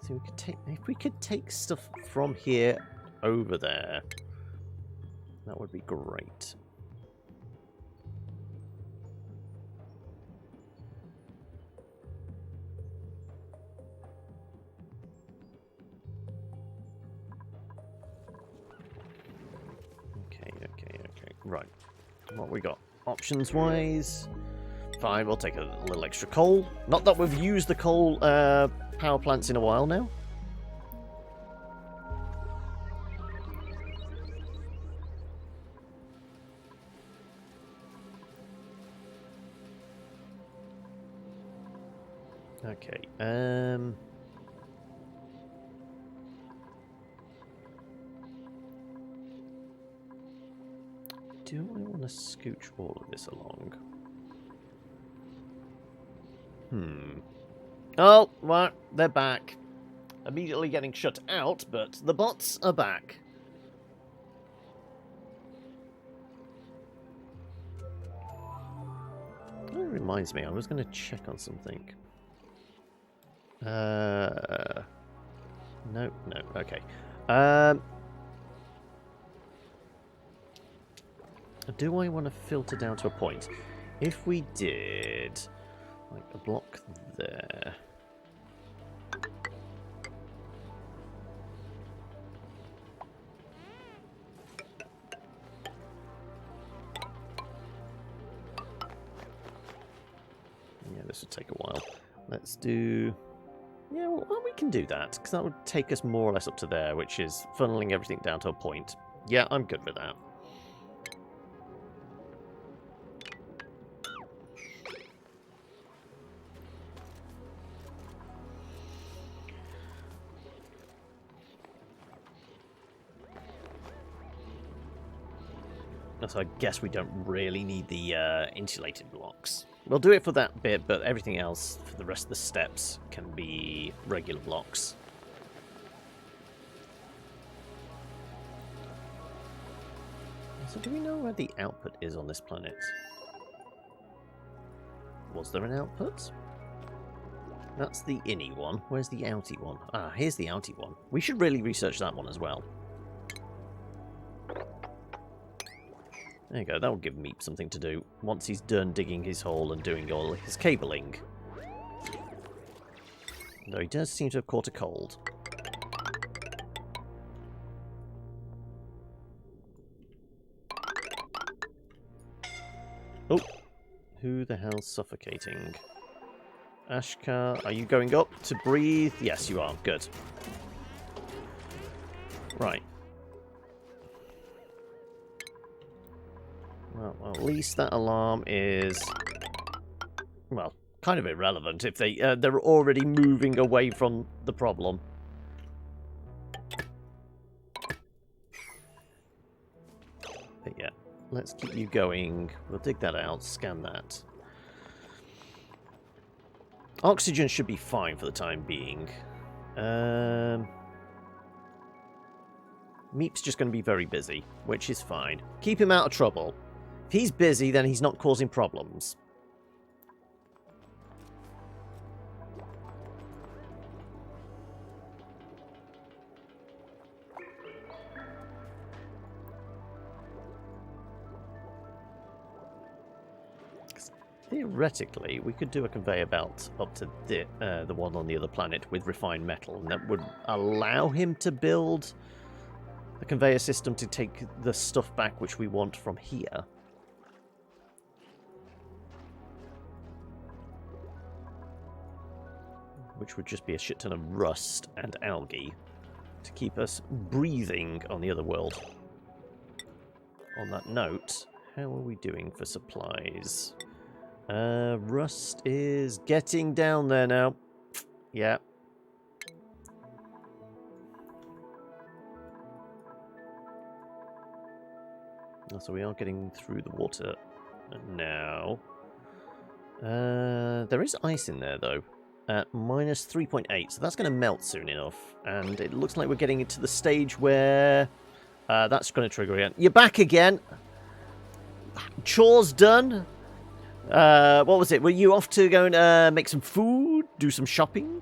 So we could take, if we could take stuff from here over there, that would be great. Okay. Right. What we got? Options-wise, fine, we'll take a little extra coal. Not that we've used the coal power plants in a while now. Okay, do I want to scooch all of this along? Oh, well, they're back. Immediately getting shut out, but the bots are back. That reminds me, I was going to check on something. No, okay. Do I want to filter down to a point? If we did, like a block there. Yeah, this would take a while. Let's do... Yeah, well, we can do that, because that would take us more or less up to there, which is funneling everything down to a point. Yeah, I'm good with that. So I guess we don't really need the insulated blocks. We'll do it for that bit, but everything else for the rest of the steps can be regular blocks. So do we know where the output is on this planet? Was there an output? That's the innie one. Where's the outie one? Ah, here's the outie one. We should really research that one as well. There you go, that will give Meep something to do once he's done digging his hole and doing all his cabling. Though he does seem to have caught a cold. Oh, who the hell's suffocating? Ashkar, are you going up to breathe? Yes, you are. Good. Right. Well, at least that alarm is, well, kind of irrelevant if they're already moving away from the problem. But yeah, let's keep you going. We'll dig that out, scan that. Oxygen should be fine for the time being. Meep's just going to be very busy, which is fine. Keep him out of trouble. If he's busy, then he's not causing problems. Theoretically, we could do a conveyor belt up to the one on the other planet with refined metal, and that would allow him to build a conveyor system to take the stuff back which we want from here. Which would just be a shit ton of rust and algae to keep us breathing on the other world. On that note, how are we doing for supplies? Rust is getting down there now. Yeah. So we are getting through the water now. There is ice in there, though. At minus 3.8, so that's going to melt soon enough. And it looks like we're getting into the stage where that's going to trigger again. You're back again. Chores done. What was it? Were you off to go and make some food, do some shopping,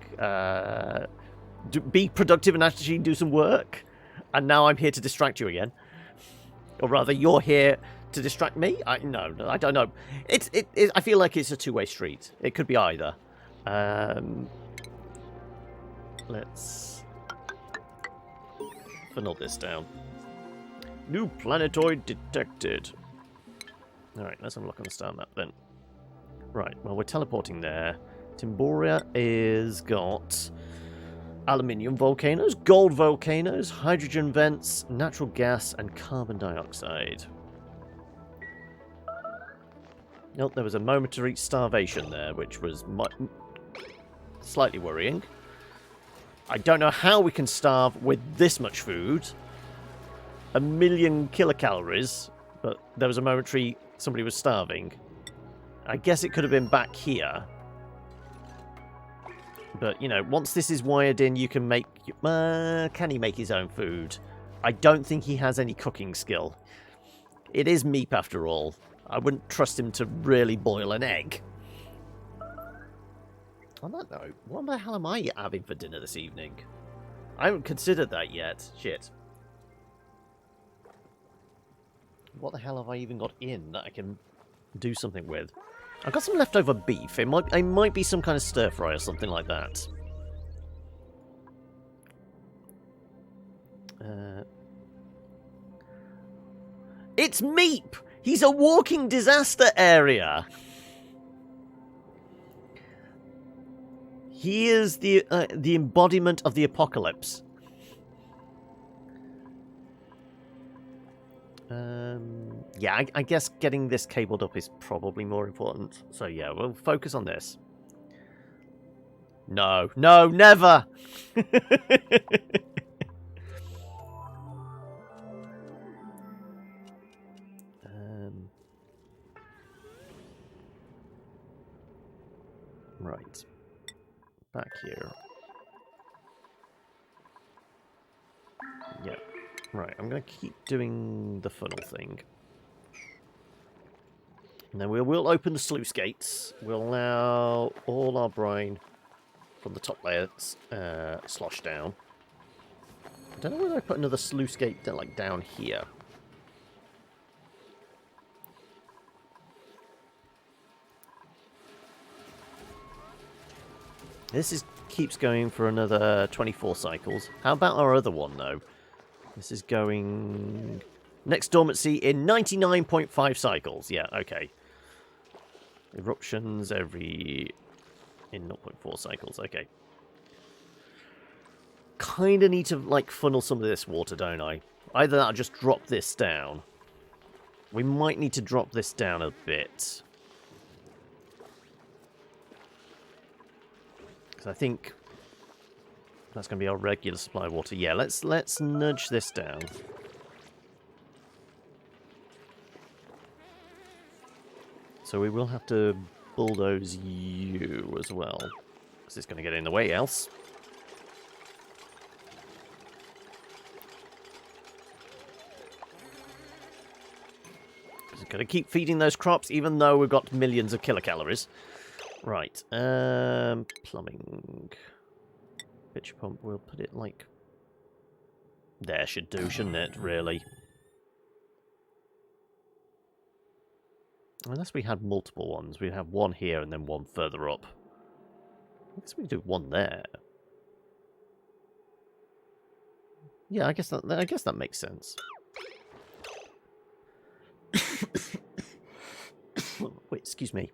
be productive and actually do some work. And now I'm here to distract you again. Or rather, you're here to distract me? No, I don't know. I feel like it's a two-way street. It could be either. Let's funnel this down. New planetoid detected. Alright, let's have a look on the star map then. Right, well, we're teleporting there. Timboria is got aluminium volcanoes, gold volcanoes, hydrogen vents, natural gas, and carbon dioxide. Nope, there was a momentary starvation there, which was slightly worrying. I don't know how we can starve with this much food. 1,000,000 kilocalories, but there was a momentary somebody was starving. I guess it could have been back here. But, you know, once this is wired in, you can make... can he make his own food? I don't think he has any cooking skill. It is Meep, after all. I wouldn't trust him to really boil an egg. On that note, what the hell am I having for dinner this evening? I haven't considered that yet. Shit. What the hell have I even got in that I can do something with? I've got some leftover beef. It might be some kind of stir fry or something like that. It's Meep! He's a walking disaster area! He is the embodiment of the apocalypse. Yeah, I guess getting this cabled up is probably more important. So yeah, we'll focus on this. No, no, never! Right. Back here. Yeah. Right, I'm going to keep doing the funnel thing. And then we'll open the sluice gates. We'll allow all our brine from the top layers slosh down. I don't know whether I put another sluice gate down here. This keeps going for another 24 cycles. How about our other one, though? This is going... Next dormancy in 99.5 cycles. Yeah, okay. Eruptions in 0.4 cycles. Okay. Kind of need to, funnel some of this water, don't I? Either that or just drop this down. We might need to drop this down a bit. Because I think that's going to be our regular supply of water. Yeah, let's nudge this down. So we will have to bulldoze you as well. Because it's going to get in the way else. Because it's going to keep feeding those crops even though we've got millions of kilocalories. Right. Plumbing. Pitch pump, we'll put it there should do, shouldn't it, really? Unless we had multiple ones. We'd have one here and then one further up. I guess we could do one there. Yeah, I guess that makes sense. Wait, excuse me.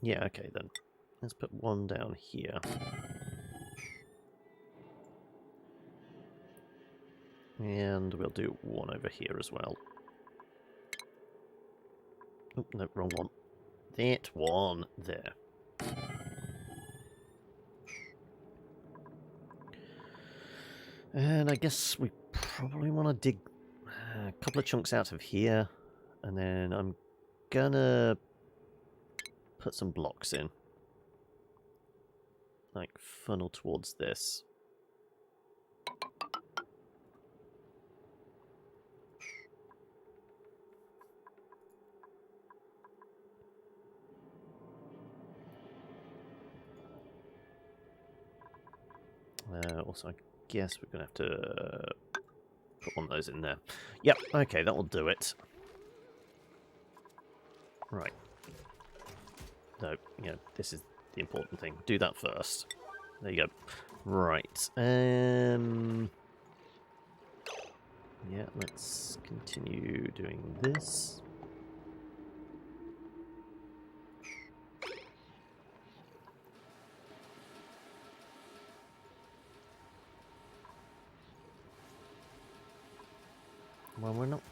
Yeah, okay then. Let's put one down here. And we'll do one over here as well. Oh, no, wrong one. That one there. And I guess we probably want to dig a couple of chunks out of here. And then I'm gonna put some blocks in. Funnel towards this. Also, I guess we're going to have to put one of those in there. Yep, okay, that will do it. Right. No, yeah, this is the important thing. Do that first. There you go. Right. Yeah, let's continue doing this. Well, we're not...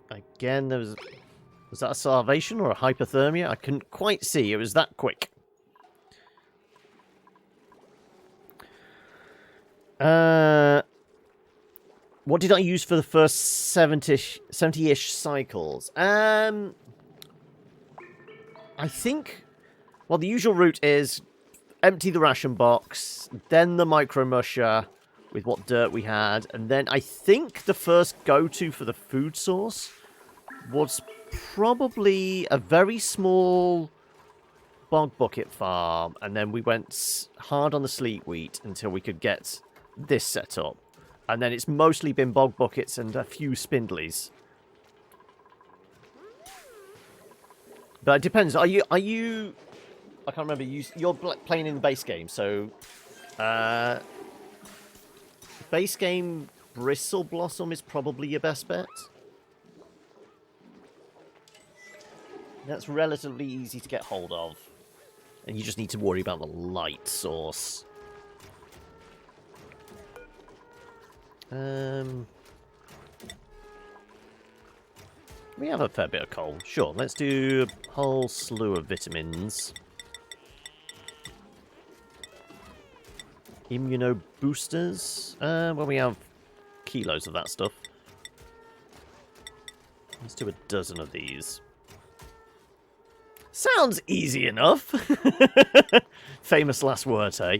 Again, there was... Was that a starvation or a hypothermia? I couldn't quite see. It was that quick. What did I use for the first 70-ish cycles? I think... Well, the usual route is empty the ration box, then the micro musher with what dirt we had, and then I think the first go-to for the food source was probably a very small bog bucket farm, and then we went hard on the sleet wheat until we could get this set up. And then it's mostly been bog buckets and a few spindlies. But it depends. Are you I can't remember. You're playing in the base game, so base game Bristle Blossom is probably your best bet. That's relatively easy to get hold of. And you just need to worry about the light source. We have a fair bit of coal. Sure, let's do a whole slew of vitamins. Immuno boosters. Well, we have kilos of that stuff. Let's do a dozen of these. Sounds easy enough. Famous last words, eh?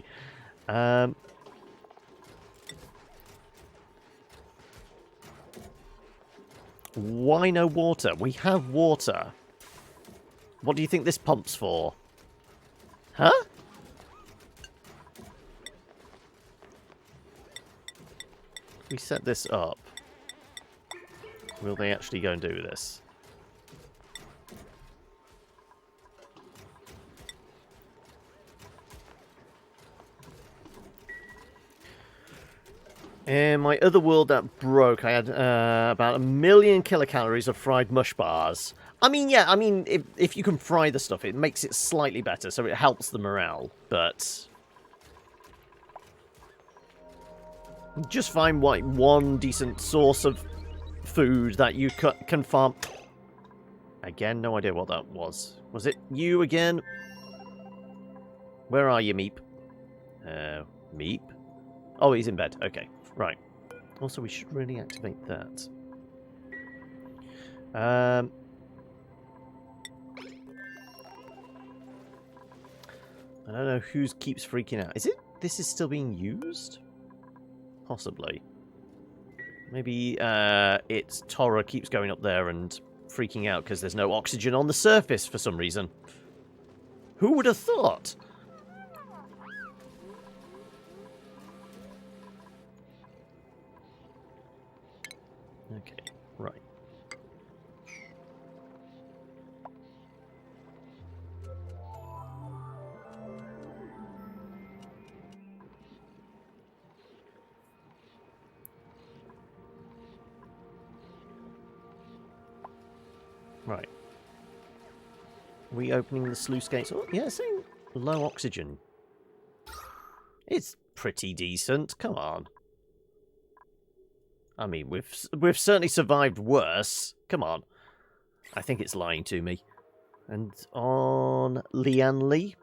Why no water? We have water. What do you think this pump's for? Huh? If we set this up, will they actually go and do this? In my other world that broke, I had about 1 million kilocalories of fried mush bars. I mean, yeah, if you can fry the stuff, it makes it slightly better, so it helps the morale, but... Just find one decent source of food that you can farm. Again, no idea what that was. Was it you again? Where are you, Meep? Meep? Oh, he's in bed. Okay. Right. Also, we should really activate that. I don't know who keeps freaking out. Is it? This is still being used? Possibly. Maybe it's Tora keeps going up there and freaking out because there's no oxygen on the surface for some reason. Who would have thought? Okay, right. Right. Reopening the sluice gates. Oh, yeah, saying low oxygen. It's pretty decent. Come on. I mean, we've certainly survived worse. Come on. I think it's lying to me. And on Lian Lee?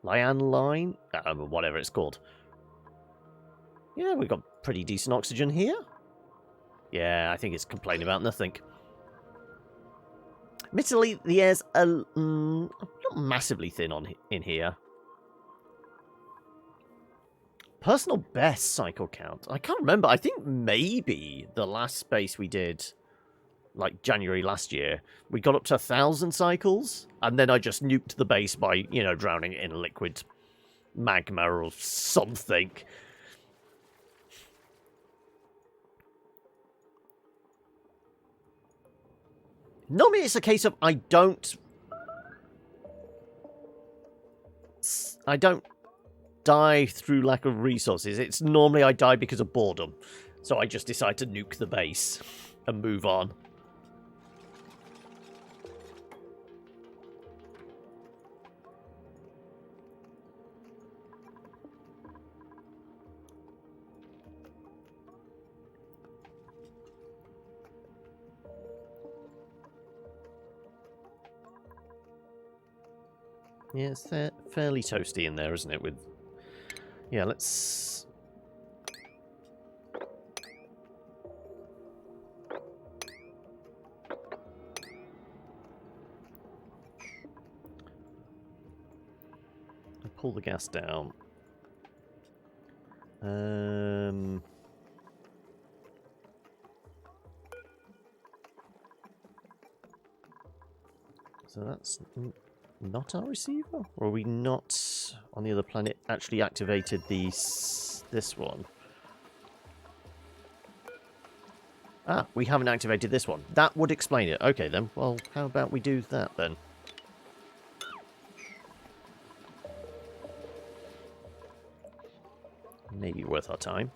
Lian Line? Whatever it's called. Yeah, we've got pretty decent oxygen here. Yeah, I think it's complaining about nothing. Admittedly, the air's not massively thin in here. Personal best cycle count. I can't remember. I think maybe the last space we did like January last year, we got up to 1,000 cycles, and then I just nuked the base by, you know, drowning it in liquid magma or something. Normally it's a case of I don't die through lack of resources. It's normally I die because of boredom. So I just decide to nuke the base and move on. Yeah, it's fairly toasty in there, isn't it? With yeah, let's pull the gas down. So that's not our receiver? Or are we not on the other planet actually activated this one? Ah, we haven't activated this one. That would explain it. Okay then. Well, how about we do that then? Maybe worth our time.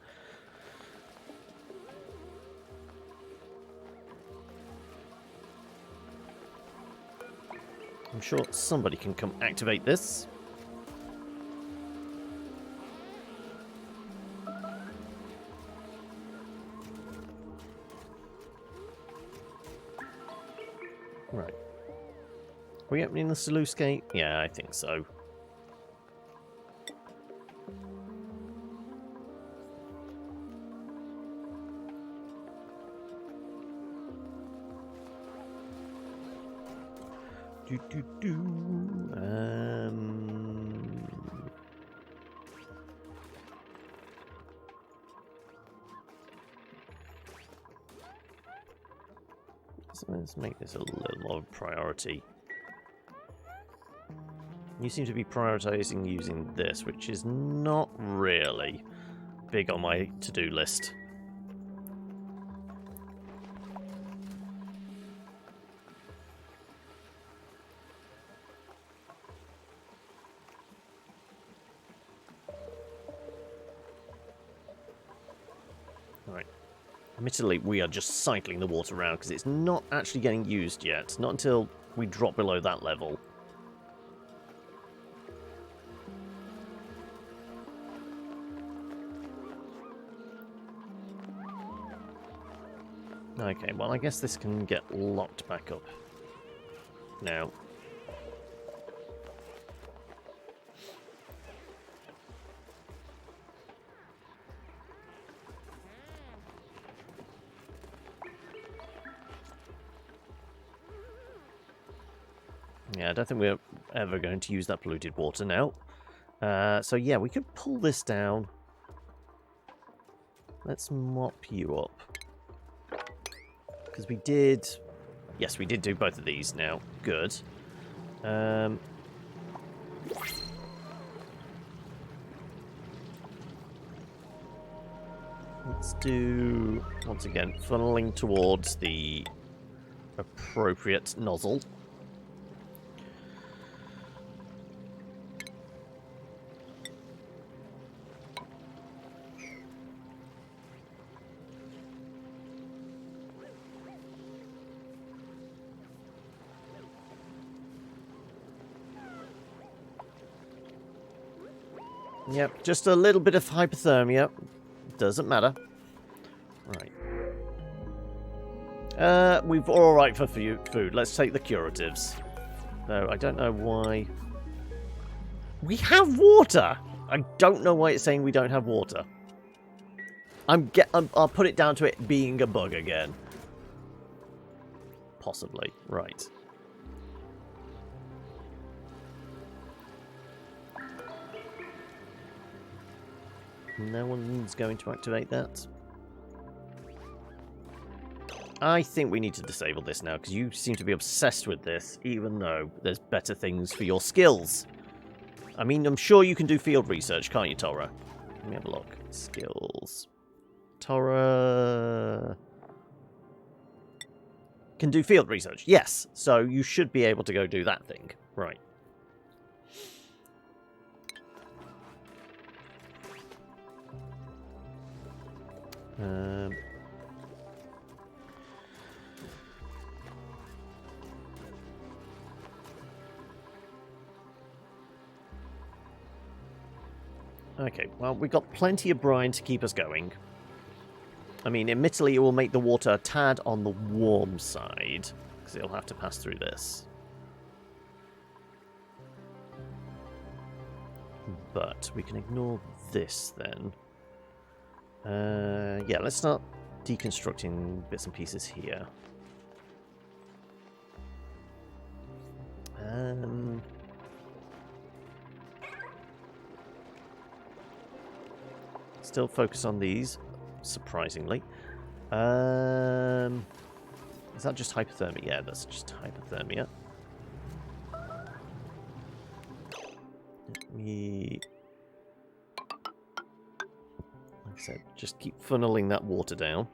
I'm sure somebody can come activate this. Right. Are we opening the sluice gate? Yeah, I think so. So let's make this a little more priority. You seem to be prioritizing using this, which is not really big on my to-do list. Right. Admittedly, we are just cycling the water around because it's not actually getting used yet. Not until we drop below that level. Okay, well, I guess this can get locked back up now. Yeah, I don't think we're ever going to use that polluted water now. So yeah, we could pull this down. Let's mop you up. Because we did... Yes, we did do both of these now. Good. Let's do, once again, funneling towards the appropriate nozzle. Yep, just a little bit of hypothermia. Doesn't matter. Right. We're alright for food. Let's take the curatives. Though, I don't know why... We have water! I don't know why it's saying we don't have water. I'll put it down to it being a bug again. Possibly. Right. No one's going to activate that. I think we need to disable this now, because you seem to be obsessed with this, even though there's better things for your skills. I mean, I'm sure you can do field research, can't you, Tora? Let me have a look. Skills. Tora can do field research. Yes, so you should be able to go do that thing. Right. Okay, well, we've got plenty of brine to keep us going. I mean, admittedly, it will make the water a tad on the warm side, because it'll have to pass through this. But we can ignore this, then. Yeah, let's start deconstructing bits and pieces here. Still focus on these, surprisingly. Is that just hypothermia? Yeah, that's just hypothermia. Let me... Like I said, just keep funneling that water down.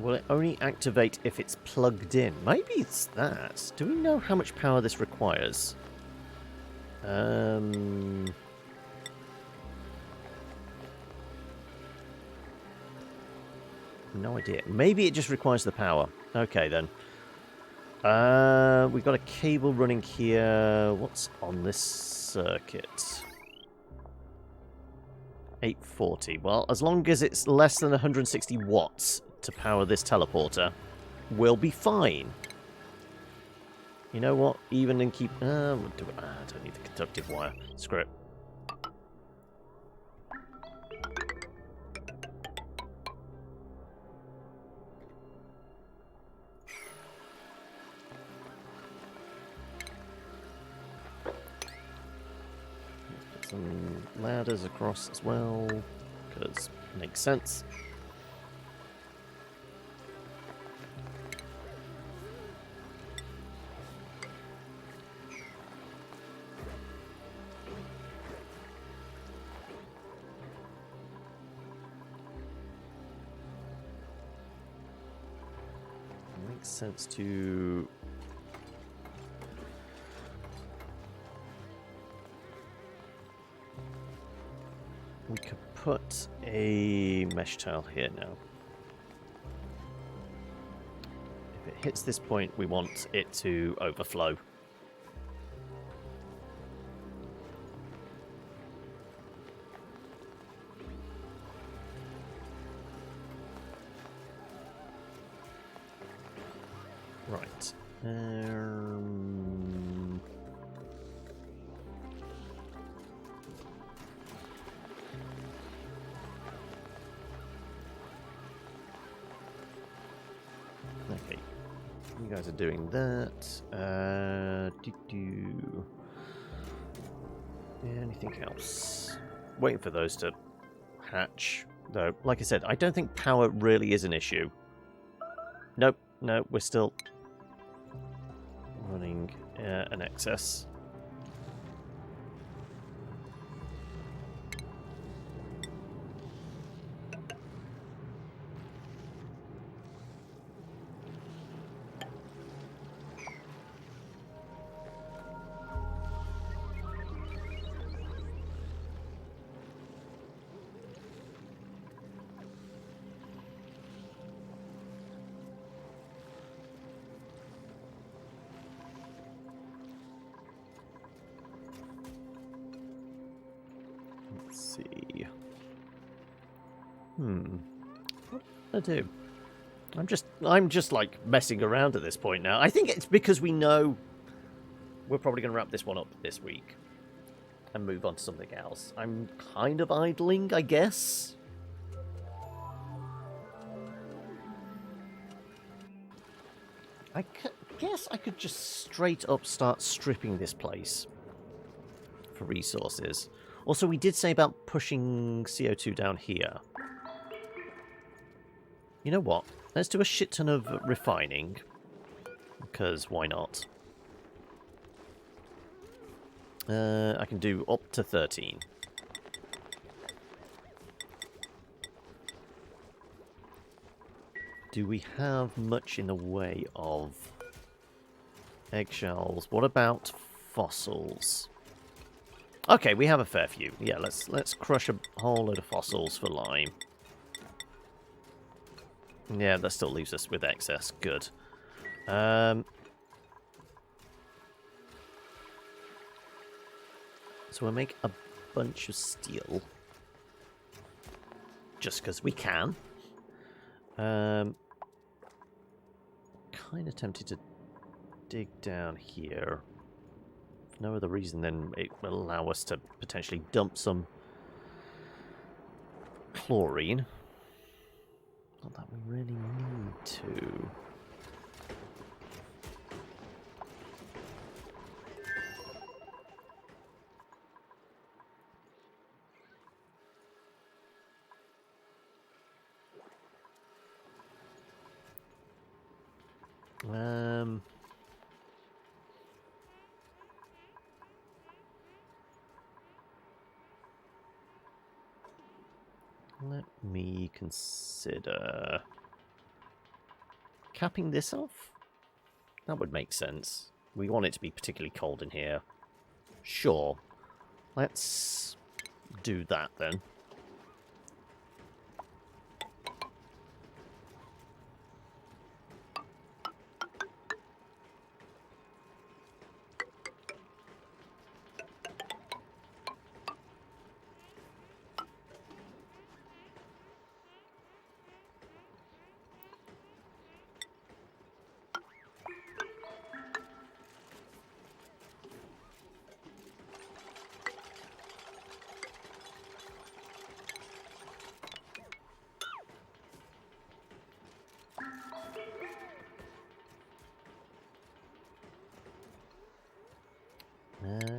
Will it only activate if it's plugged in? Maybe it's that. Do we know how much power this requires? No idea. Maybe it just requires the power. Okay, then. We've got a cable running here. What's on this circuit? 840. Well, as long as it's less than 160 watts to power this teleporter, we'll be fine. You know what? Even and keep... we'll do it. I don't need the conductive wire. Screw it. Some ladders across as well, because it makes sense. It makes sense to... We could put a mesh tile here now. If it hits this point, we want it to overflow. Right. Okay, you guys are doing that. Anything else? Waiting for those to hatch. Though, like I said, I don't think power really is an issue. Nope, no, we're still running an excess. Let's see. What did I do? I'm just like messing around at this point now. I think it's because we know we're probably going to wrap this one up this week and move on to something else. I'm kind of idling, I guess. I guess I could just straight up start stripping this place for resources. Also, we did say about pushing CO2 down here. You know what? Let's do a shit ton of refining. Because why not? I can do up to 13. Do we have much in the way of eggshells? What about fossils? Okay, we have a fair few. Yeah, let's crush a whole load of fossils for lime. Yeah, that still leaves us with excess. Good. So we'll make a bunch of steel. Just because we can. Kind of tempted to dig down here. For no other reason than it will allow us to potentially dump some chlorine. Not that we really need to. Let me consider capping this off. That would make sense. We want it to be particularly cold in here. Sure. Let's do that then.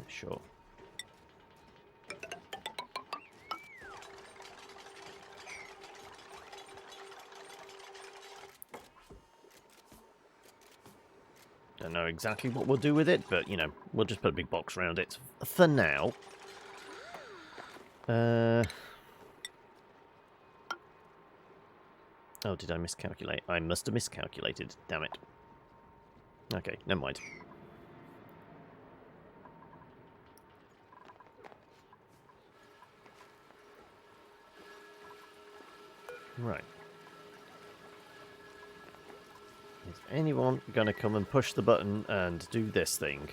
Sure. Don't know exactly what we'll do with it, but, you know, we'll just put a big box around it for now. Oh, did I miscalculate? I must have miscalculated. Damn it. Okay, never mind. Right. Is anyone gonna come and push the button and do this thing?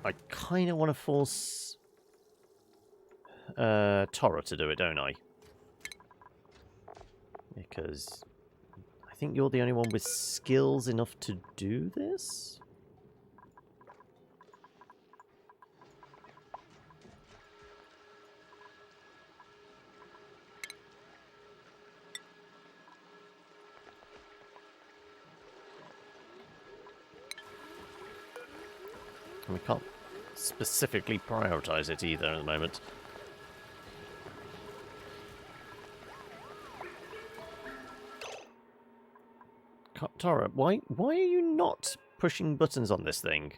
I kind of want to force Tora to do it, don't I? Because I think you're the only one with skills enough to do this? And we can't specifically prioritize it either at the moment. Tara, why are you not pushing buttons on this thing?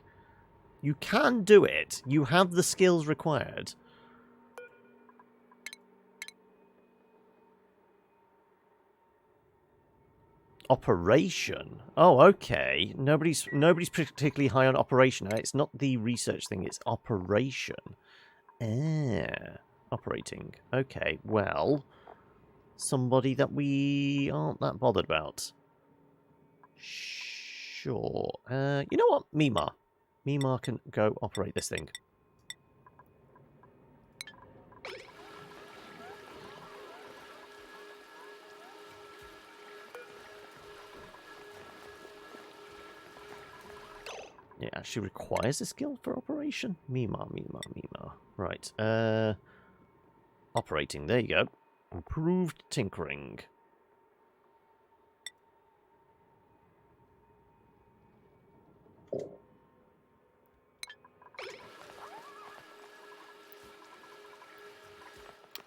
You can do it. You have the skills required. Operation? Oh, okay. Nobody's particularly high on operation. It's not the research thing, it's operation. Operating. Okay, well, somebody that we aren't that bothered about. Sure. You know what? Mima. Mima can go operate this thing. It actually requires a skill for operation. Mima. Right. Operating. There you go. Improved tinkering.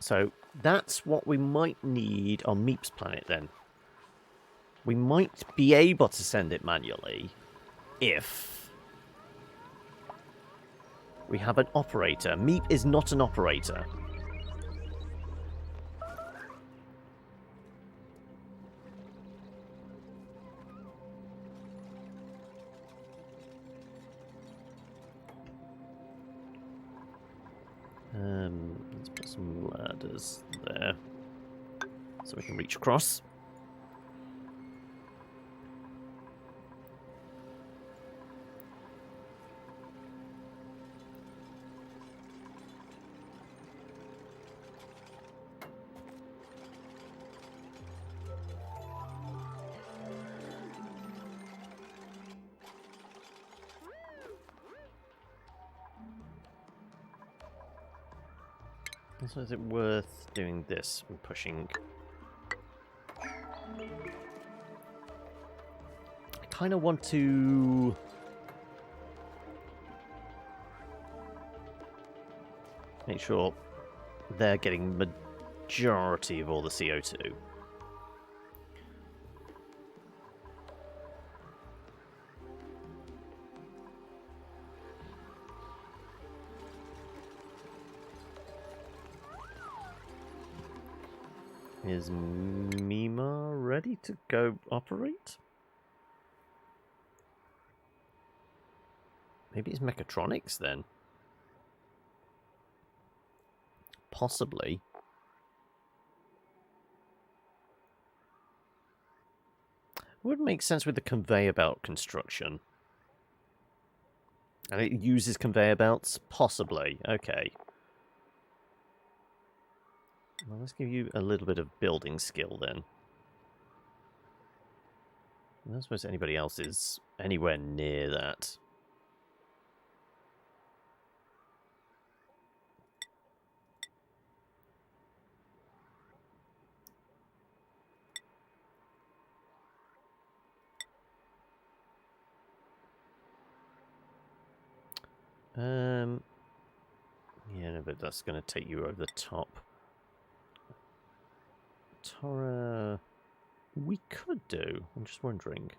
So that's what we might need on Meep's planet then. We might be able to send it manually if we have an operator. Meep is not an operator. Let's put some ladders there so we can reach across. So is it worth doing this and pushing? I kind of want to make sure they're getting majority of all the CO2. Is Mima ready to go operate? Maybe it's mechatronics then? Possibly. Would make sense with the conveyor belt construction. And it uses conveyor belts? Possibly. Okay. Well, let's give you a little bit of building skill then. I don't suppose anybody else is anywhere near that. Yeah, no, but that's going to take you over the top. Tora, we could do. I'm just wondering.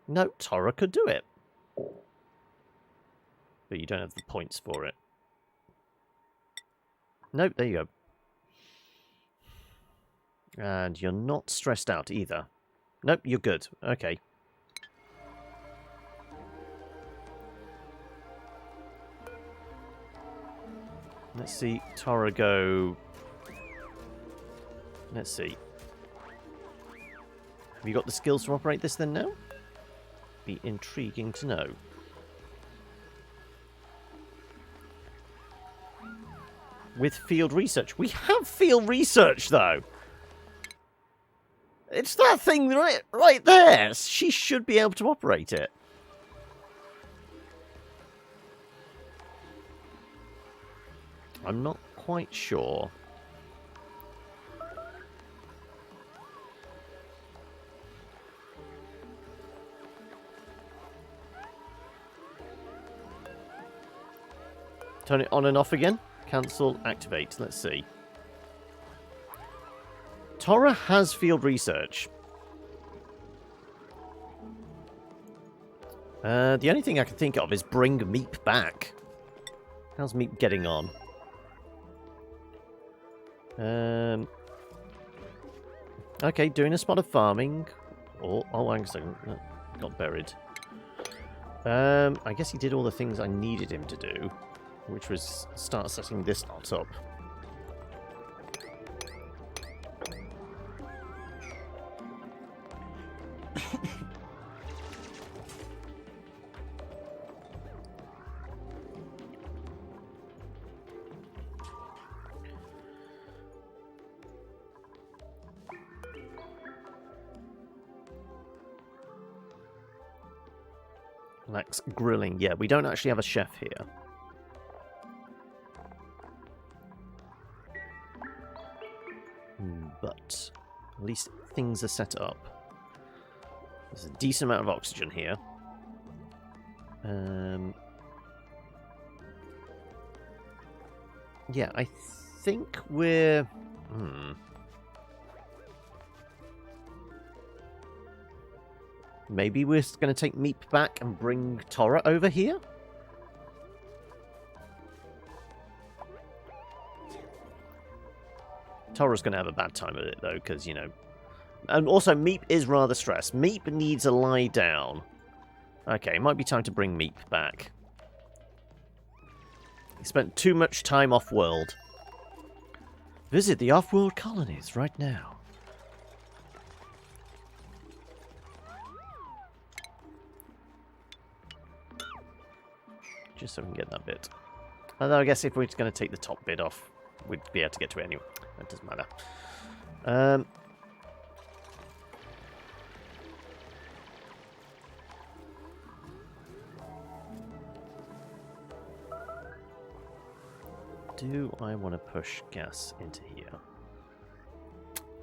No, Tora could do it. But you don't have the points for it. Nope, there you go. And you're not stressed out either. Nope, you're good. Okay. Let's see Tora go. Let's see. Have you got the skills to operate this then now? Be intriguing to know. With field research. We have field research though. It's that thing right there. She should be able to operate it. I'm not quite sure. Turn it on and off again. Cancel, activate. Let's see. Tora has field research. The only thing I can think of is bring Meep back. How's Meep getting on? Okay, doing a spot of farming. Oh, hang on a second. Got buried. I guess he did all the things I needed him to do, which was start setting this lot up. Lacks grilling. Yeah, we don't actually have a chef here. But at least things are set up. There's a decent amount of oxygen here. Yeah, I think we're... Maybe we're going to take Meep back and bring Tora over here? Tora's going to have a bad time of it, though, because, you know... And also, Meep is rather stressed. Meep needs a lie down. Okay, it might be time to bring Meep back. He spent too much time off-world. Visit the off-world colonies right now. Just so we can get that bit. Although I guess if we're going to take the top bit off, we'd be able to get to it anyway. That doesn't matter. Do I want to push gas into here?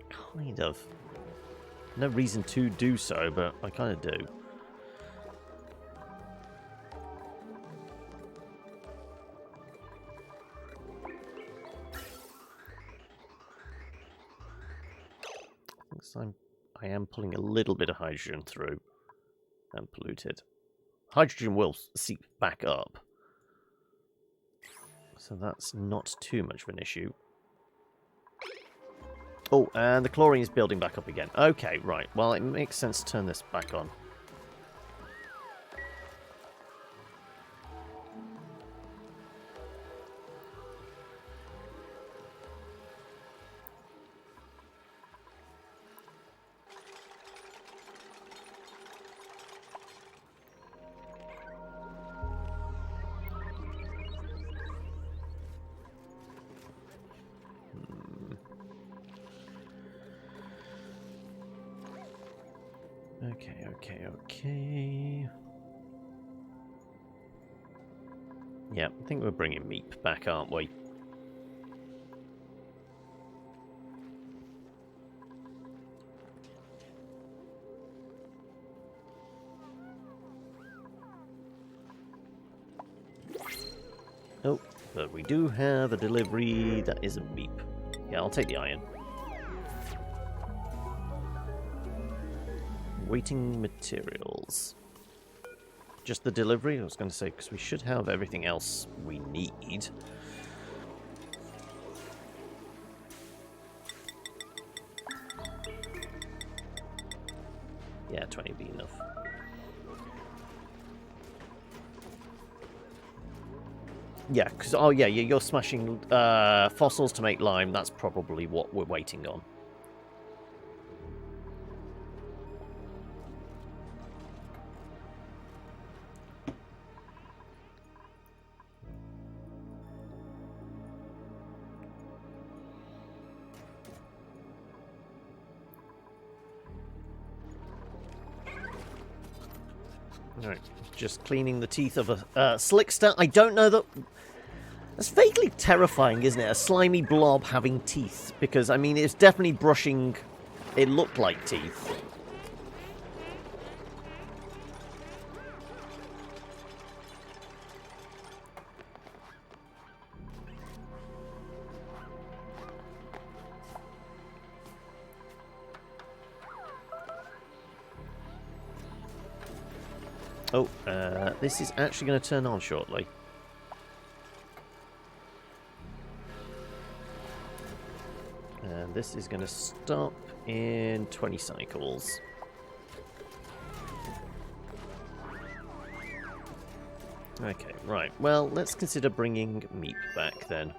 Kind of. No reason to do so, but I kind of do. I am pulling a little bit of hydrogen through and polluted. Hydrogen will seep back up. So that's not too much of an issue. Oh, and the chlorine is building back up again. Okay, right. Well, it makes sense to turn this back on. Okay. Yeah, I think we're bringing Meep back, aren't we? Oh, but we do have a delivery that is a Meep. Yeah, I'll take the iron. Waiting materials. Just the delivery? I was going to say, because we should have everything else we need. Yeah, 20 would be enough. Yeah, because, oh yeah, you're smashing fossils to make lime. That's probably what we're waiting on. Alright, just cleaning the teeth of a slickster. I don't know that... That's vaguely terrifying, isn't it? A slimy blob having teeth. Because, I mean, it's definitely brushing... It looked like teeth. Oh, this is actually going to turn on shortly. And this is going to stop in 20 cycles. Okay, right. Well, let's consider bringing Meep back then.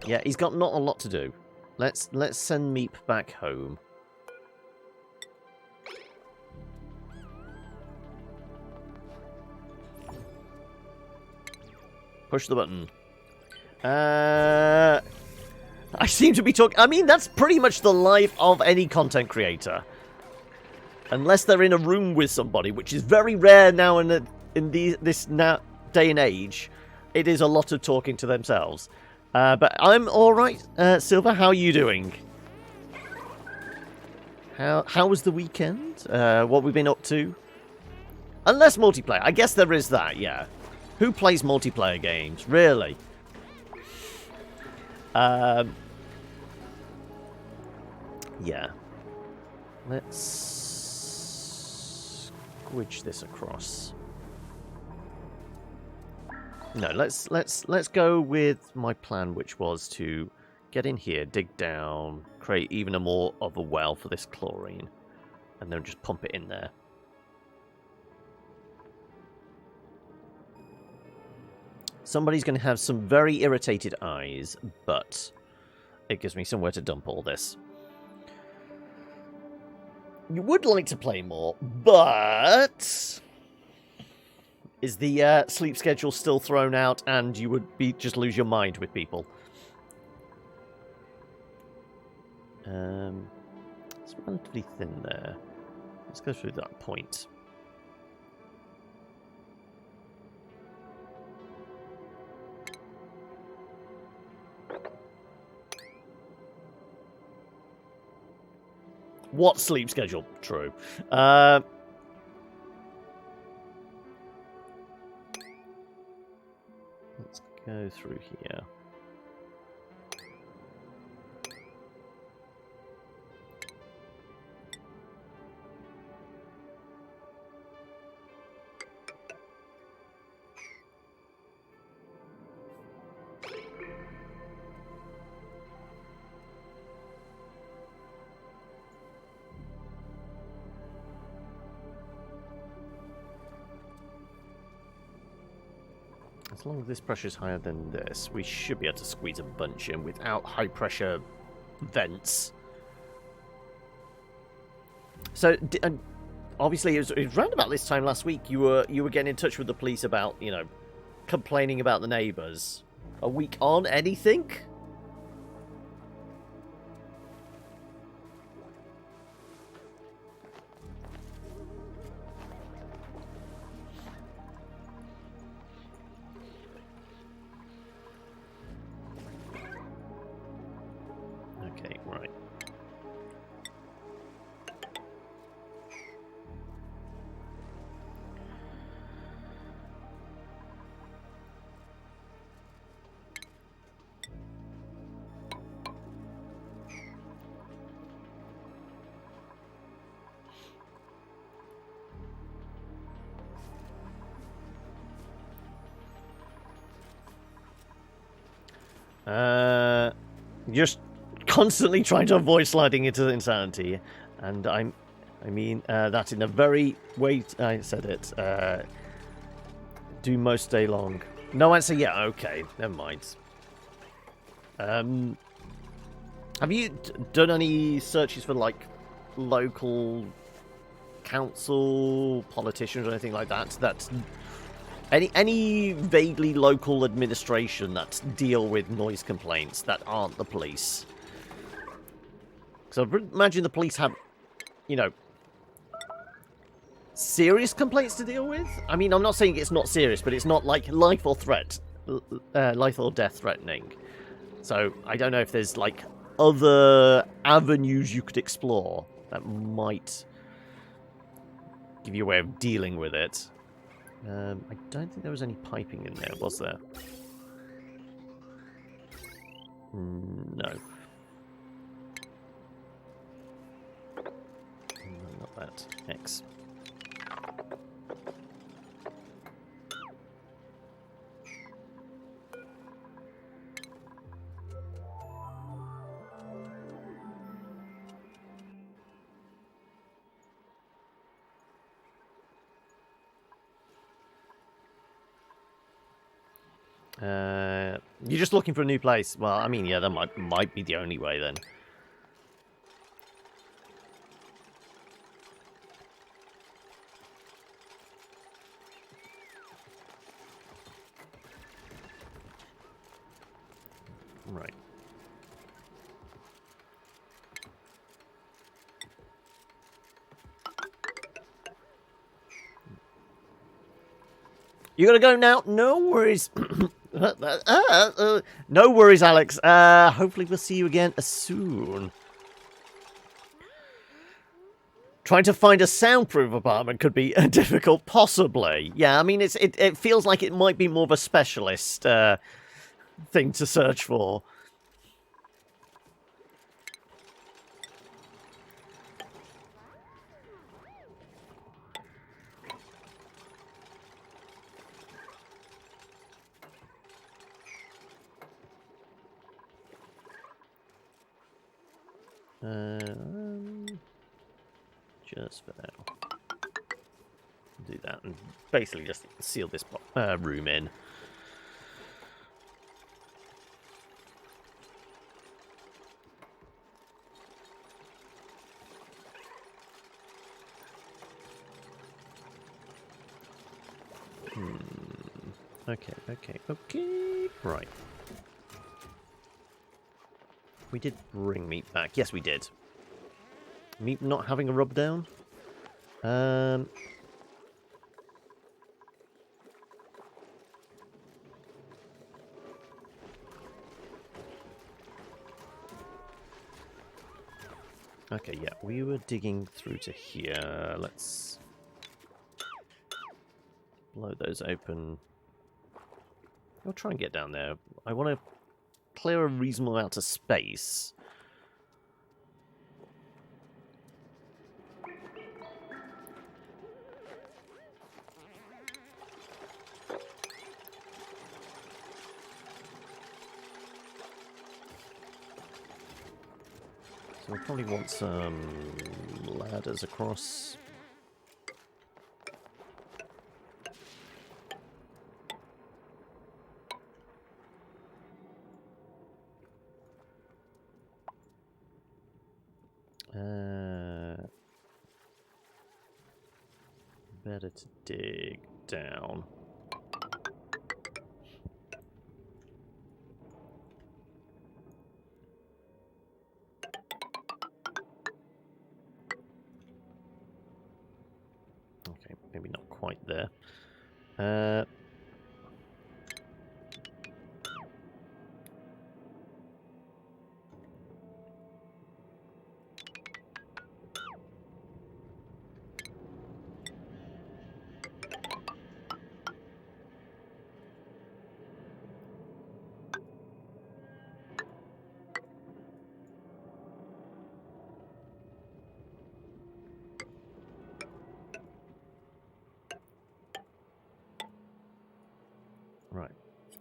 Yeah, he's got not a lot to do. Let's send Meep back home. Push the button. I seem to be talking... I mean, that's pretty much the life of any content creator. Unless they're in a room with somebody, which is very rare now in this day and age. It is a lot of talking to themselves. But I'm alright. Silver, how are you doing? How was the weekend? What we've been up to? Unless multiplayer. I guess there is that, yeah. Who plays multiplayer games? Really? Yeah. Let's squidge this across. No, let's go with my plan, which was to get in here, dig down, create even more of a well for this chlorine, and then just pump it in there. Somebody's going to have some very irritated eyes, but it gives me somewhere to dump all this. You would like to play more, but is the sleep schedule still thrown out and you would just lose your mind with people? It's relatively thin there. Let's go through that point. What sleep schedule? True. Let's go through here. As long as this pressure is higher than this, we should be able to squeeze a bunch in without high pressure vents. So, obviously, it was round about this time last week. You were getting in touch with the police about, you know, complaining about the neighbours. A week on, anything? Okay, right. Just constantly trying to avoid sliding into insanity, and I mean that in a very way I said it. Do most day long. No answer yet. Okay, never mind. Have you done any searches for like local council politicians or anything like that? That's any vaguely local administration that deal with noise complaints that aren't the police? So I imagine the police have, you know, serious complaints to deal with. I mean, I'm not saying it's not serious, but it's not like life or death threatening. So I don't know if there's like other avenues you could explore that might give you a way of dealing with it. I don't think there was any piping in there, was there? No. No, not that. X. You're just looking for a new place. Well, I mean, yeah, that might be the only way then. Right. You gotta go now? No worries. No worries, Alex. Hopefully we'll see you again soon. Trying to find a soundproof apartment could be difficult, possibly. Yeah, I mean, it feels like it might be more of a specialist thing to search for. Just for now. Do that and basically just seal this room in. Okay. Right. We did bring meat back. Yes, we did. Meat not having a rub down? Okay, yeah, we were digging through to here. Let's blow those open. I'll try and get down there. I want to clear a reasonable amount of space. So we'll probably want some ladders across. Better to dig down. Okay, maybe not quite there. Right.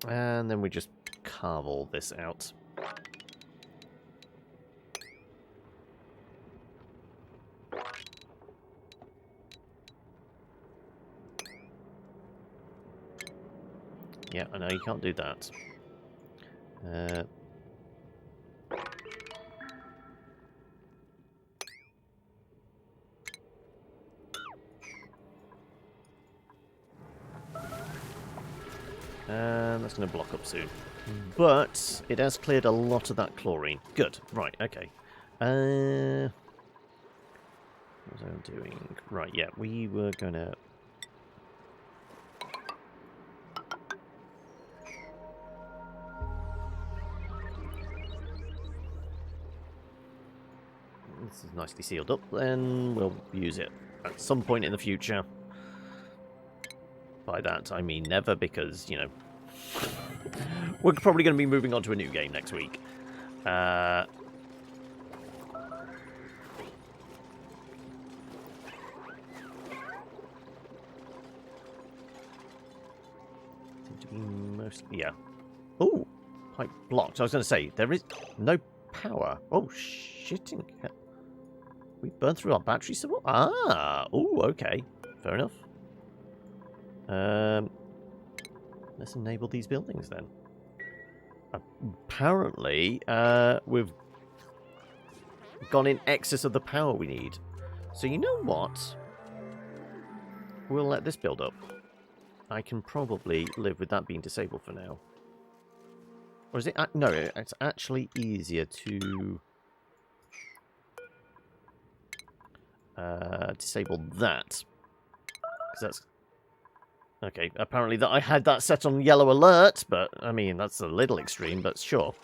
And then we just carve all this out. Yeah, I know you can't do that. And that's going to block up soon. But it has cleared a lot of that chlorine. Good. Right, okay. What was I doing? Right, yeah, we were going to... This is nicely sealed up, then we'll use it at some point in the future. By that, I mean never, because, you know, we're probably going to be moving on to a new game next week. Seem to be mostly... Yeah. Oh! Pipe blocked. I was going to say, there is no power. Oh, shitting hell. We burned through our battery support? Ah! Oh, okay. Fair enough. Let's enable these buildings then. Apparently, we've gone in excess of the power we need. So you know what? We'll let this build up. I can probably live with that being disabled for now. Or is it... No, it's actually easier to... disable that. Because that's... Okay, apparently that I had that set on yellow alert, but, I mean, that's a little extreme, but sure.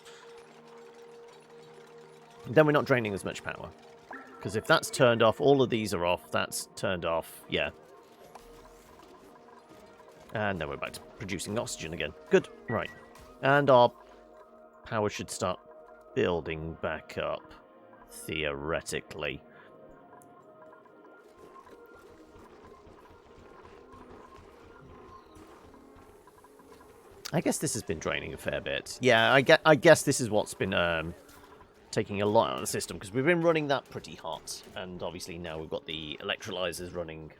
Then we're not draining as much power. Because if that's turned off, all of these are off, that's turned off, yeah. And then we're back to producing oxygen again. Good, right. And our power should start building back up, theoretically. I guess this has been draining a fair bit. Yeah, I guess this is what's been taking a lot out of the system, because we've been running that pretty hot. And obviously now we've got the electrolyzers running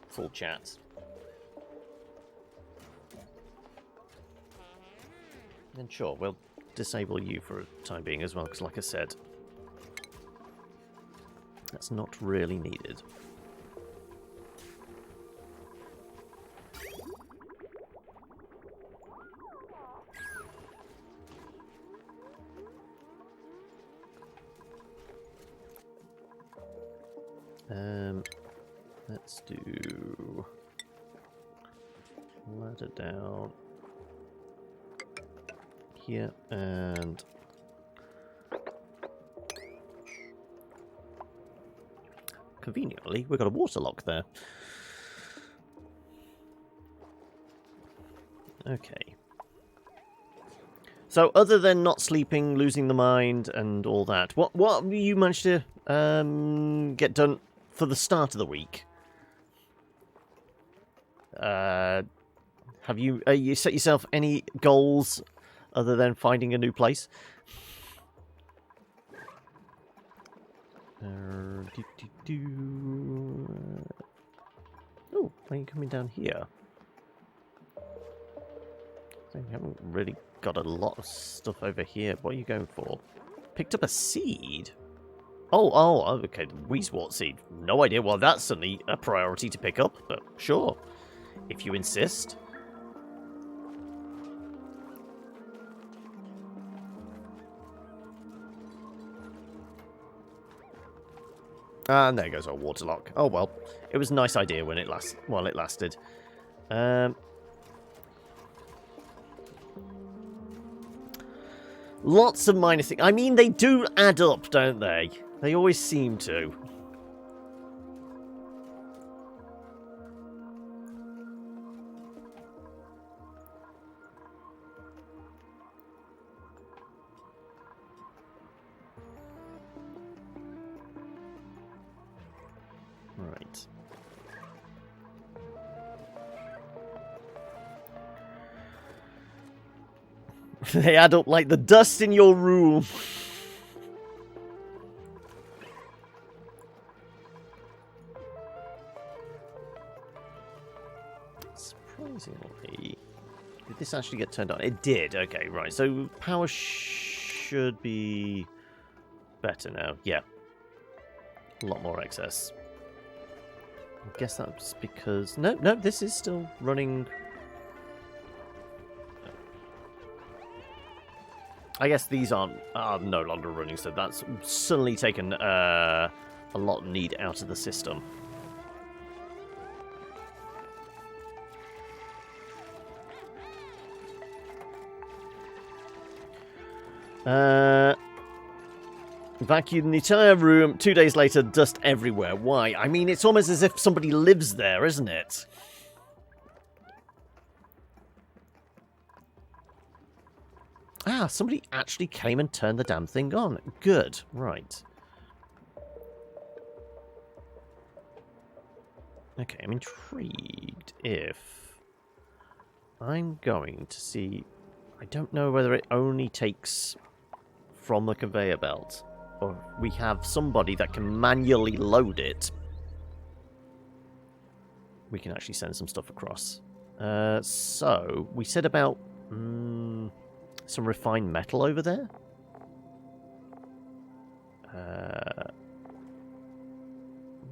full chat. And sure, we'll disable you for a time being as well, because like I said, that's not really needed. Let's do ladder down here, and conveniently we've got a water lock there. Okay. So other than not sleeping, losing the mind, and all that, what have you managed to get done for the start of the week? Have you set yourself any goals other than finding a new place? Oh, why are you coming down here? So we haven't really got a lot of stuff over here. What are you going for? Picked up a seed? Oh, okay, the Weezewort seed. No idea. Well, that's certainly a priority to pick up, but sure. If you insist. And there goes our water lock. Oh well, it was a nice idea when it lasted. Lots of minor things. I mean, they do add up, don't they? They always seem to. Right. They add up like the dust in your room. Surprisingly, did this actually get turned on? It did. Okay, right. So power should be better now. Yeah. A lot more excess. I guess that's because... No, this is still running... I guess these are no longer running, so that's suddenly taken a lot of need out of the system. Vacuum the entire room. 2 days later, dust everywhere. Why? I mean, it's almost as if somebody lives there, isn't it? Ah, somebody actually came and turned the damn thing on. Good. Right. Okay, I'm intrigued if I'm going to see... I don't know whether it only takes from the conveyor belt, or we have somebody that can manually load it. We can actually send some stuff across. So, we said about some refined metal over there.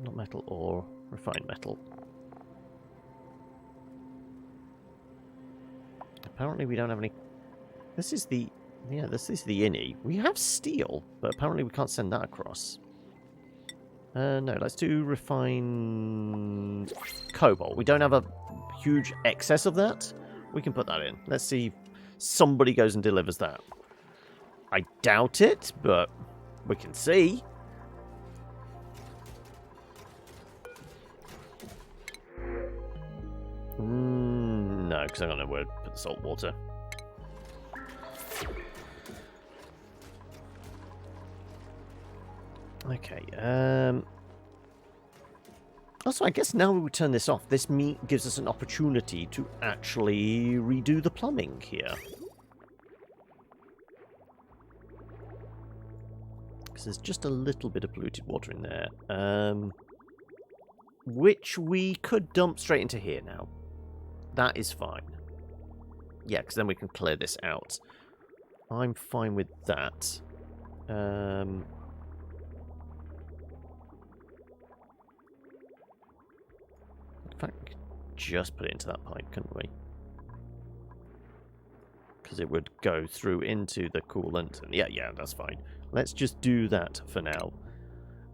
Not metal, or refined metal. Apparently we don't have any... This is the... Yeah, this is the innie. We have steel, but apparently we can't send that across. No, let's do refined cobalt. We don't have a huge excess of that, we can put that in. Let's see if somebody goes and delivers that. I doubt it, but we can see. No, because I don't know where to put the salt water. Okay, also, I guess now we turn this off, this gives us an opportunity to actually redo the plumbing here. Because there's just a little bit of polluted water in there. Which we could dump straight into here now. That is fine. Yeah, because then we can clear this out. I'm fine with that. In fact, we could just put it into that pipe, couldn't we? Because it would go through into the coolant. Yeah, that's fine. Let's just do that for now.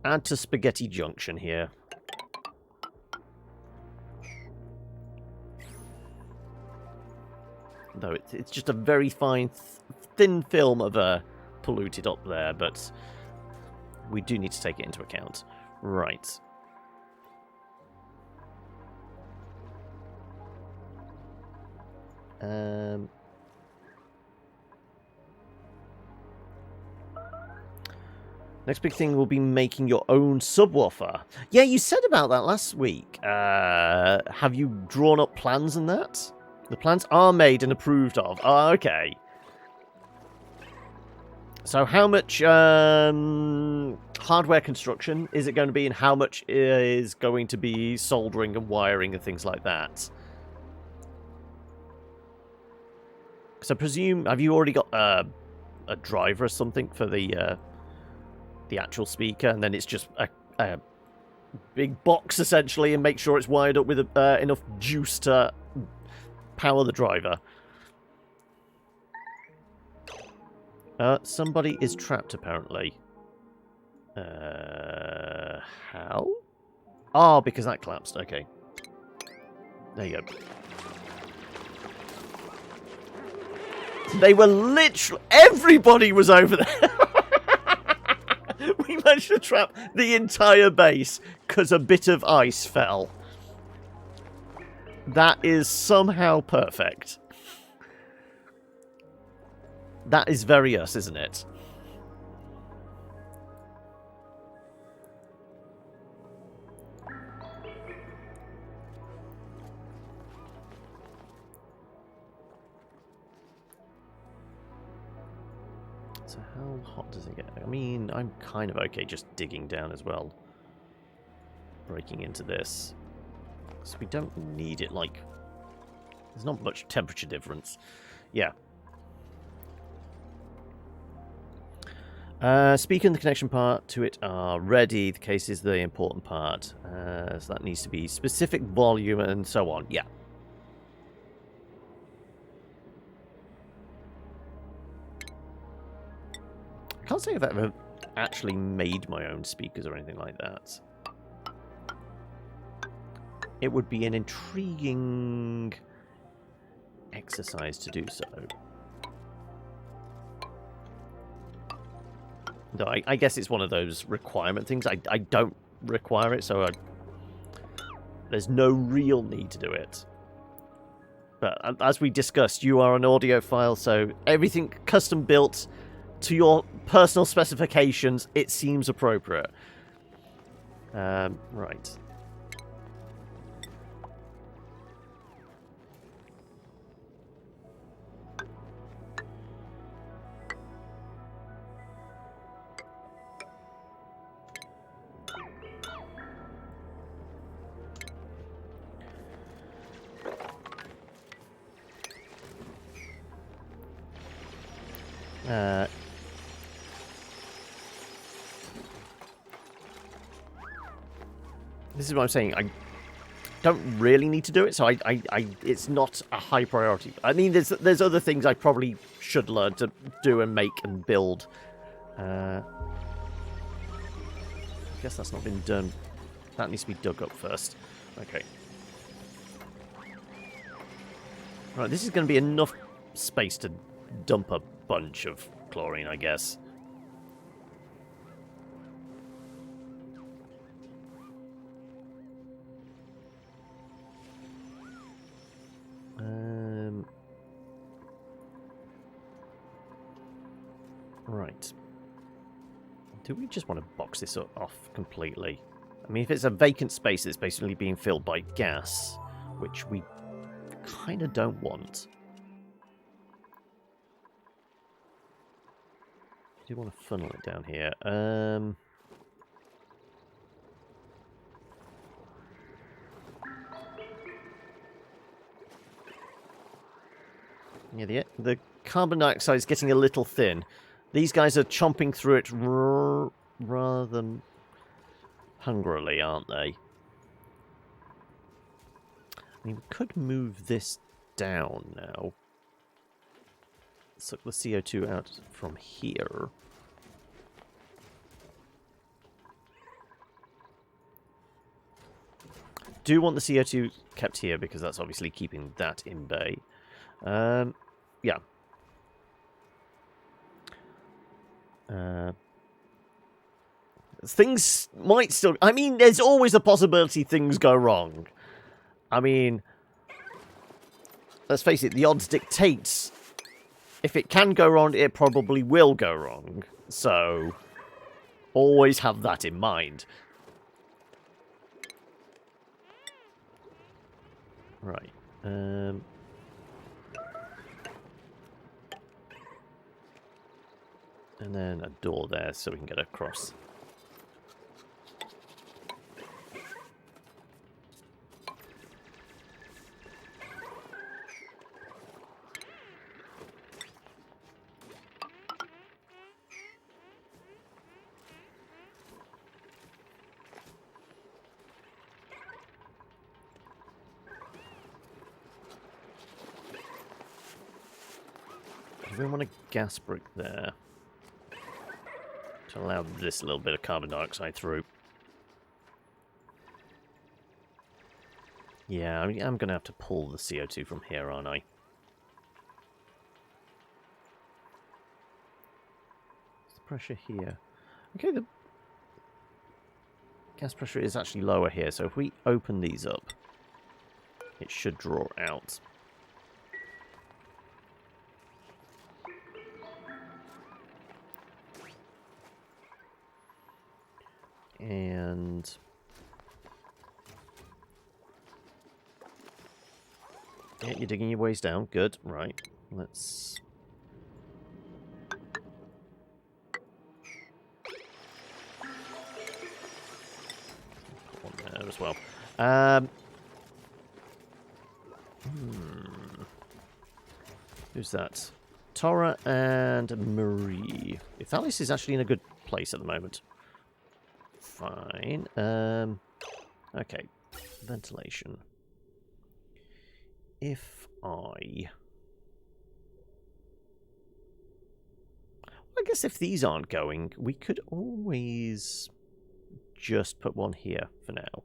Add to Spaghetti Junction here. Though it's just a very fine, thin film of polluted up there, but we do need to take it into account. Right. Next big thing will be making your own subwoofer. Yeah, you said about that last week. Have you drawn up plans and that? The plans are made and approved of. Oh, okay. So how much hardware construction is it going to be, and how much is going to be soldering and wiring and things like that? So presume, have you already got a driver or something for the actual speaker, and then it's just a big box essentially, and make sure it's wired up with enough juice to power the driver? Somebody is trapped apparently. How? Oh, because that collapsed. Okay. There you go. They were literally... Everybody was over there. We managed to trap the entire base because a bit of ice fell. That is somehow perfect. That is very us, isn't it? So how hot does it get? I mean, I'm kind of okay just digging down as well. Breaking into this. So we don't need it, like... There's not much temperature difference. Yeah. Speaker and the connection part to it are ready. The case is the important part. So that needs to be specific volume and so on. Yeah. I can't say I've ever actually made my own speakers or anything like that. It would be an intriguing exercise to do so. Though I guess it's one of those requirement things. I don't require it, so there's no real need to do it. But as we discussed, you are an audiophile, so everything custom built to your personal specifications, it seems appropriate. Right. This is what I'm saying. I don't really need to do it, so it's not a high priority. I mean, there's other things I probably should learn to do and make and build. I guess that's not been done. That needs to be dug up first. Okay. Right, this is going to be enough space to dump a bunch of chlorine, I guess. Right. Do we just want to box this off completely? I mean, if it's a vacant space, it's basically being filled by gas, which we kind of don't want. I do want to funnel it down here. Yeah, the carbon dioxide is getting a little thin. These guys are chomping through it rather than hungrily, aren't they? I mean, we could move this down now. Suck the CO2 out from here. Do want the CO2 kept here because that's obviously keeping that in bay. Yeah. Things might still... I mean, there's always a possibility things go wrong. I mean, let's face it, the odds dictates if it can go wrong, it probably will go wrong. So, always have that in mind. Right. And then a door there so we can get across. We want a gas brick there to allow this little bit of carbon dioxide through. Yeah, I mean, I'm going to have to pull the CO2 from here, aren't I? What's the pressure here? Okay, the gas pressure is actually lower here, so if we open these up, it should draw out. And yeah, you're digging your ways down. Good. Right. Let's put one there as well. Who's that? Tora and Marie. If Alice is actually in a good place at the moment. Fine. Okay. Ventilation. If I guess if these aren't going, we could always just put one here for now.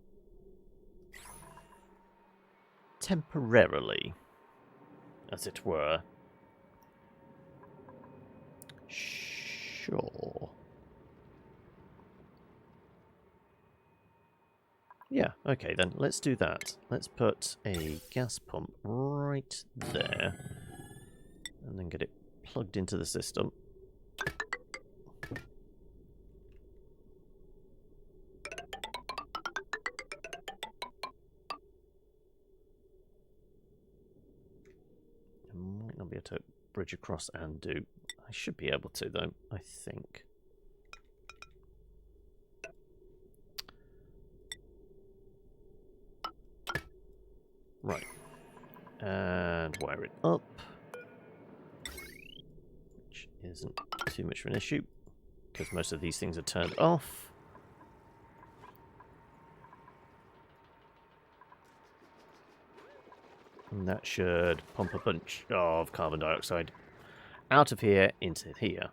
Temporarily, as it were. Sure. Yeah, okay then, let's do that. Let's put a gas pump right there. And then get it plugged into the system. I might not be able to bridge across and do. I should be able to though, I think. Right. And wire it up. Which isn't too much of an issue, because most of these things are turned off. And that should pump a bunch of carbon dioxide out of here into here.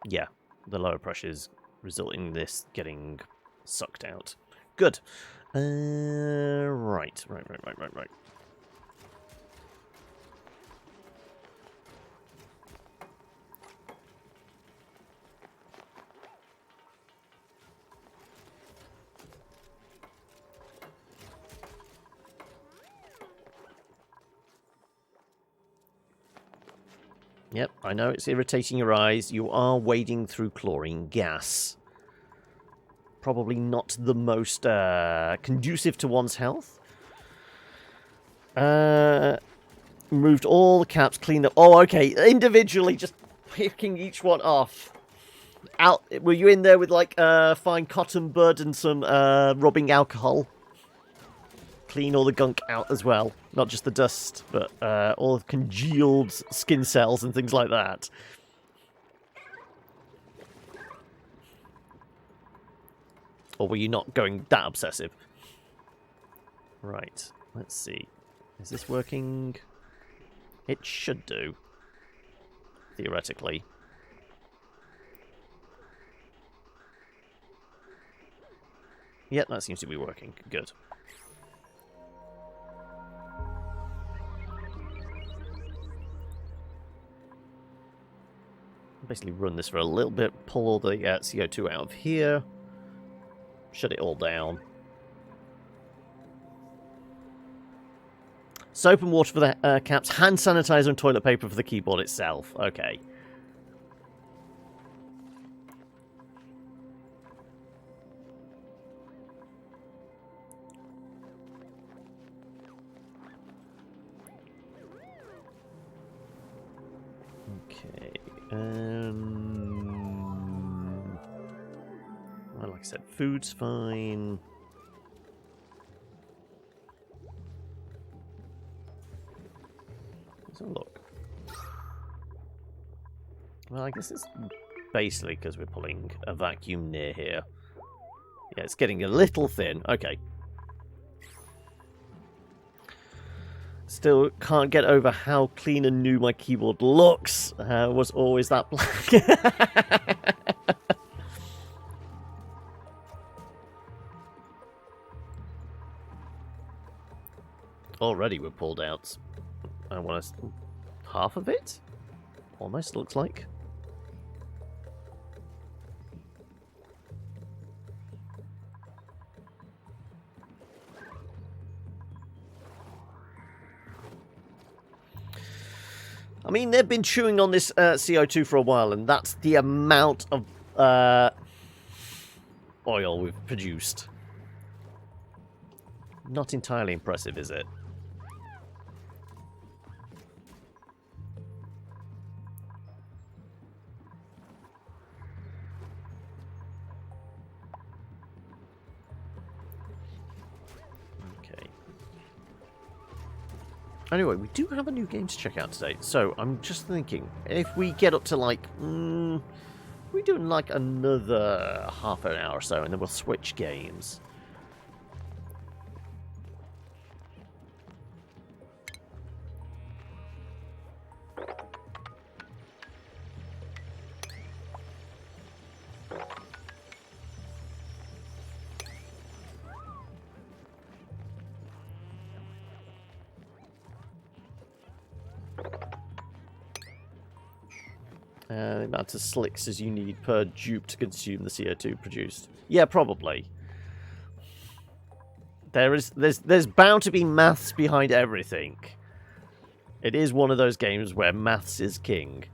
Yeah, the lower pressures resulting in this getting sucked out. Good. Right. Yep, I know it's irritating your eyes. You are wading through chlorine gas. Probably not the most conducive to one's health. Removed all the caps, cleaned up. Oh, okay. Individually, just picking each one off. Out. Were you in there with like fine cotton bud and some rubbing alcohol? Clean all the gunk out as well. Not just the dust, but all the congealed skin cells and things like that. Or were you not going that obsessive? Right. Let's see. Is this working? It should do. Theoretically. Yep, that seems to be working. Good. Basically run this for a little bit, pull all the CO2 out of here, shut it all down. Soap and water for the caps, hand sanitizer and toilet paper for the keyboard itself. Okay. Okay. Well, like I said, food's fine. Let's have a look. Well, I guess it's basically because we're pulling a vacuum near here. Yeah, it's getting a little thin. Okay. Still can't get over how clean and new my keyboard looks. Was always that black. Already we're pulled out. I want to... half of it? Almost looks like. I mean, they've been chewing on this CO2 for a while, and that's the amount of oil we've produced. Not entirely impressive, is it? Anyway, we do have a new game to check out today, so I'm just thinking, if we get up to like, we're doing like another half an hour or so, and then we'll switch games. The amount of slicks as you need per dupe to consume the CO2 produced. Yeah, probably. There's bound to be maths behind everything. It is one of those games where maths is king.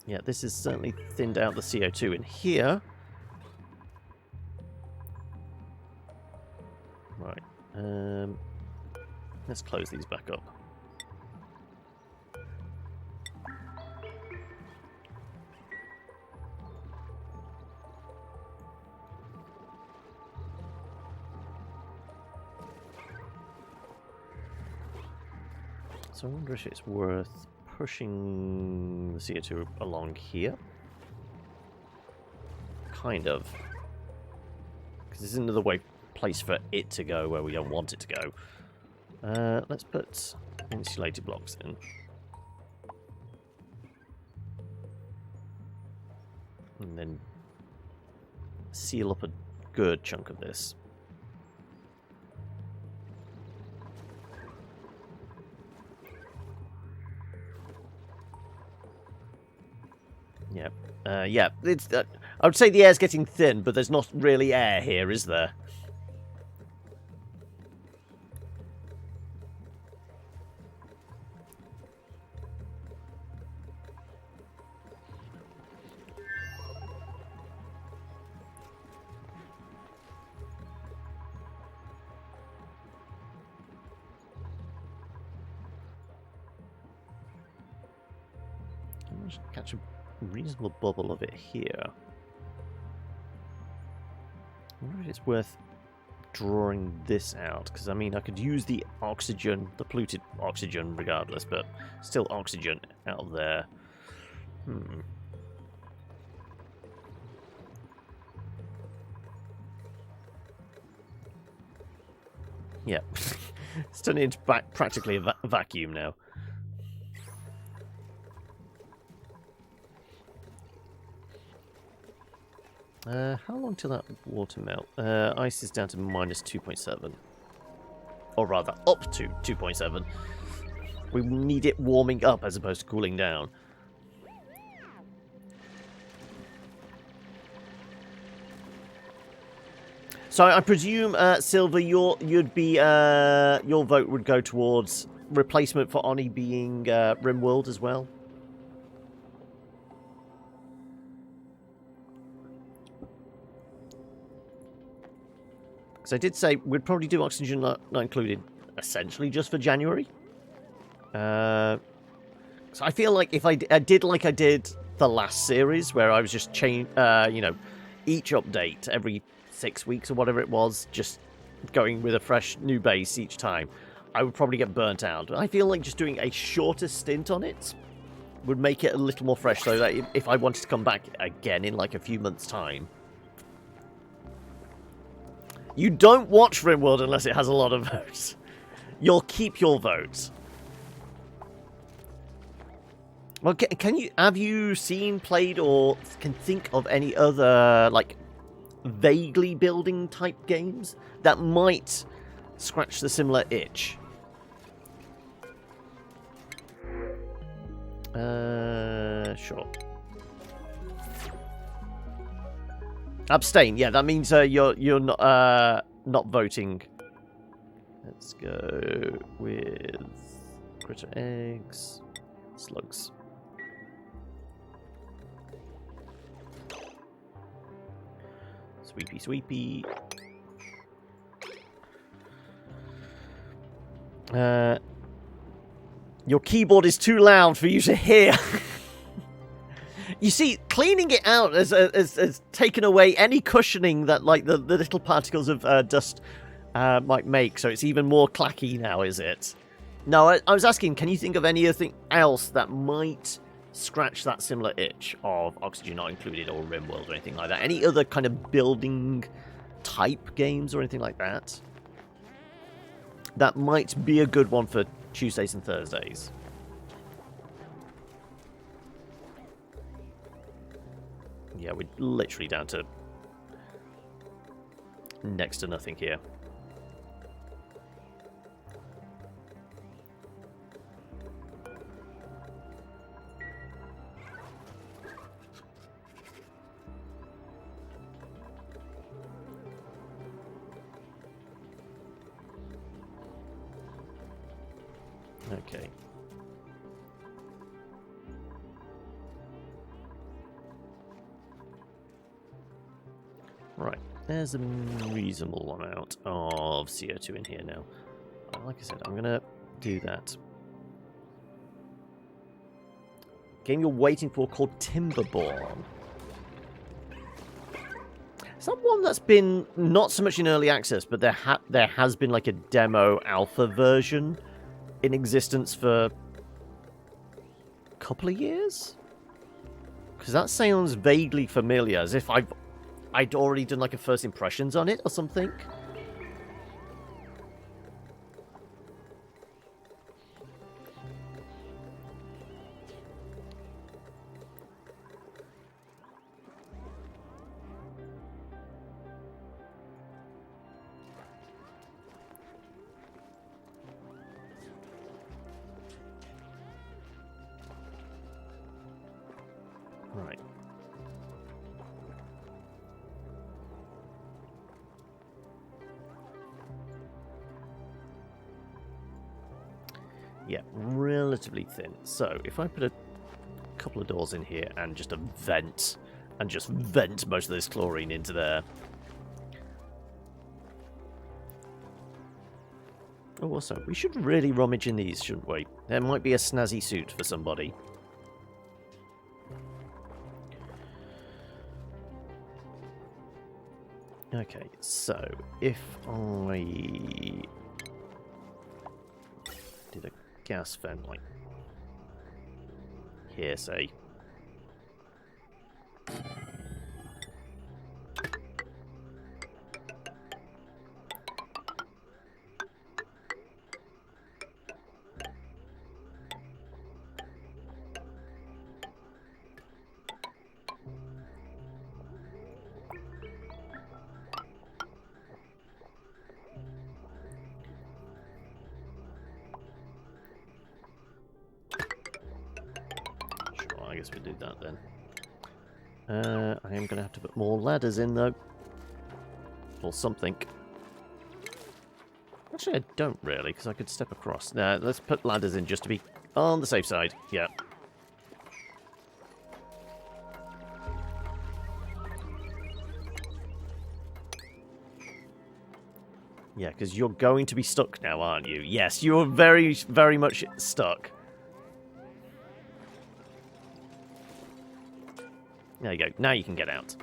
Yeah, this has certainly thinned out the CO2 in here. Right. Let's close these back up. So I wonder if it's worth pushing the CO2 along here. Kind of. Because there's another place for it to go where we don't want it to go. Let's put insulated blocks in. And then seal up a good chunk of this. Yep. Yeah, it's, I would say the air's getting thin, but there's not really air here, is there? managed to catch a reasonable bubble of it here. I wonder if it's worth drawing this out, because I mean I could use the oxygen, the polluted oxygen regardless, but still oxygen out of there. Yeah, it's turning into practically a vacuum now. How long till that water melt? Ice is down to minus 2.7. Or rather, up to 2.7. We need it warming up as opposed to cooling down. So I presume, Silver, your vote would go towards replacement for Oni being RimWorld as well? Because I did say we'd probably do Oxygen Not Included essentially just for January. So I feel like if I did like I did the last series, where I was just each update every 6 weeks or whatever it was, just going with a fresh new base each time, I would probably get burnt out. I feel like just doing a shorter stint on it would make it a little more fresh, so that if I wanted to come back again in like a few months' time. You don't watch RimWorld unless it has a lot of votes. You'll keep your votes. Well, have you seen, played, or can think of any other like vaguely building type games that might scratch the similar itch? Sure. Abstain. Yeah, that means you're not voting. Let's go with critter eggs, slugs. Sweepy, sweepy. Your keyboard is too loud for you to hear. You see, cleaning it out has taken away any cushioning that like the little particles of dust might make, so it's even more clacky now, is it? No, I was asking, can you think of anything else that might scratch that similar itch of Oxygen Not Included or RimWorld or anything like that? Any other kind of building type games or anything like that? That might be a good one for Tuesdays and Thursdays. Yeah, we're literally down to next to nothing here. Okay. Right, there's a reasonable amount of CO2 in here now. Like I said, I'm going to do that. Game you're waiting for called Timberborn. Is that one that's been not so much in early access, but there has been like a demo alpha version in existence for a couple of years? Because that sounds vaguely familiar, as if I'd already done like a first impressions on it or something. Right. Yeah, relatively thin. So, if I put a couple of doors in here and just a vent, and just vent most of this chlorine into there. Oh, also, we should really rummage in these, shouldn't we? There might be a snazzy suit for somebody. Okay, so if I did a gas vent like here, say. Sure, I guess we'll do that then. I am going to have to put more ladders in though. Or something. Actually, I don't really, because I could step across. Nah, let's put ladders in just to be on the safe side. Yeah. Yeah, because you're going to be stuck now, aren't you? Yes, you're very, very much stuck. There you go. Now you can get out.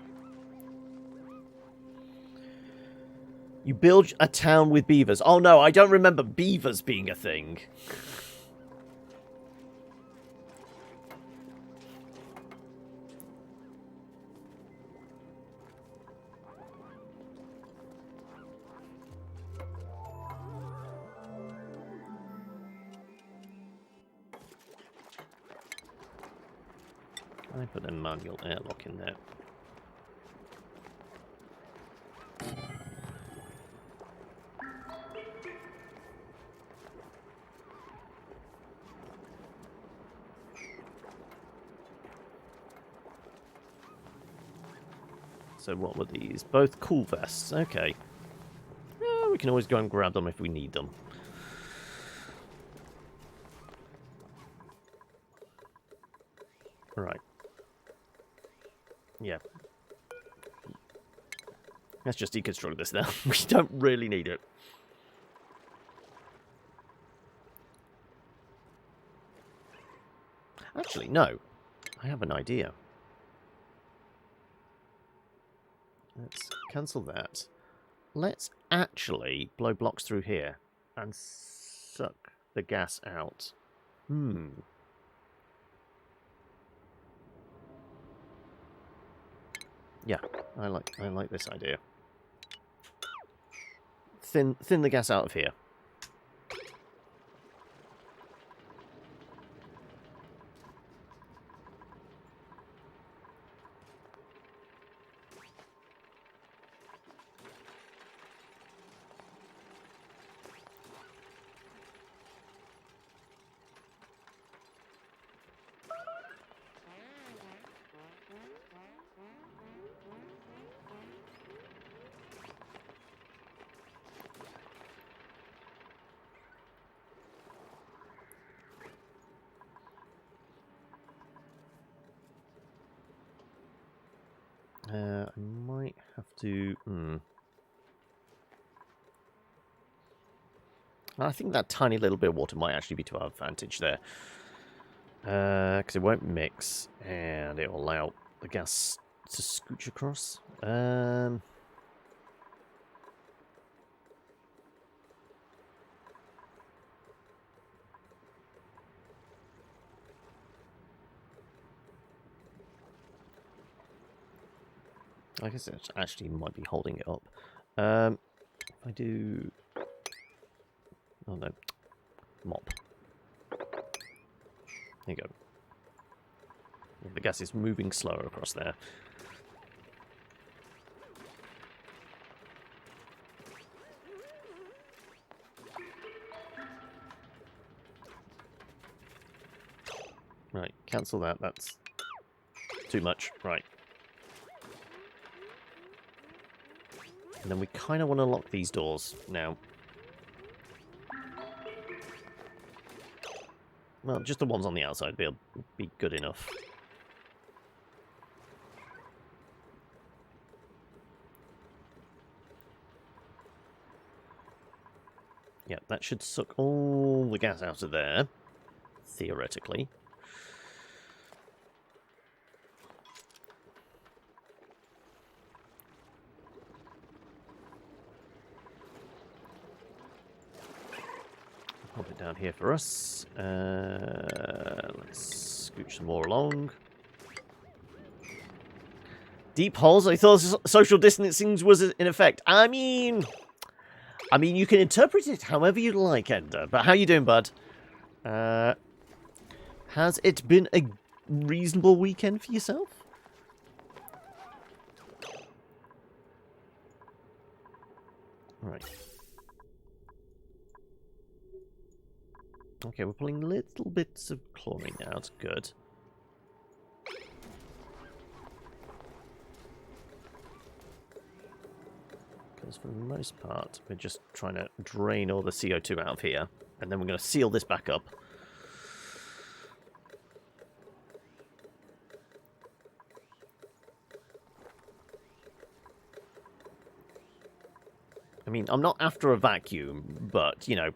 You build a town with beavers. Oh no, I don't remember beavers being a thing. I put a manual airlock in there. So what were these? Both cool vests. Okay. We can always go and grab them if we need them. Right. Yeah. Let's just deconstruct this now. We don't really need it. Actually, no. I have an idea. Let's cancel that. Let's actually blow blocks through here and suck the gas out. Yeah, I like this idea. Thin the gas out of here. I might have to... I think that tiny little bit of water might actually be to our advantage there. Because it won't mix, and it will allow the gas to scooch across. I guess it actually might be holding it up. If I do... Oh no. Mop. There you go. Yeah, the gas is moving slower across there. Right, cancel that. That's too much. Right. And then we kind of want to lock these doors now. Well, just the ones on the outside will be good enough. Yeah, that should suck all the gas out of there, theoretically. pop it down here for us. Let's scooch some more along. Deep holes? I thought social distancing was in effect. I mean, you can interpret it however you like, Ender. But how you doing, bud? Has it been a reasonable weekend for yourself? Right. Okay, we're pulling little bits of chlorine now. It's good. Because for the most part, we're just trying to drain all the CO2 out of here. And then we're going to seal this back up. I mean, I'm not after a vacuum, but, you know,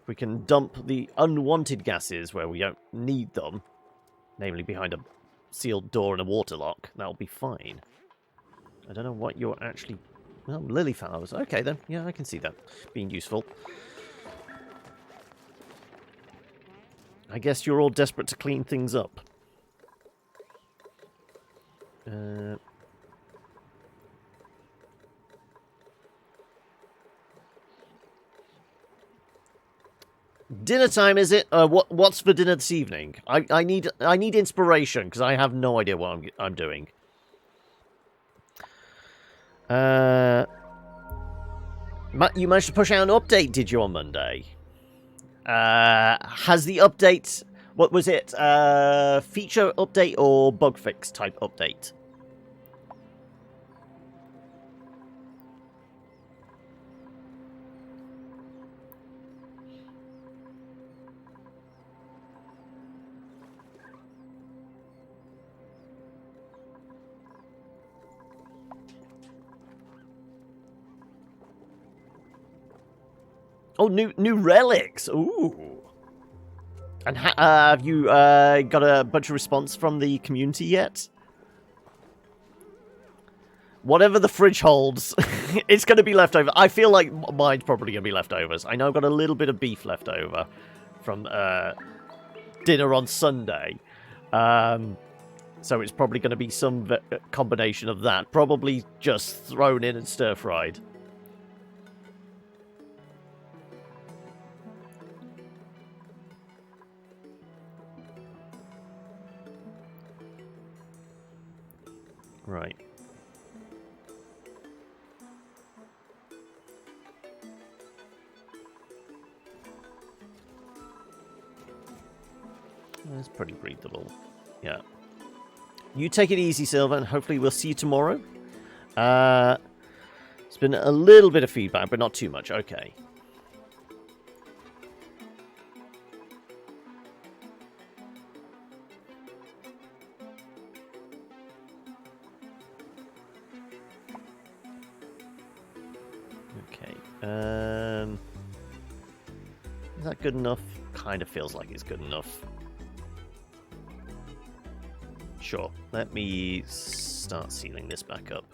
we can dump the unwanted gases where we don't need them, namely behind a sealed door and a water lock. That'll be fine. I don't know what you're actually... Well, lily flowers. Okay, then. Yeah, I can see that being useful. I guess you're all desperate to clean things up. Dinner time, is it? What's for dinner this evening? I need inspiration because I have no idea what I'm doing. You managed to push out an update, did you, on Monday? Has the update... What was it? Feature update or bug fix type update? Oh, new relics. Ooh. And have you got a bunch of response from the community yet? Whatever the fridge holds, it's going to be left over. I feel like mine's probably going to be leftovers. I know I've got a little bit of beef left over from dinner on Sunday. So it's probably going to be some combination of that. Probably just thrown in and stir-fried. Right. That's pretty breathable. Yeah. You take it easy, Silver, and hopefully we'll see you tomorrow. It's been a little bit of feedback, but not too much. Okay. Is that good enough? Kind of feels like it's good enough. Sure. Let me start sealing this back up.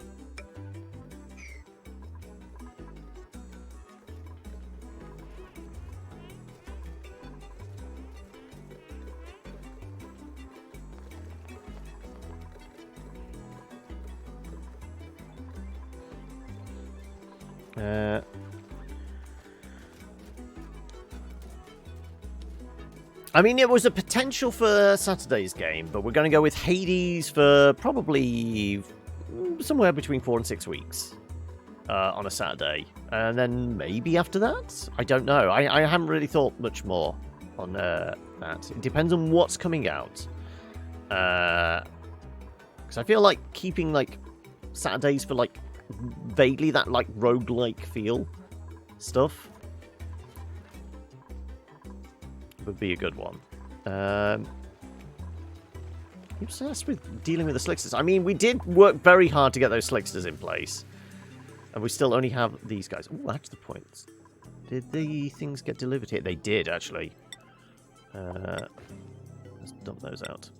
I mean, it was a potential for Saturday's game, but we're going to go with Hades for probably somewhere between 4 and 6 weeks on a Saturday. And then maybe after that? I don't know. I haven't really thought much more on that. It depends on what's coming out. Because I feel like keeping, like, Saturdays for, like, vaguely that, like, roguelike feel stuff would be a good one. Obsessed with dealing with the slicksters. I mean, we did work very hard to get those slicksters in place. And we still only have these guys. Oh, that's the point. Did the things get delivered here? They did, actually. Let's dump those out.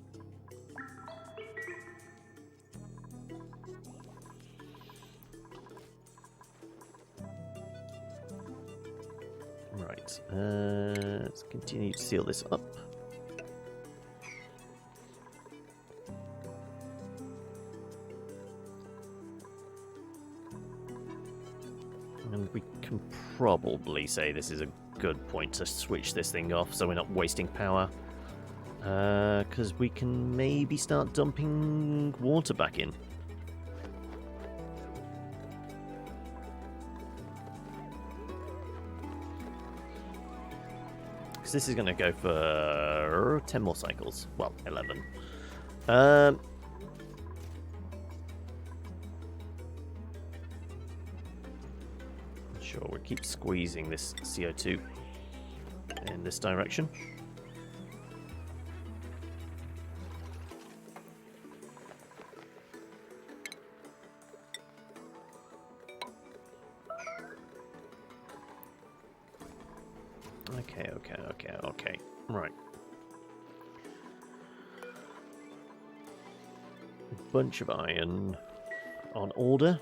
Right, let's continue to seal this up. And we can probably say this is a good point to switch this thing off so we're not wasting power. Because we can maybe start dumping water back in. Because this is going to go for 10 more cycles. Well, 11. Sure, we'll keep squeezing this CO2 in this direction. Okay. Right. Bunch of iron on order.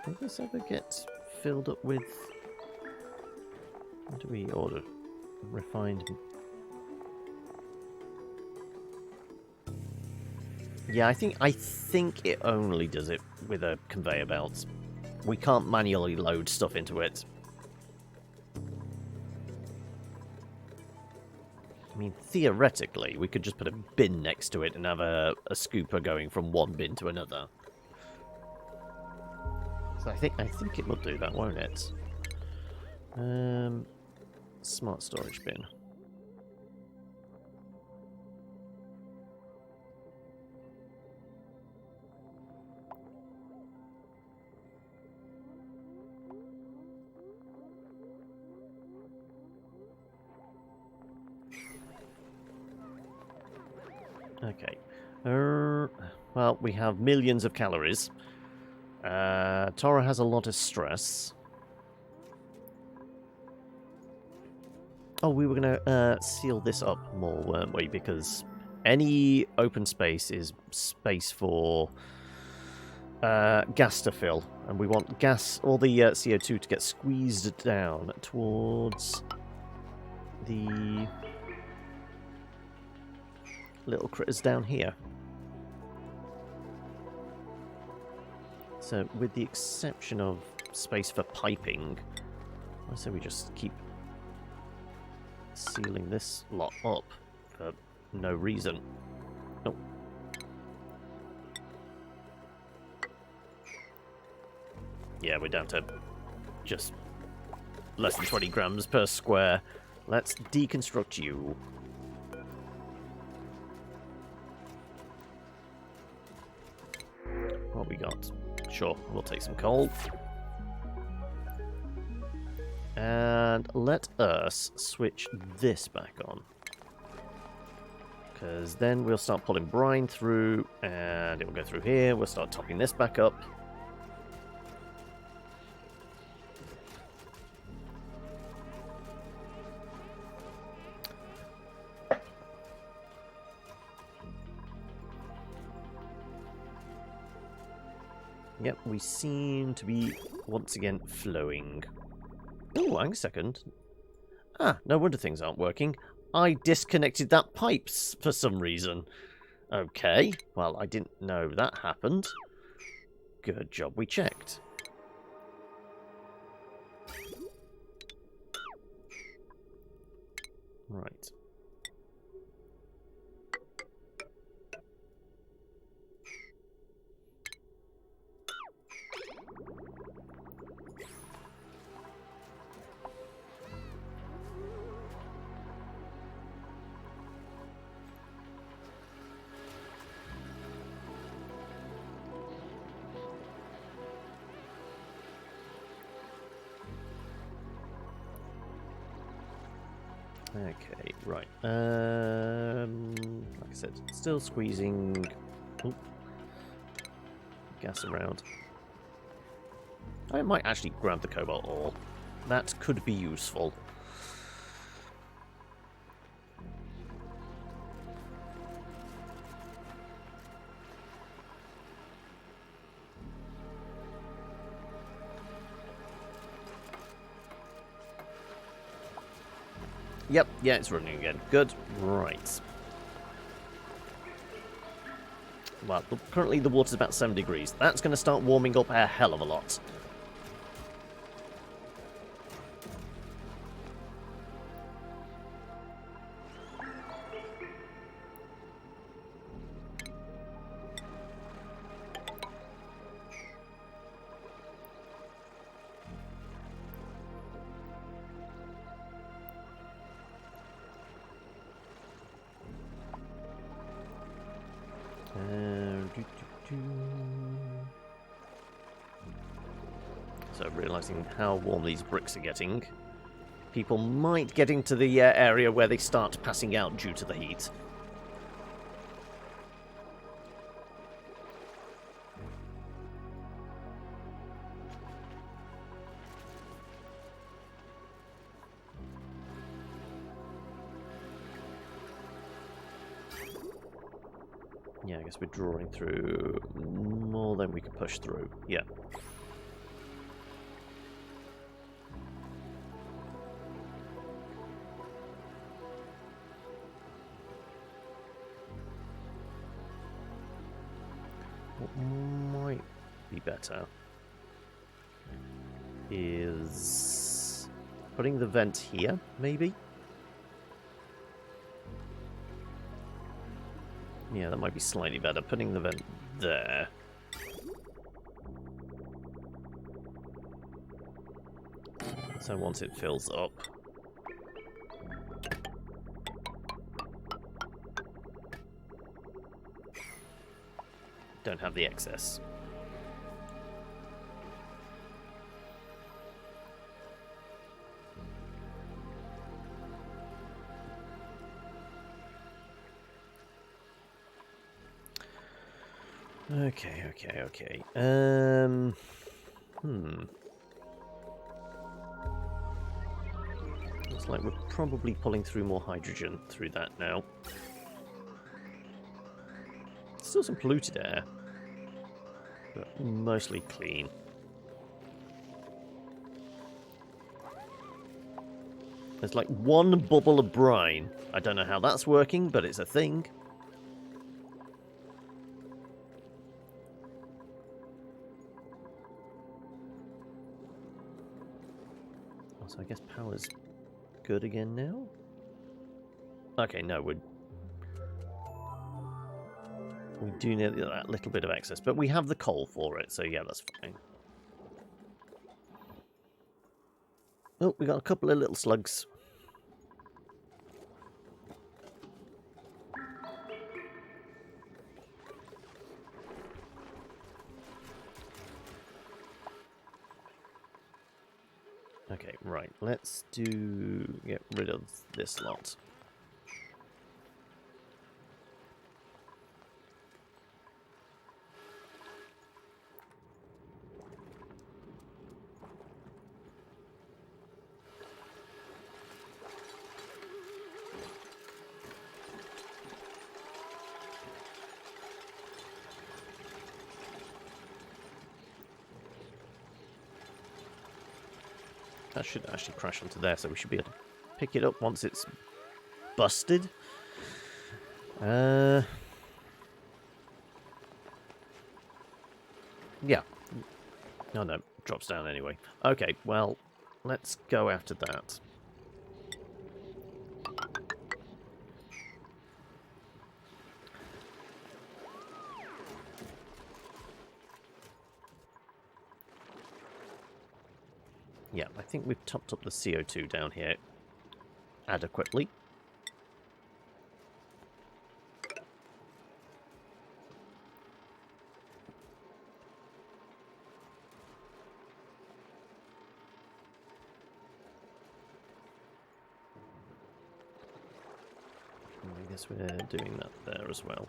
Will this ever get filled up with... What do we order? Refined... Yeah, I think it only does it with a conveyor belt. We can't manually load stuff into it. I mean, theoretically, we could just put a bin next to it and have a scooper going from one bin to another. So I think it will do that, won't it? Smart storage bin. Okay. Well, we have millions of calories. Tora has a lot of stress. Oh, we were going to seal this up more, weren't we? Because any open space is space for gas to fill. And we want gas, or the CO2 to get squeezed down towards the little critters down here. So, with the exception of space for piping, I say we just keep sealing this lot up for no reason. Oh. Yeah, we're down to just less than 20 grams per square. Let's deconstruct you. What we got? Sure, we'll take some coal. And let us switch this back on. Because then we'll start pulling brine through, and it will go through here. We'll start topping this back up. Yep, we seem to be, once again, flowing. Oh, hang a second. Ah, no wonder things aren't working. I disconnected that pipe for some reason. Okay, well, I didn't know that happened. Good job we checked. Right. Okay, right. Like I said, still squeezing gas around. I might actually grab the cobalt ore. That could be useful. Yep, yeah, it's running again. Good. Right. Well, currently the water's about 7 degrees. That's going to start warming up a hell of a lot. So, realising how warm these bricks are getting, people might get into the area where they start passing out due to the heat. Yeah, I guess we're drawing through more than we can push through. Yeah. What might be better is putting the vent here, maybe? Yeah, that might be slightly better. Putting the vent there. So once it fills up... don't have the excess. Okay. Looks like we're probably pulling through more hydrogen through that now. Still some polluted air, but mostly clean. There's like one bubble of brine. I don't know how that's working, but it's a thing. So I guess power's good again now? Okay, no, we do need that little bit of excess, but we have the coal for it, so yeah, that's fine. Oh, we got a couple of little slugs. Okay, right, let's get rid of this lot. That should actually crash onto there, so we should be able to pick it up once it's busted. Yeah. Oh no, drops down anyway. Okay, well, let's go after that. Yeah, I think we've topped up the CO2 down here adequately. I guess we're doing that there as well.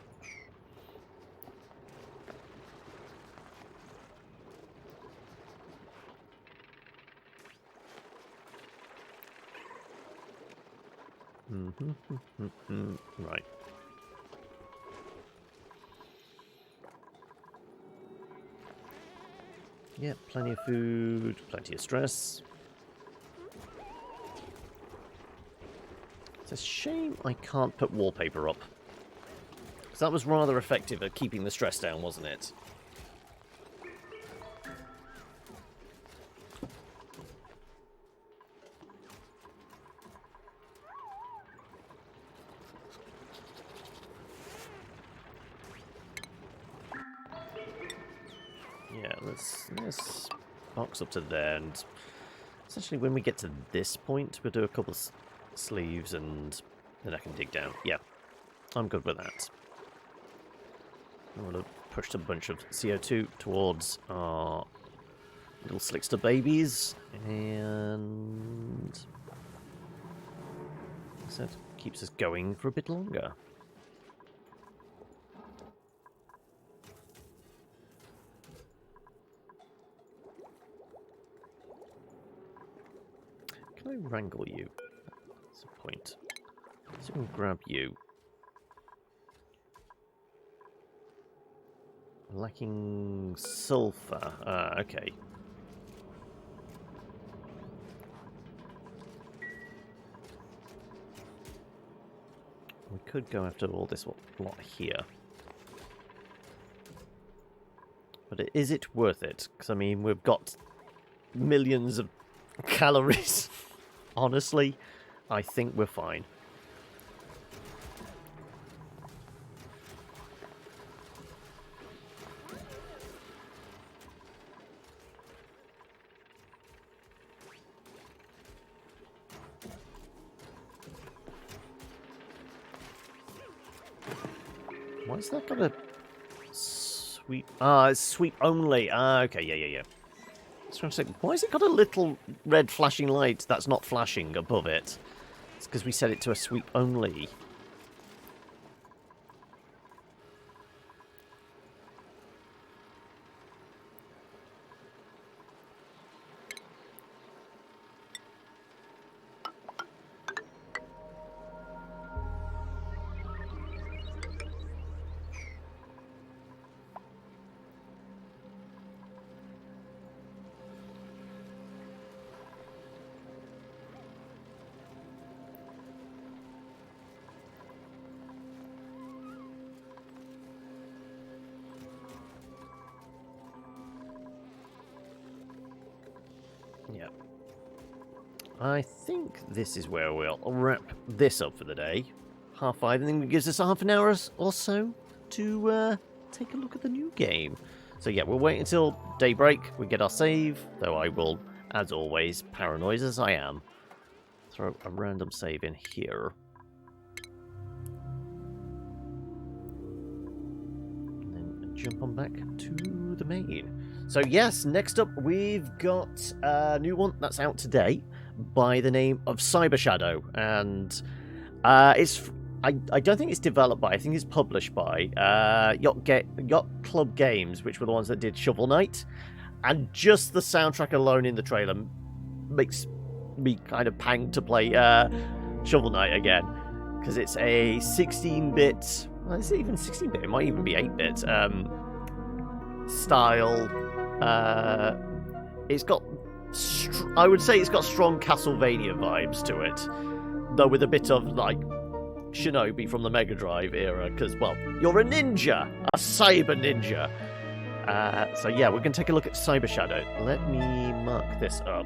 Right. Yeah, plenty of food, plenty of stress. It's a shame I can't put wallpaper up. Because that was rather effective at keeping the stress down, wasn't it? Yeah, let's box up to there, and essentially when we get to this point, we'll do a couple of sleeves, and then I can dig down. Yeah, I'm good with that. I want to push a bunch of CO2 towards our little slickster babies, and that keeps us going for a bit longer. Can I wrangle you? That's the point. So we can grab you. Lacking sulfur. Okay. We could go after all this lot here. But is it worth it? Because, I mean, we've got millions of calories. Honestly, I think we're fine. Why's that got a sweep? It's sweep only. Okay, yeah. I was trying to say, why has it got a little red flashing light that's not flashing above it? It's because we set it to a sweep only. Yeah. I think this is where we'll wrap this up for the day. 5:30, I think it gives us half an hour or so to take a look at the new game. So yeah, we'll wait until daybreak, we get our save, though I will, as always, paranoid as I am, throw a random save in here. And then jump on back to the main. So yes, next up we've got a new one that's out today by the name of Cyber Shadow, and I don't think it's developed by, I think it's published by Yacht Club Games, which were the ones that did Shovel Knight, and just the soundtrack alone in the trailer makes me kind of pang to play Shovel Knight again, because it's a 16-bit, well, is it even 16-bit? It might even be 8-bit style. It's got, I would say it's got strong Castlevania vibes to it, though with a bit of, like, Shinobi from the Mega Drive era, because, well, you're a ninja, a cyber ninja. So yeah, we're going to take a look at Cyber Shadow. Let me mark this up.